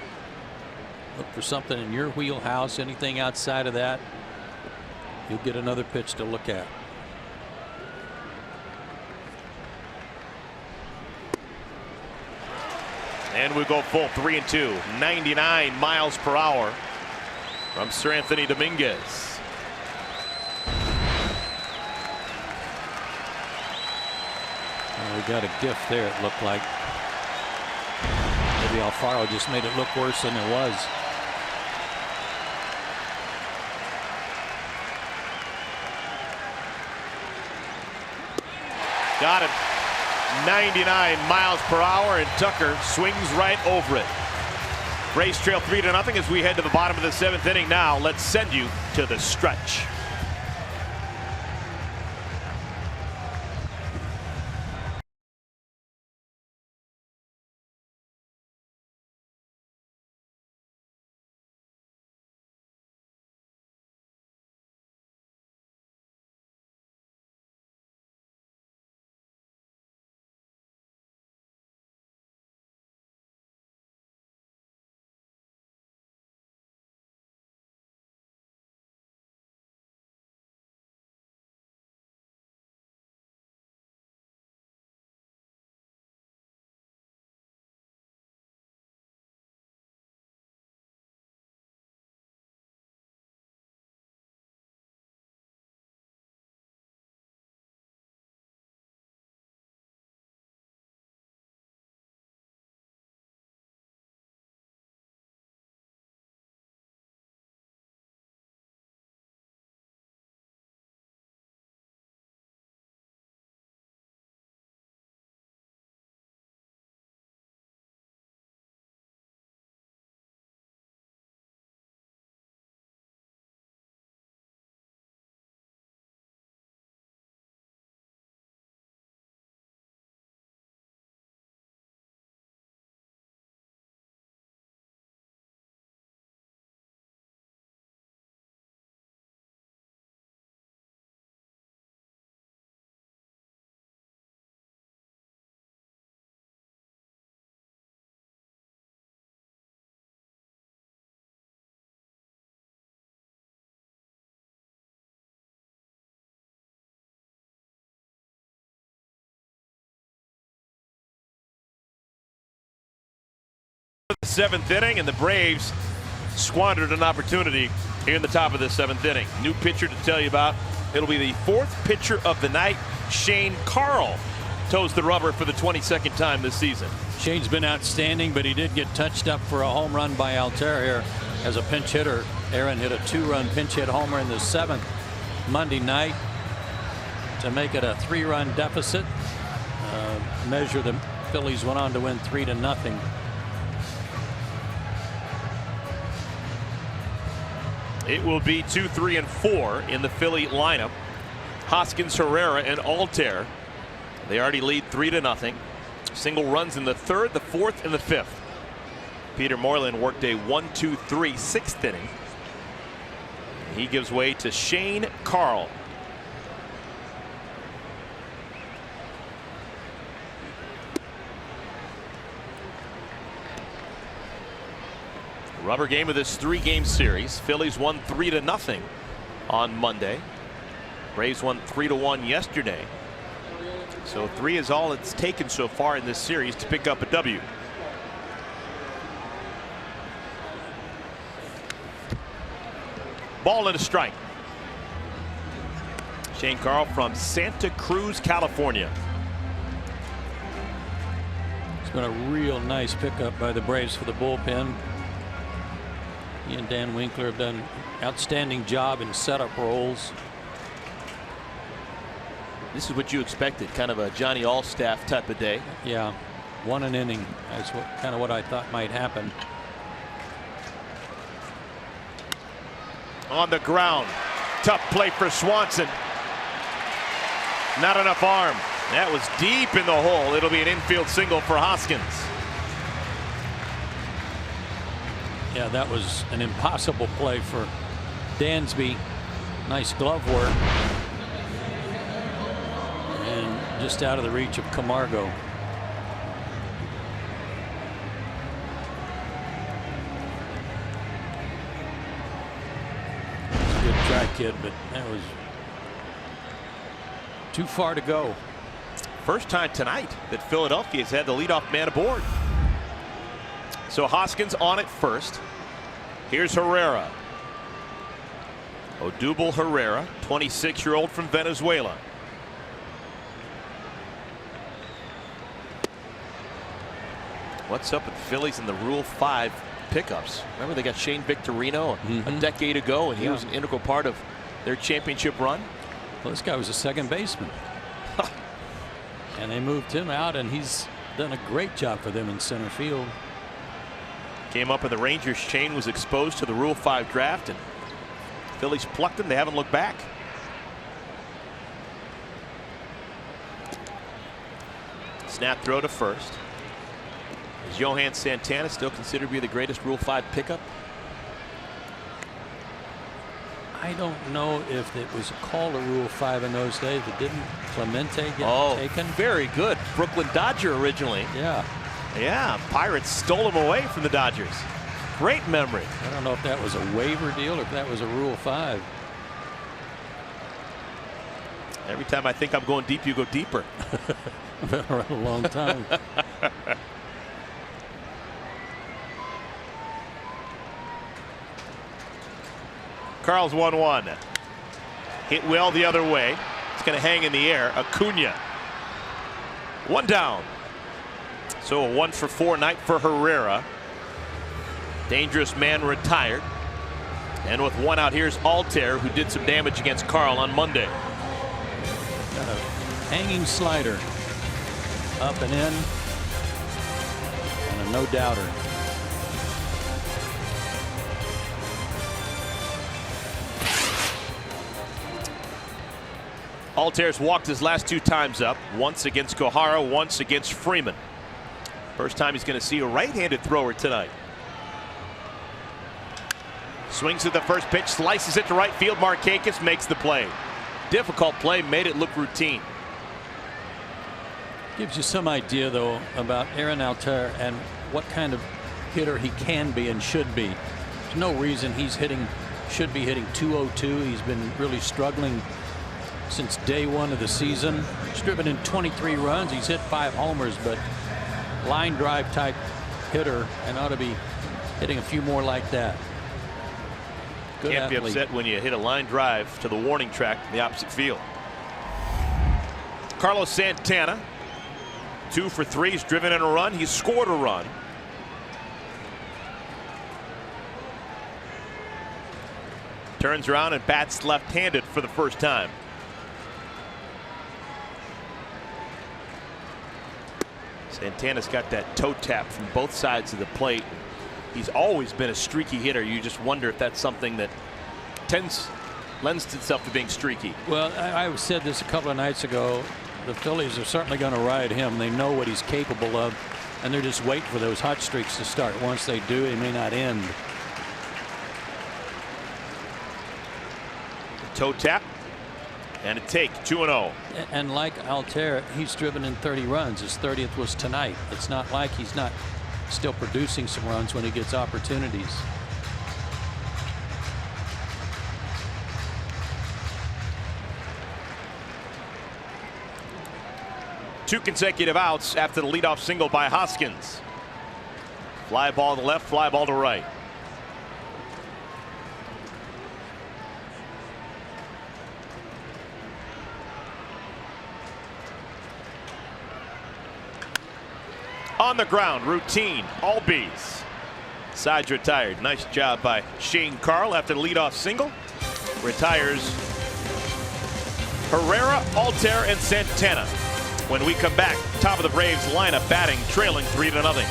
Look for something in your wheelhouse. Anything outside of that, you'll get another pitch to look at. And we go full 3-2. 99 miles per hour from Sir Anthony Dominguez. We got a gift there, it looked like. Maybe Alfaro just made it look worse than it was. Got him. 99 miles per hour, and Tucker swings right over it. Braves trail 3-0 as we head to the bottom of the 7th inning now. Let's send you to the stretch. The 7th inning, and the Braves squandered an opportunity here in the top of the 7th inning. New pitcher to tell you about. It'll be the 4th pitcher of the night. Shane Carl toes the rubber for the 22nd time this season. Shane's been outstanding, but he did get touched up for a home run by Altair here as a pinch hitter. Aaron hit a 2-run pinch hit homer in the 7th Monday night to make it a 3-run deficit. Measure the Phillies went on to win 3-0. It will be 2, 3, and 4 in the Philly lineup. Hoskins, Herrera, and Altair. They already lead 3-0. Single runs in the 3rd, the 4th, and the 5th. Peter Moylan worked a 1-2-3 6th inning. He gives way to Shane Carl. Rubber game of this 3-game series. Phillies won 3-0 on Monday. Braves won 3-1 yesterday. So 3 is all it's taken so far in this series to pick up a W. Ball and a strike. Shane Carl from Santa Cruz, California. It's been a real nice pickup by the Braves for the bullpen. He and Dan Winkler have done an outstanding job in setup roles. This is what you expected, kind of a Johnny Allstaff type of day. Yeah, 1 an inning. That's kind of what I thought might happen. On the ground. Tough play for Swanson. Not enough arm. That was deep in the hole. It'll be an infield single for Hoskins. Yeah, that was an impossible play for Dansby. Nice glove work. And just out of the reach of Camargo. It's a good try, kid, but that was too far to go. First time tonight that Philadelphia has had the leadoff man aboard. So Hoskins on it first. Here's Herrera. Odubel Herrera, 26-year-old from Venezuela. What's up with the Phillies in the Rule 5 pickups? Remember, they got Shane Victorino a decade ago, and he was an integral part of their championship run. Well, this guy was a second baseman. And they moved him out, and he's done a great job for them in center field. Came up in the Rangers. Shane was exposed to the Rule 5 draft, and Phillies plucked him. They haven't looked back. Snap throw to first. Is Johan Santana still considered to be the greatest Rule 5 pickup? I don't know if it was called a Rule 5 in those days, but didn't Clemente get taken? Very good. Brooklyn Dodger originally. Yeah. Yeah, Pirates stole him away from the Dodgers. Great memory. I don't know if that was a waiver deal or if that was a Rule 5. Every time I think I'm going deep, you go deeper. Been around a long time. Carl's 1-1. Hit well the other way. It's going to hang in the air. Acuna. 1 down. So a 1-for-4 night for Herrera. Dangerous man retired. And with 1 out, here's Altair, who did some damage against Carl on Monday. Got a hanging slider. Up and in. And a no-doubter. Altair's walked his last 2 times up. Once against Kohara, once against Freeman. First time he's going to see a right-handed thrower tonight. Swings at the first pitch, slices it to right field. Markakis makes the play. Difficult play, made it look routine. Gives you some idea, though, about Aaron Altair and what kind of hitter he can be and should be. There's no reason should be hitting 202. He's been really struggling since day 1 of the season. He's driven in 23 runs. He's hit 5 homers, but line drive type hitter and ought to be hitting a few more like that. Good Can't athlete. be upset when you hit a line drive to the warning track in the opposite field. Carlos Santana, 2 for 3. He's driven in a run. He's scored a run. Turns around and bats left-handed for the first time. Santana's got that toe tap from both sides of the plate. He's always been a streaky hitter. You just wonder if that's something that lends itself to being streaky. Well, I said this a couple of nights ago. The Phillies are certainly going to ride him. They know what he's capable of, and they're just waiting for those hot streaks to start. Once they do, they may not end. Toe tap and a take. 2-0. And like Altair, he's driven in 30 runs. His 30th was tonight. It's not like he's not still producing some runs when he gets opportunities. Two consecutive outs after the leadoff single by Hoskins. Fly ball to left, fly ball to right. On the ground, routine, Albies. Sides retired. Nice job by Shane Carl after the leadoff single. Retires Herrera, Altair, and Santana. When we come back, top of the Braves lineup batting, trailing 3-0.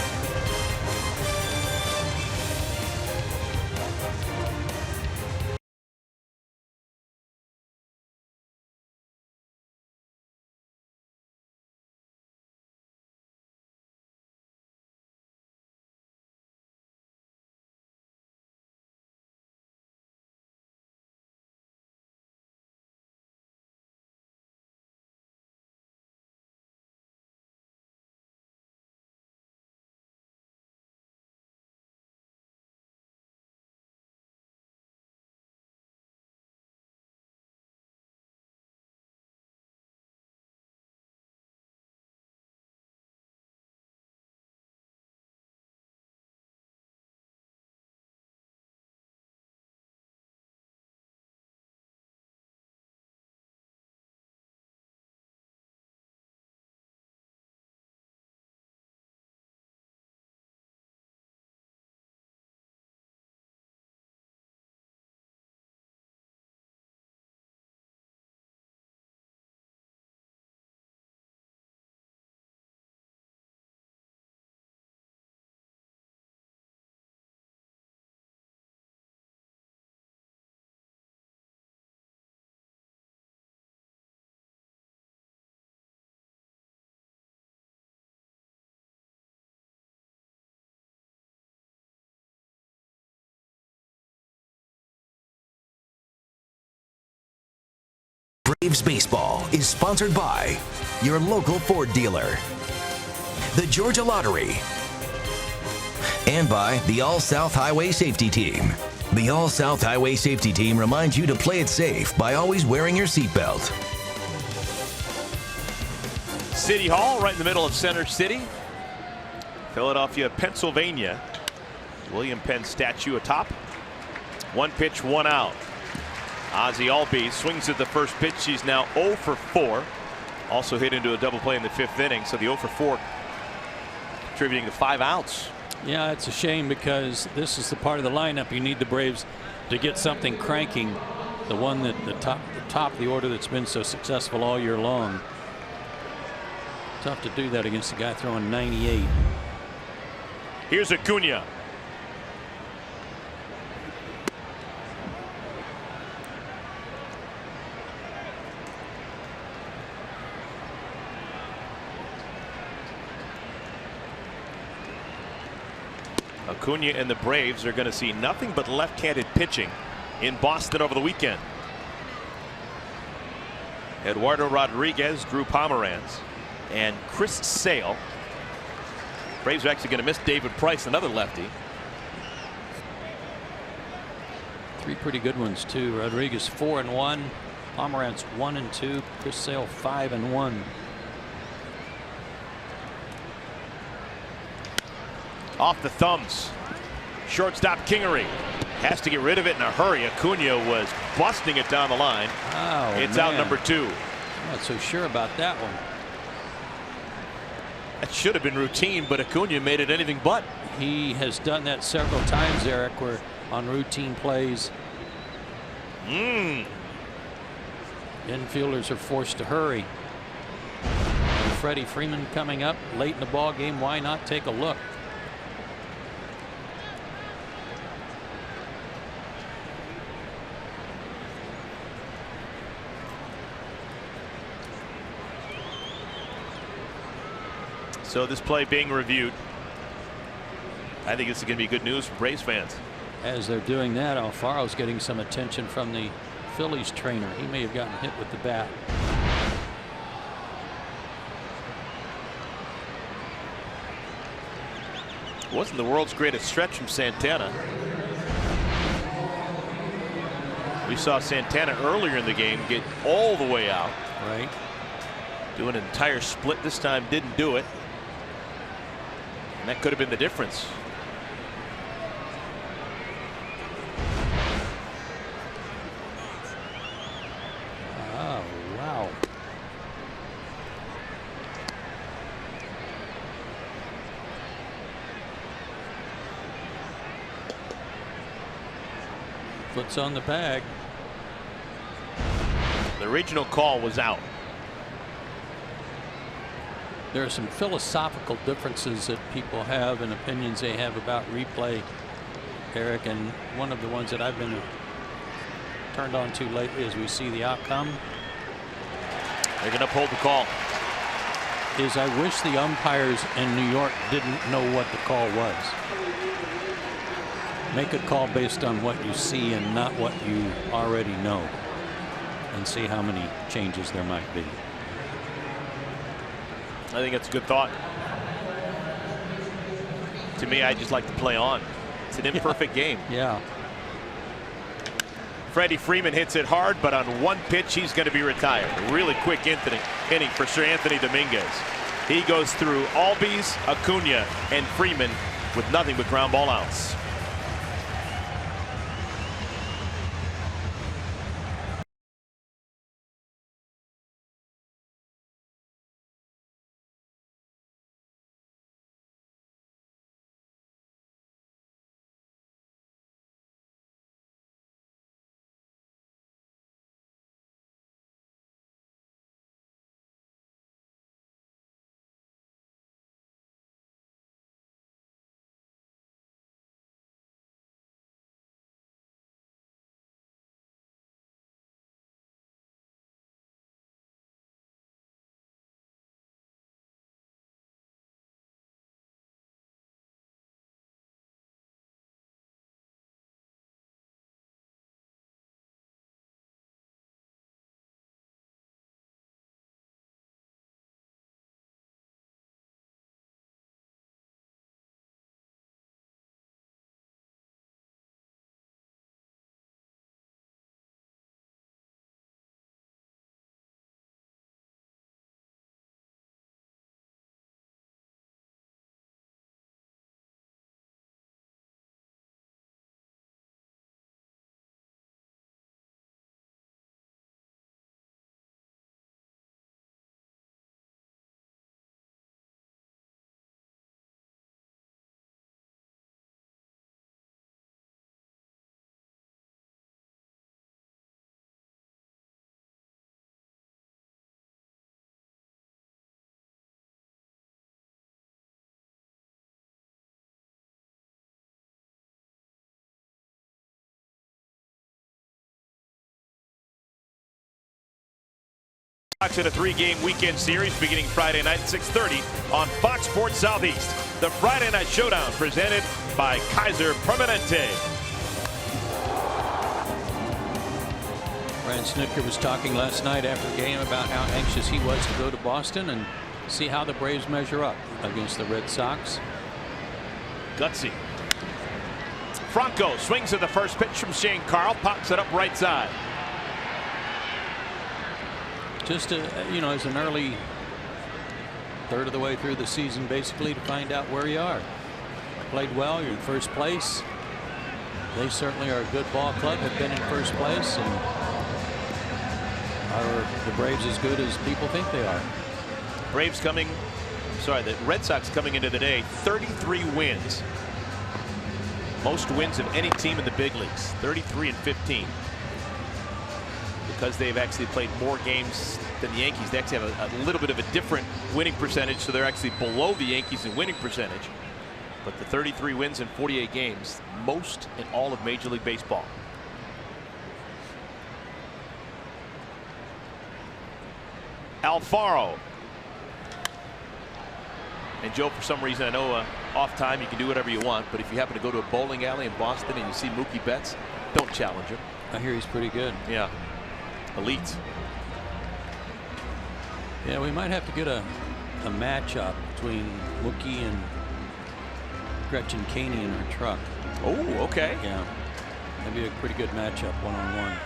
Braves Baseball is sponsored by your local Ford dealer, the Georgia Lottery, and by the All-South Highway Safety Team. The All-South Highway Safety Team reminds you to play it safe by always wearing your seatbelt. City Hall, right in the middle of Center City, Philadelphia, Pennsylvania. William Penn statue atop. 1 pitch, 1 out. Ozzie Albies swings at the first pitch. He's now 0 for 4. Also hit into a double play in the 5th inning. So the 0 for 4 contributing to 5 outs. Yeah, it's a shame because this is the part of the lineup you need the Braves to get something cranking. The one that the top of the order that's been so successful all year long. Tough to do that against a guy throwing 98. Here's Acuna. Acuna and the Braves are going to see nothing but left-handed pitching in Boston over the weekend. Eduardo Rodriguez, Drew Pomeranz, and Chris Sale. Braves are actually going to miss David Price, another lefty. 3 pretty good ones too. Rodriguez 4-1, Pomeranz 1-2, Chris Sale 5-1. Off the thumbs. Shortstop Kingery has to get rid of it in a hurry. Acuna was busting it down the line. Oh, it's man. out number 2. I'm not so sure about that one. That should have been routine, but Acuna made it anything but. He has done that several times, Eric, where on routine plays infielders are forced to hurry. And Freddie Freeman coming up late in the ball game. Why not take a look? So this play being reviewed. I think this is going to be good news for Braves fans. As they're doing that, Alfaro's getting some attention from the Phillies trainer. He may have gotten hit with the bat. Wasn't the world's greatest stretch from Santana. We saw Santana earlier in the game get all the way out. Right. Do an entire split this time, didn't do it. And that could have been the difference. Oh, wow. Foot's on the bag. The original call was out. There are some philosophical differences that people have and opinions they have about replay, Eric, and one of the ones that I've been turned on to lately as we see the outcome. They're going to uphold the call. Is I wish the umpires in New York didn't know what the call was. Make a call based on what you see and not what you already know, and see how many changes there might be. I think that's a good thought. To me, I just like to play on. It's an imperfect game. Yeah. Freddie Freeman hits it hard, but on one pitch, he's going to be retired. A really quick inning for Sir Anthony Dominguez. He goes through Albies, Acuna, and Freeman with nothing but ground ball outs. In a 3-game weekend series beginning Friday night at 6:30 on Fox Sports Southeast. The Friday Night Showdown presented by Kaiser Permanente. Brian Snitker was talking last night after the game about how anxious he was to go to Boston and see how the Braves measure up against the Red Sox. Gutsy. Franco swings at the first pitch from Shane Carl, pops it up right side. Just as an early third of the way through the season, basically, to find out where you are. Played well, you're in first place. They certainly are a good ball club, have been in first place, and are the Braves as good as people think they are? The Red Sox coming into the day, 33 wins. Most wins of any team in the big leagues, 33-15. Because they've actually played more games than the Yankees, they actually have a little bit of a different winning percentage, so they're actually below the Yankees in winning percentage. But the 33 wins in 48 games, most in all of Major League Baseball. Alfaro. And Joe, for some reason, I know off time you can do whatever you want, but if you happen to go to a bowling alley in Boston and you see Mookie Betts, don't challenge him. I hear he's pretty good. Yeah. Elite. Yeah, we might have to get a matchup between Mookie and Gretchen Caney in her truck. Oh, okay. Yeah. That'd be a pretty good matchup, one-on-one.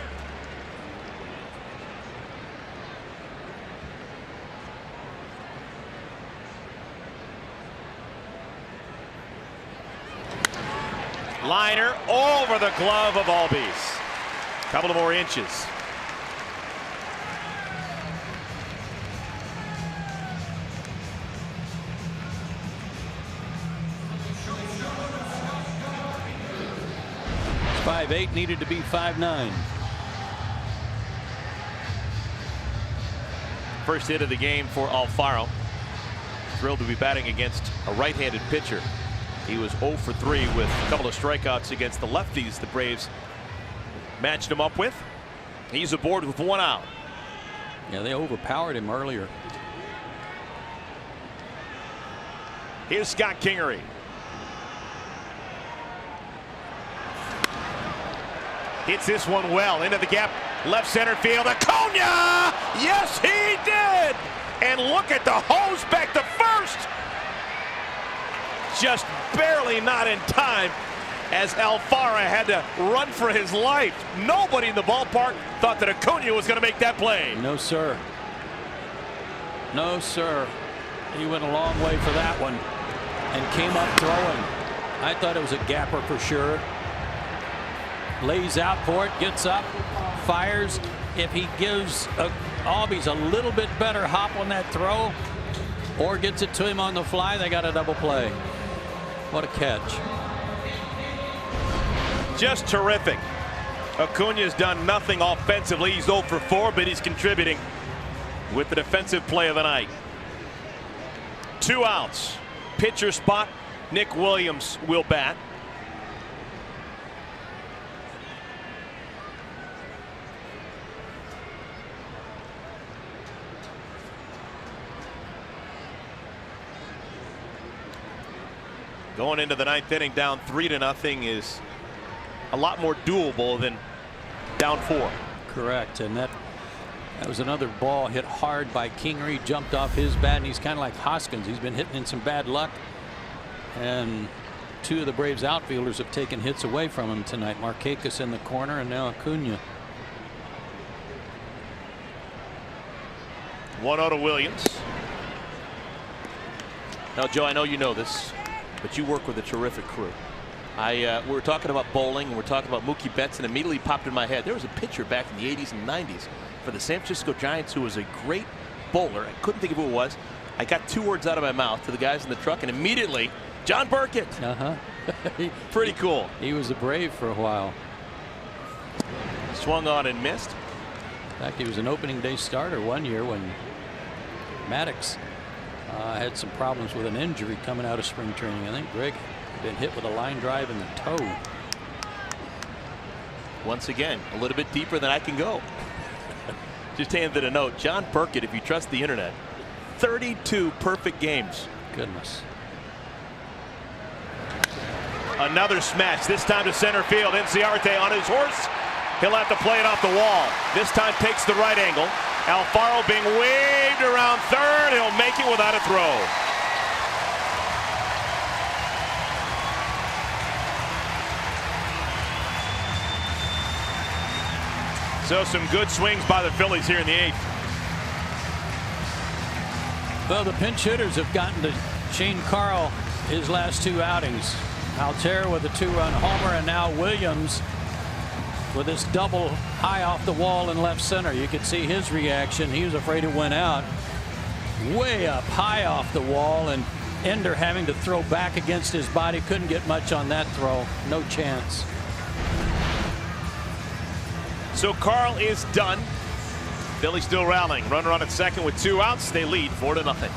Liner over the glove of Albies. Couple of more inches. It's 5'8", needed to be 5'9". First hit of the game for Alfaro. Thrilled to be batting against a right-handed pitcher. He was 0 for 3 with a couple of strikeouts against the lefties the Braves matched him up with. He's aboard with 1 out. Yeah, they overpowered him earlier. Here's Scott Kingery. Hits this one well into the gap, left center field. Acuna! Yes, he did! And look at the hose back to first. Just barely not in time as Alfaro had to run for his life. Nobody in the ballpark thought that Acuna was going to make that play. No, sir. No, sir. He went a long way for that one and came up throwing. I thought it was a gapper for sure. Lays out for it, gets up, fires. If he gives Albies a little bit better hop on that throw or gets it to him on the fly, they got a double play. What a catch. Just terrific. Acuna's done nothing offensively. He's 0 for 4, but he's contributing with the defensive play of the night. 2 outs. Pitcher spot. Nick Williams will bat. Going into the 9th inning down 3-0 is a lot more doable than down 4. Correct, and that was another ball hit hard by Kingery, jumped off his bat, and he's kind of like Hoskins. He's been hitting in some bad luck, and 2 of the Braves outfielders have taken hits away from him tonight. Markakis in the corner, and now Acuna. 1-0 to Williams. Now, Joe, I know you know this, but you work with a terrific crew. We were talking about bowling, and we're talking about Mookie Betts, and immediately popped in my head. There was a pitcher back in the 80s and 90s for the San Francisco Giants who was a great bowler. I couldn't think of who it was. I got 2 words out of my mouth to the guys in the truck, and immediately, John Burkett. Pretty cool. He was a Brave for a while. Swung on and missed. In fact, he was an opening day starter one year when Maddox had some problems with an injury coming out of spring training. I think Greg had been hit with a line drive in the toe. Once again, a little bit deeper than I can go. Just handed a note. John Burkett, if you trust the internet, 32 perfect games. Goodness. Another smash, this time to center field. Inciarte on his horse. He'll have to play it off the wall. This time takes the right angle. Alfaro being waved around third. He'll make it without a throw. So some good swings by the Phillies here in the 8th. Well, the pinch hitters have gotten to Shane Carl his last 2 outings. Altair with a 2-run homer, and now Williams with this double high off the wall in left center. You could see his reaction. He was afraid it went out. Way up high off the wall, and Ender having to throw back against his body. Couldn't get much on that throw. No chance. So Carl is done. Phillies still rallying. Runner on at second with 2 outs. They lead 4-0.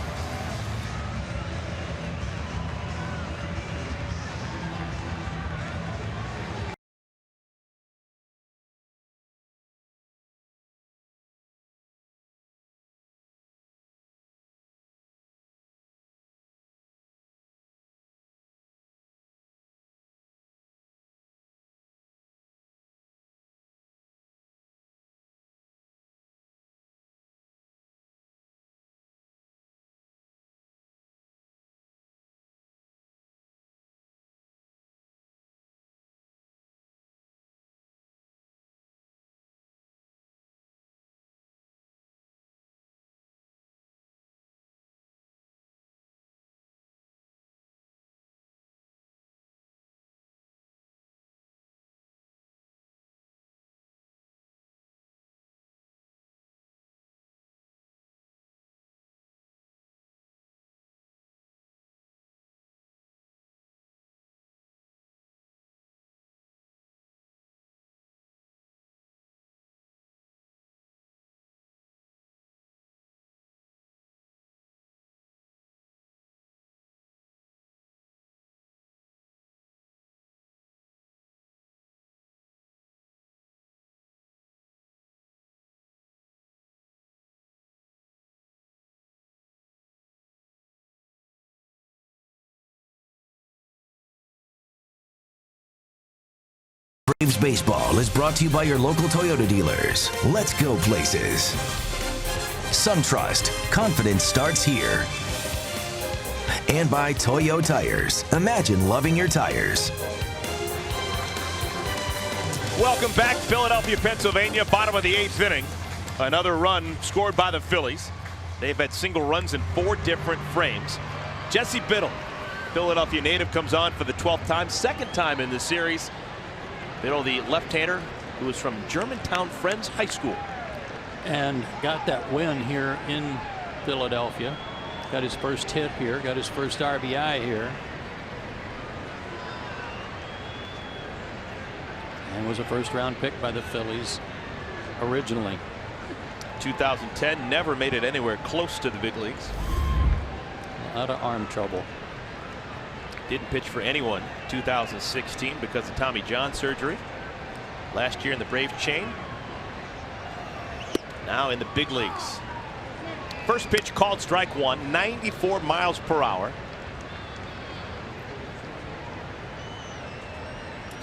Braves baseball is brought to you by your local Toyota dealers. Let's go places. SunTrust. Confidence starts here. And by Toyo Tires. Imagine loving your tires. Welcome back, Philadelphia, Pennsylvania. Bottom of the 8th inning. Another run scored by the Phillies. They've had single runs in 4 different frames. Jesse Biddle, Philadelphia native, comes on for the 12th time, second time in the series. Biddle, the left-hander who was from Germantown Friends High School. And got that win here in Philadelphia. Got his first hit here, got his first RBI here. And was a first-round pick by the Phillies originally. 2010, never made it anywhere close to the big leagues. A lot of arm trouble. Didn't pitch for anyone 2016 because of Tommy John surgery. Last year in the Brave chain. Now in the big leagues. First pitch called strike 1, 94 miles per hour.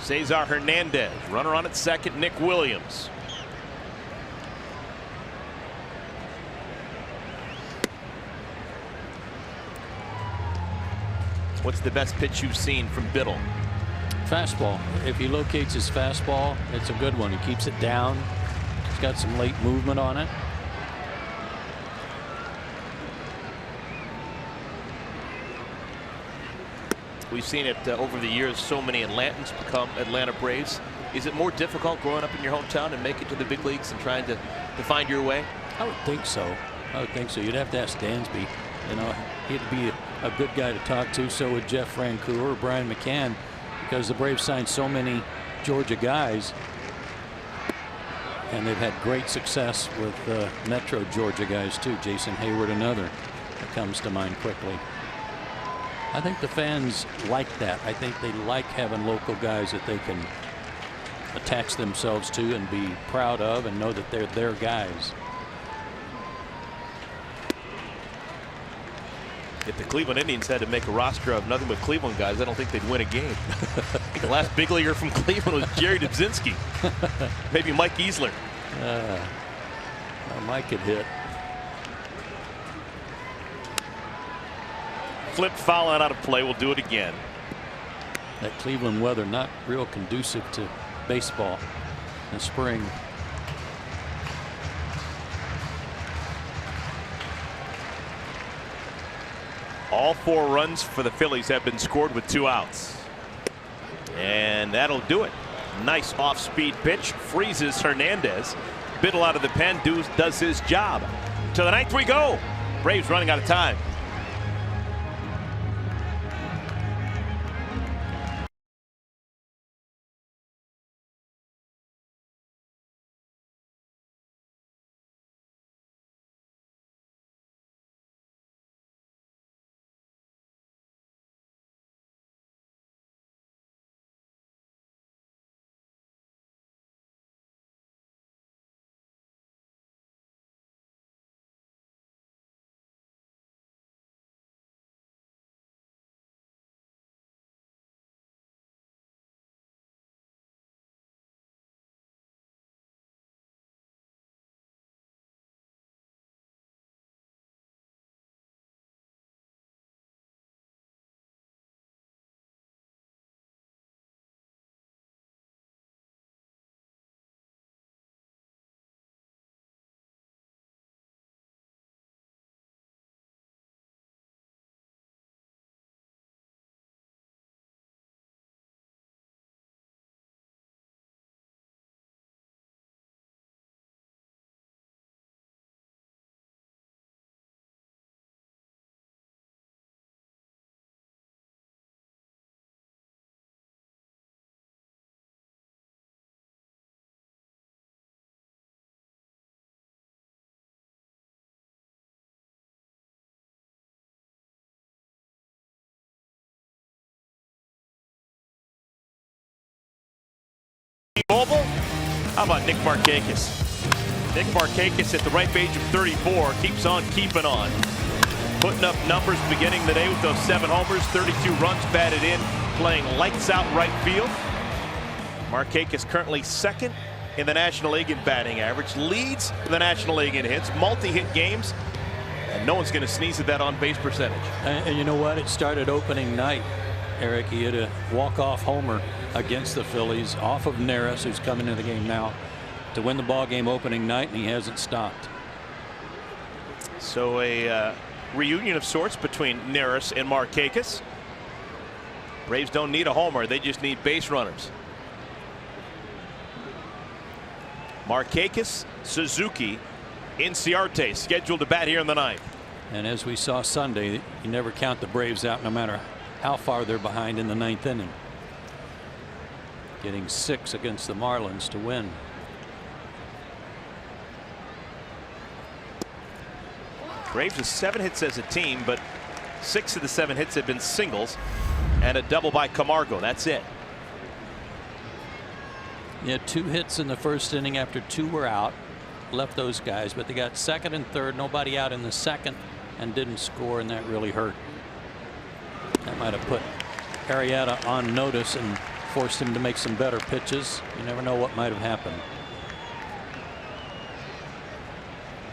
Cesar Hernandez, runner on at second, Nick Williams. What's the best pitch you've seen from Biddle? Fastball. If he locates his fastball, it's a good one. He keeps it down. He's got some late movement on it. We've seen it over the years. So many Atlantans become Atlanta Braves. Is it more difficult growing up in your hometown and make it to the big leagues and trying to find your way? I would think so. I would think so. You'd have to ask Dansby. You know, he'd be a good guy to talk to. So would Jeff Francoeur or Brian McCann, because the Braves signed so many Georgia guys, and they've had great success with Metro Georgia guys too. Jason Hayward, another that comes to mind quickly. I think the fans like that. I think they like having local guys that they can attach themselves to and be proud of and know that they're their guys. If the Cleveland Indians had to make a roster of nothing but Cleveland guys, I don't think they'd win a game. I think the last big leaguer from Cleveland was Jerry Dubzinski. Maybe Mike Easler. Well, Mike could hit. Flip foul out of play. We'll do it again. That Cleveland weather not real conducive to baseball in spring. All 4 runs for the Phillies have been scored with 2 outs. And that'll do it. Nice off-speed pitch. Freezes Hernandez. Biddle out of the pen does his job. To the 9th we go. Braves running out of time. Mobile. How about Nick Markakis? Nick Markakis at the ripe age of 34 keeps on keeping on. Putting up numbers beginning the day with those 7 homers, 32 runs batted in, playing lights out right field. Markakis currently second in the National League in batting average, leads the National League in hits, multi-hit games, and no one's going to sneeze at that on-base percentage. And you know what? It started opening night, Eric. He had a walk-off homer against the Phillies off of Neris, who's coming into the game now, to win the ball game opening night, and he hasn't stopped. So a reunion of sorts between Neris and Markakis. Braves don't need a homer, they just need base runners. Markakis, Suzuki, Inciarte scheduled to bat here in the ninth. And as we saw Sunday, you never count the Braves out no matter how far they're behind in the ninth inning. Getting 6 against the Marlins to win. Braves with 7 hits as a team, but 6 of the 7 hits have been singles and a double by Camargo. That's it. He had 2 hits in the first inning after 2 were out. Left those guys, but they got second and third, nobody out in the second, and didn't score, and that really hurt. That might have put Arrieta on notice and forced him to make some better pitches. You never know what might have happened.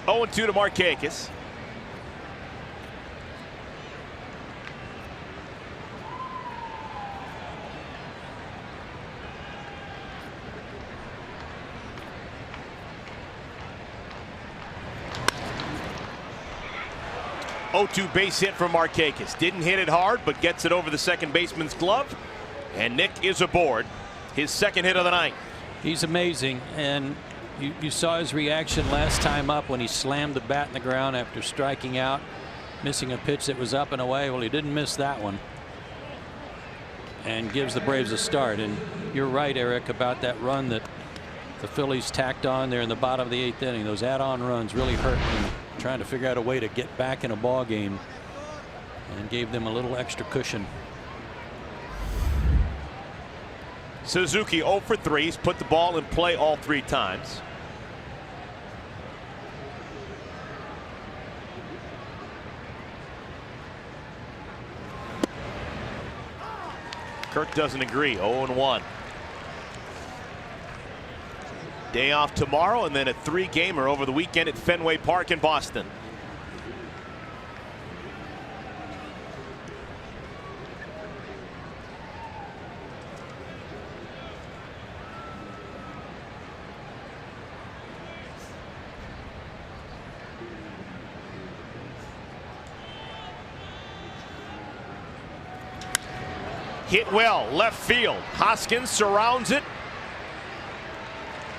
0-2 to Markakis. Base hit from Markakis. Didn't hit it hard, but gets it over the second baseman's glove. And Nick is aboard. His second hit of the night. He's amazing, and you saw his reaction last time up when he slammed the bat in the ground after striking out, missing a pitch that was up and away. Well, he didn't miss that one, and gives the Braves a start. And you're right, Eric, about that run that the Phillies tacked on there in the bottom of the 8th inning. Those add-on runs really hurt him, trying to figure out a way to get back in a ball game, and gave them a little extra cushion. Suzuki 0 for 3. He's put the ball in play all 3 times. Kirk doesn't agree. 0-1. Day off tomorrow, and then a 3-gamer over the weekend at Fenway Park in Boston. Hit well, left field. Hoskins surrounds it.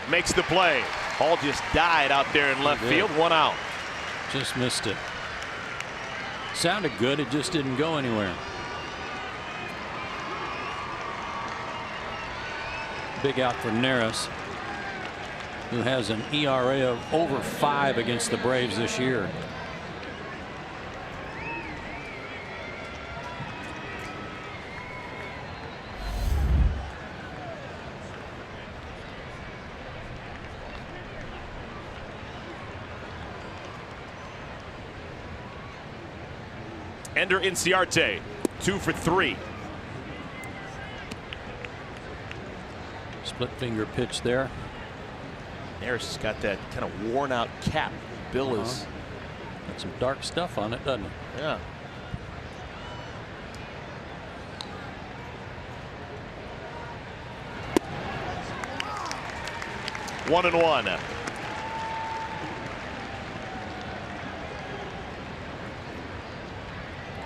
Makes the play. Ball just died out there in left field. 1 out. Just missed it. Sounded good, it just didn't go anywhere. Big out for Neris, who has an ERA of over 5 against the Braves this year. Ender Inciarte 2 for 3. Split finger pitch there. Neris has got that kind of worn out cap. Bill is got some dark stuff on it, doesn't it? Yeah. One and one.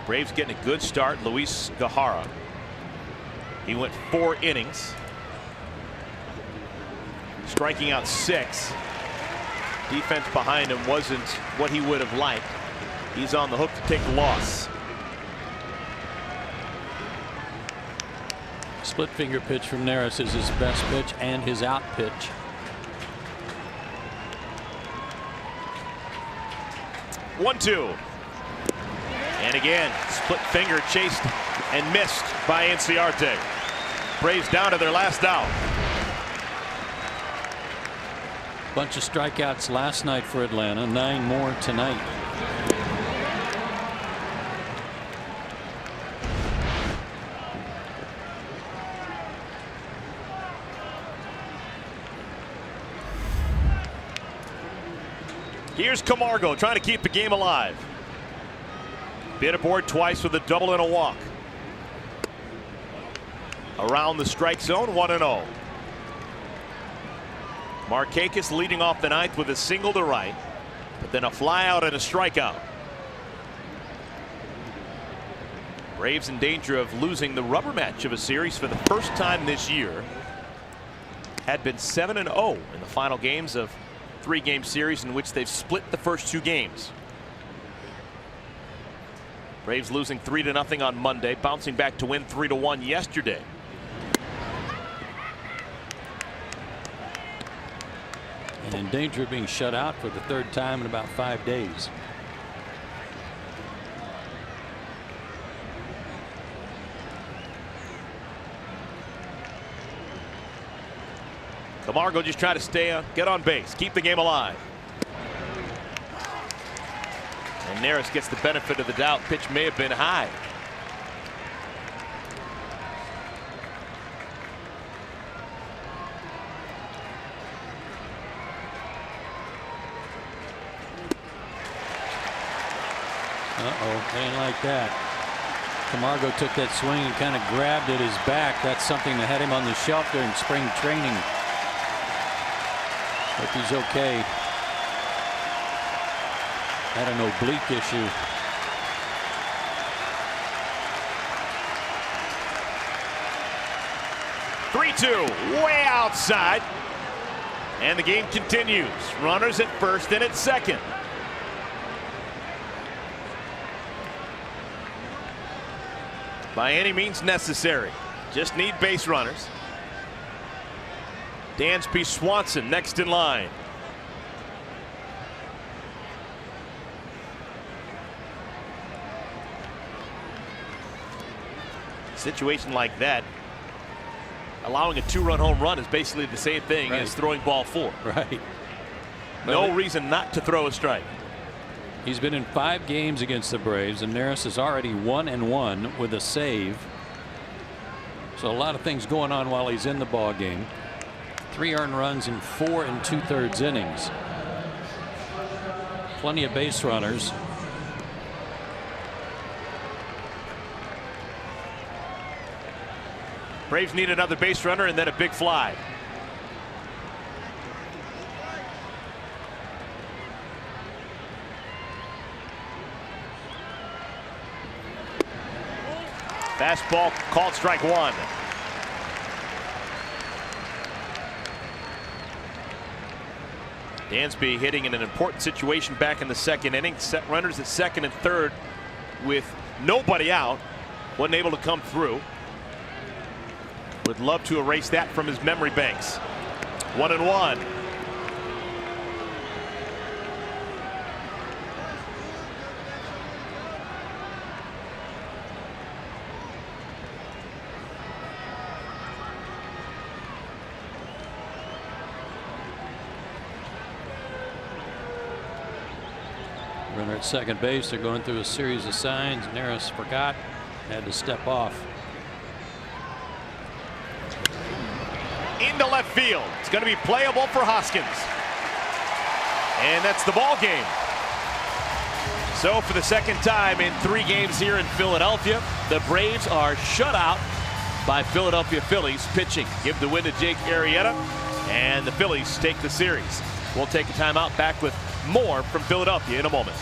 Braves getting a good start. Luis Gajara. He went 4 innings, striking out 6. Defense behind him wasn't what he would have liked. He's on the hook to take the loss. Split finger pitch from Neris is his best pitch and his out pitch. One, 2. And again, split finger chased and missed by Inciarte. Braves down to their last out. Bunch of strikeouts last night for Atlanta, 9 more tonight. Here's Camargo trying to keep the game alive. Bit aboard twice with a double and a walk. Around the strike zone, 1-0. Markakis leading off the ninth with a single to right, but then a fly out and a strikeout. Braves in danger of losing the rubber match of a series for the first time this year. Had been 7-0 in the final games of 3-game series in which they've split the first 2 games. Braves losing 3-0 on Monday, bouncing back to win 3-1 yesterday. And in danger of being shut out for the 3rd time in about 5 days. Camargo just trying to get on base, keep the game alive. And Neris gets the benefit of the doubt. Pitch may have been high. They didn't like that. Camargo took that swing and kind of grabbed at his back. That's something that had him on the shelf during spring training. Hope he's okay. Had an oblique issue. "3-2" way outside, and the game continues. Runners at first and at second. By any means necessary. Just need base runners. Dansby Swanson next in line. Situation like that, allowing a 2-run home run is basically the same thing as throwing ball 4. Right. No reason not to throw a strike. He's been in 5 games against the Braves, and Neris is already 1-1 with a save. So a lot of things going on while he's in the ball game. 3 earned runs in 4 2/3 innings. Plenty of base runners. Braves need another base runner and then a big fly. Fastball called strike 1. Dansby hitting in an important situation back in the 2nd inning. Set runners at 2nd and 3rd with nobody out. Wasn't able to come through. Would love to erase that from his memory banks. 1-1. Runner at second base. They're going through a series of signs. Neris forgot, had to step off. Into left field. It's going to be playable for Hoskins. And that's the ball game. So for the 2nd time in 3 games here in Philadelphia, the Braves are shut out by Philadelphia Phillies pitching. Give the win to Jake Arrieta, and the Phillies take the series. We'll take a timeout. Back with more from Philadelphia in a moment.